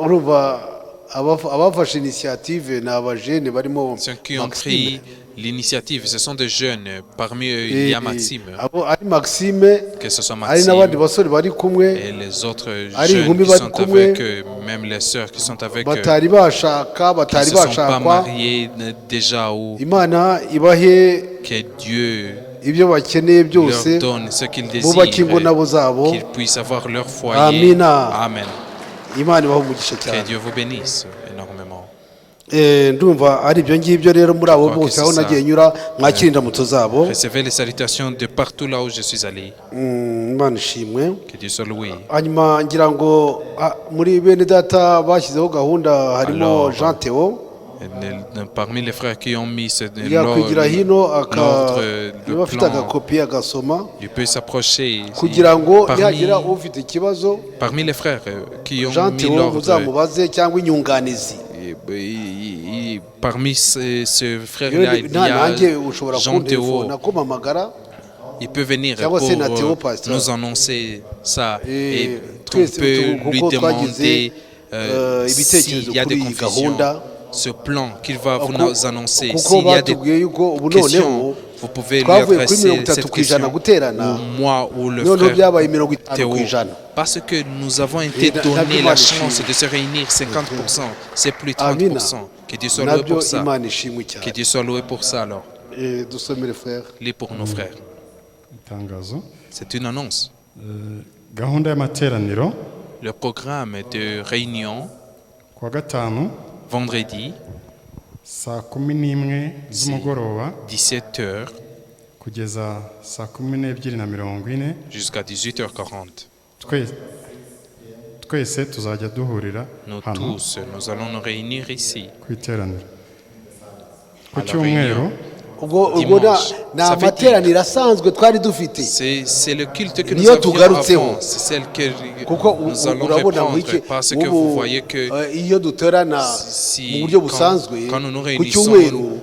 urumva abafashe initiative ni abajene barimo Ceux qui ont Maxime. pris l'initiative, ce sont des jeunes. Parmi eux, il y a Maxime. abo ari Maxime Que ce soit hari n'abandi Maxime basore bari kumwe et les autres Ari jeunes inkumi qui bari sont kumwe, avec eux, même les sœurs qui sont avec eux, batari bashaka qui batari ne se sont pas bashakwa mariés déjà ou Imana ibahe que Dieu ibyo bakeneye byose leur donne ce qu'ils bubake ingo nabo désirent, zabo qu'ils puissent avoir leur foyer. Amina. Amen. Imana ibahe umugisha Que cyane Dieu vous bénisse énormément. ndumva ari ibyo ngibyo rero muri abo crois que bose aho c'est ça. nagiye nyura mwakira indamutso zabo Recevez les salutations de partout là où je suis allé. Imana ishimwe Que Dieu soit loué. hanyuma ngira ngo muri bene data bashyizeho gahunda harimo Alors, Jean Theo Parmi les frères qui ont mis yakwigira hino l'ordre, niba le afite plan, agakopi agasoma il peut s'approcher. kugira ngo Parmi- nihagira ufite ikibazo Parmi les frères qui ont Jean mis Theo l'ordre, muzamubaze cyangwa inyunganizi parmi ce frère-là, il y nanjye a ushobora Jean Théo. kuntelefona kumpamagara Il peut venir Cyangwa pour se na Théo Pasteur. nous annoncer ça Et et on twese peut lui kuko demander twagize ibitekerezo s'il y a kuri des iyi confusions. gahunda Ce plan qu'il va vous Kuko- nous annoncer, kuko s'il y a des batubwiye yuko ubu questions, noneho vous pouvez lui twavuye kuri adresser 30% cette ku ijana question guterana ou moi ou le noneho frère byabaye 50 Théo. ku ijana Parce que nous avons été Et donné nabyo la Imana chance ishimwe. de se réunir 50%, c'est plus Amina. 30%. Que Dieu soit loué nabyo pour ça. Imana ishimwe Que cyane Dieu soit loué pour ça alors. dusomere frère Lis pour nos frères. itangazo C'est une annonce. gahunda y'amateraniro Le programme de réunion kuwa gatanu vendredi, saa 11 z'umugoroba 17h kugeza saa 12:40 jusqu'à 18h40. twese tuzajya duhurira Nous hano tous, nous allons nous réunir ici. ku iteraniro ku À la cyumweru réunion. ubwo Dimanche. ni Ça veut amateraniro asanzwe twari dufite C'est le culte que nous Niyo avions tugarutseho. avant. C'est celle que kuko nous allons urabona ngo reprendre. iki Parce que ubu, vous voyez que iyo duterana mu si, buryo busanzwe quand nous nous ku réunissons cyumweru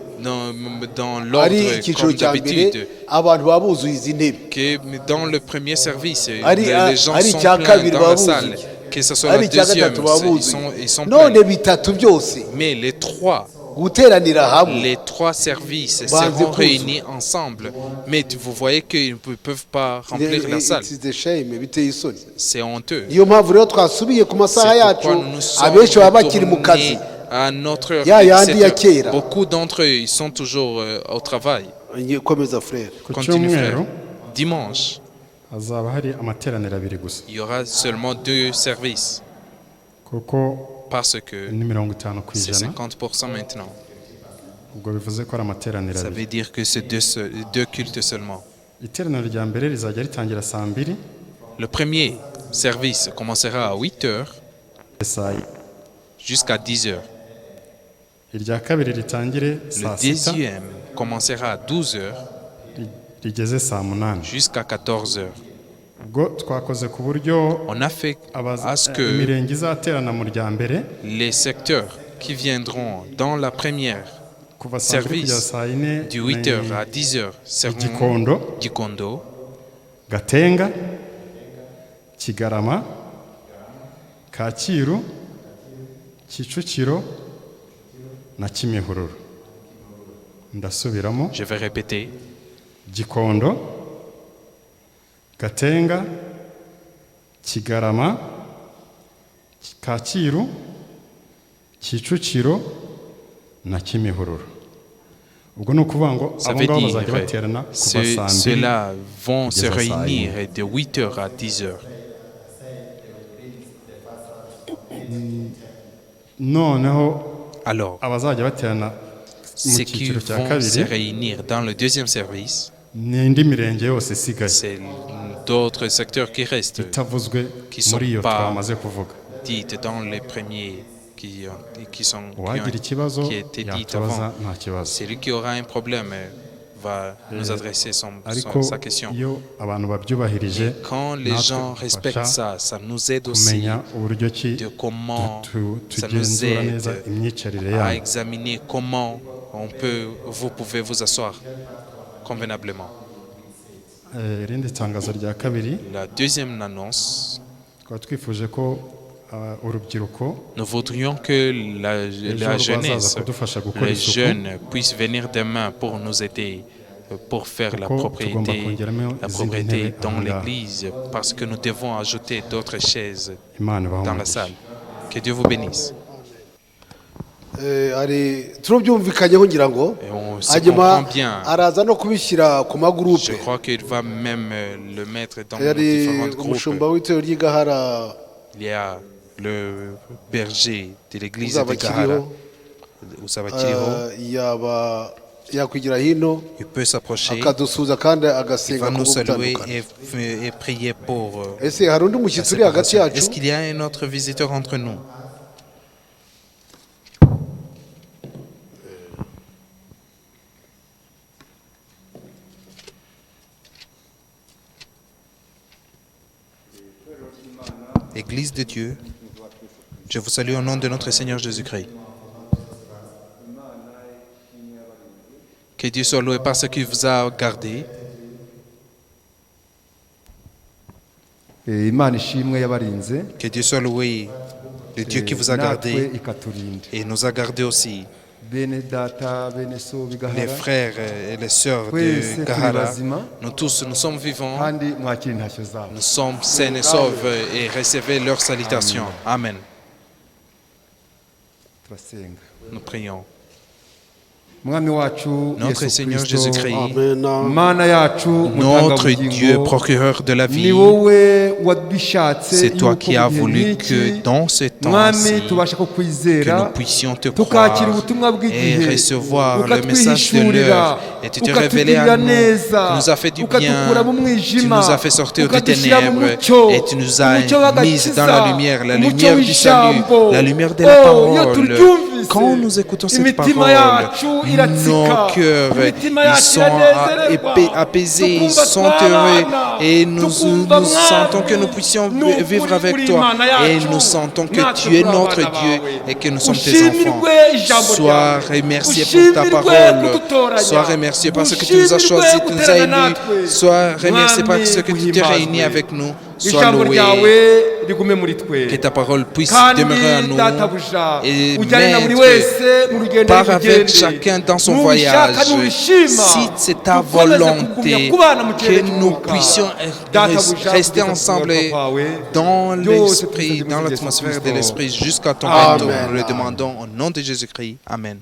dans ari l'ordre icyiciro comme cya mbere d'habitude, abantu baba buzuye izi ntebe que dans le premier service, Ari- les gens ari sont icya pleins kabiri dans baba la salle. buzuye. Que ce soit ari le icya deuxième, gatatu baba ils sont buzuye none pleins. bitatu byose Mais les trois guteranira hamwe services Banze seront kuzuza. réunis ensemble. Mais vous voyez qu'ils ne peuvent pas remplir la salle. It is the shame biteye isoni C'est honteux. niyo mpamvu rero twasubiye ku masaha C'est yacu pourquoi nous nous sommes abenshi baba bakiri mu kazi retournés à notre heure. Ya yandi 17 ya heures. kera. Beaucoup d'entre eux, ils sont toujours au travail. komeza frère ku Continue, frère. cyumweru Dimanche, hazaba hari amateraniro abiri gusa il y aura seulement 2 services. kuko Parce que ni 50 ku c'est ijana 50% maintenant. ubwo bivuze ko ari amateraniro Ça abiri veut dire que c'est deux cultes seulement. iteraniro rya mbere rizajya ritangira saa 2 Le premier service commencera à 8 heures saa jusqu'à 10 heures. irya kabiri ritangire Le saa 6 deuxième commencera à 12 heures rigeze saa 8 jusqu'à 14 heures. ubwo twakoze ku buryo On a fait à ce que imirenge izaterana mu rya mbere les secteurs qui viendront dans la première kuva saa 2 kugeza service saa 4 du 8h à 10h seront Gikondo, Gikondo, Gatenga, Kigarama, Kacyiru, Kicukiro na Kimihururu. Ndasubiramo je vais répéter, Gikondo, Gatenga, Kigarama, Kacyiru, Kicukiro na Kimihururu. ubwo ni ukuvuga ngo Ça abo veut ngabo dire, bazajya baterana kuva saa mbiri ceux-là vont se kugeza saa réunir yine. de 8h à 10h. noneho Alors, abazajya baterana mu ceux qui cyiciro cya vont se kabiri réunir dans le deuxième service, ni indi mirenge yose isigaye c'est d'autres secteurs qui restent, itavuzwe qui sont muri iyo pas twamaze kuvuga dites dans les premiers qui uwagira ikibazo qui étaient dites yatubaza avant. nta kibazo Celui qui aura un problème va nous adresser ariko sa question. iyo abantu babyubahirije Quand les natwe gens respectent bidufasha ça, ça nous aide aussi kumenya uburyo ki de comment ça nous tugenzura neza aide imyicarire à yanyu examiner comment vous pouvez vous asseoir convenablement. irindi tangazo rya kabiri La deuxième annonce, twaba twifuje ko urubyiruko nous voudrions que la jeunesse, les jeunes puissent venir demain pour nous aider, pour faire la propriété dans l'église, parce que nous devons ajouter d'autres chaises dans la salle. Que Dieu vous bénisse. turabyumvikanyeho ngira ngo Et on se hanyuma comprend bien. araza no kubishyira ku Je magurupe crois qu'il va même le mettre dans yari différents umushumba groupes. w'itorero ry'igahara Il y a le berger de l'église uzaba de Gahara, akiriho Uzaba Kiriho. yaba yakwigira hino Il peut s'approcher, akadusuza kandi il agasenga va ku nous saluer butandukane et prier pour ese hari undi la mushyitsi uri hagati séparation. yacu Est-ce qu'il y a un autre visiteur entre nous? Église de Dieu, je vous salue au nom de notre Seigneur Jésus-Christ. Que Dieu soit loué par ce qu'il vous a gardé. Imana ishimwe yabarinze Que Dieu soit loué, le Dieu qui vous a natwe gardé ikaturinda et nous a gardé aussi. bene data bene so Les bigahara frères et les sœurs twese de turi Gahara, bazima nous tous, nous sommes vivants, kandi mwakira intashyo zabo nous sommes sains et saufs et recevez leurs salutations. Amen. turasenga Nous prions. mwami wacu Notre Yesu Seigneur Kristo Jésus-Christ, amena mana yacu notre Dieu mutangabugingo procureur de la ni vie, wowe wabishatse c'est toi yuko qui as mu gihe voulu nk'iki, que dans ce mwami temps-ci, tubashe ko que kwizera nous puissions te tukakira croire ubutumwa et bw'igihe recevoir le message de ukatwihishurira l'heure et tu te révélais à ukatugirira nous, neza tu nous as fait du ukatukura bien, mu tu mwijima nous as fait sortir des ukadushyira mu ténèbres mucyo, et tu nous as umucyo mis w'agakiza, dans la lumière umucyo du salut, w'ijambo. la lumière de la Oh, iyo parole. turyumvise, Quand nous écoutons cette imitima parole, yacu iratsika, nos cœurs imitima ils yacu sont iranezererwa, apaisés, ils tukumva sont heureux twabana, et nous tukumva sentons que mwami, nous puissions ni vivre ukuri avec uri toi Imana et yacu, nous sentons que natwe tu es turi notre abana Dieu bawe. et que nous sommes tes Ushimirwe enfants. ijambo Sois ryawe. remercié pour ta Ushimirwe parole. kudutoranya. Sois remercié parce que tu nous as Ushimirwe choisis, tu nous as guterana élus. natwe. Sois remercié Mwami, parce que tu t'es uhimbazwe. réuni avec nous. Sois ijambo loué. ryawe rigume muri twe Que ta parole puisse kandi demeurer à nous databuja et ujyane na buri maître, wese mu rugendo part avec rugende. chacun dans son Nubishaka, voyage. nubishima, Si c'est ta dukomeze volonté kugumya kubana mu kirere que nous cy'umwuka. puissions Databuja, rester kugeza ensemble ku kugaruka kwawe, dans byose l'esprit, tubisabye dans muri Yesu l'atmosphère de Kristo. l'esprit jusqu'à ton Amen. retour. Nous le demandons au nom de Jésus-Christ. Amen.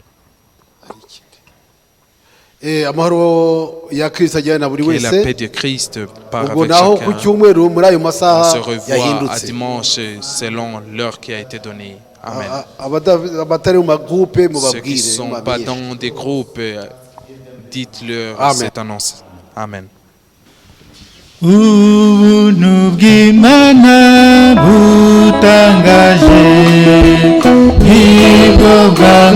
amahoro ya kirisita ajyana na buri Que la wese paix de Christ part ubwo avec naho ku chacun. cyumweru muri ayo On masaha se revoit à yahindutse dimanche selon l'heure qui a été donnée. Amen. abatari mu magroupe Ceux qui ne mubabwire sont pas mubamenyeshe. dans des groupes, dites-leur Amen. cette annonce. Amen. ubuntu bw'imana butangaje nibwo bwa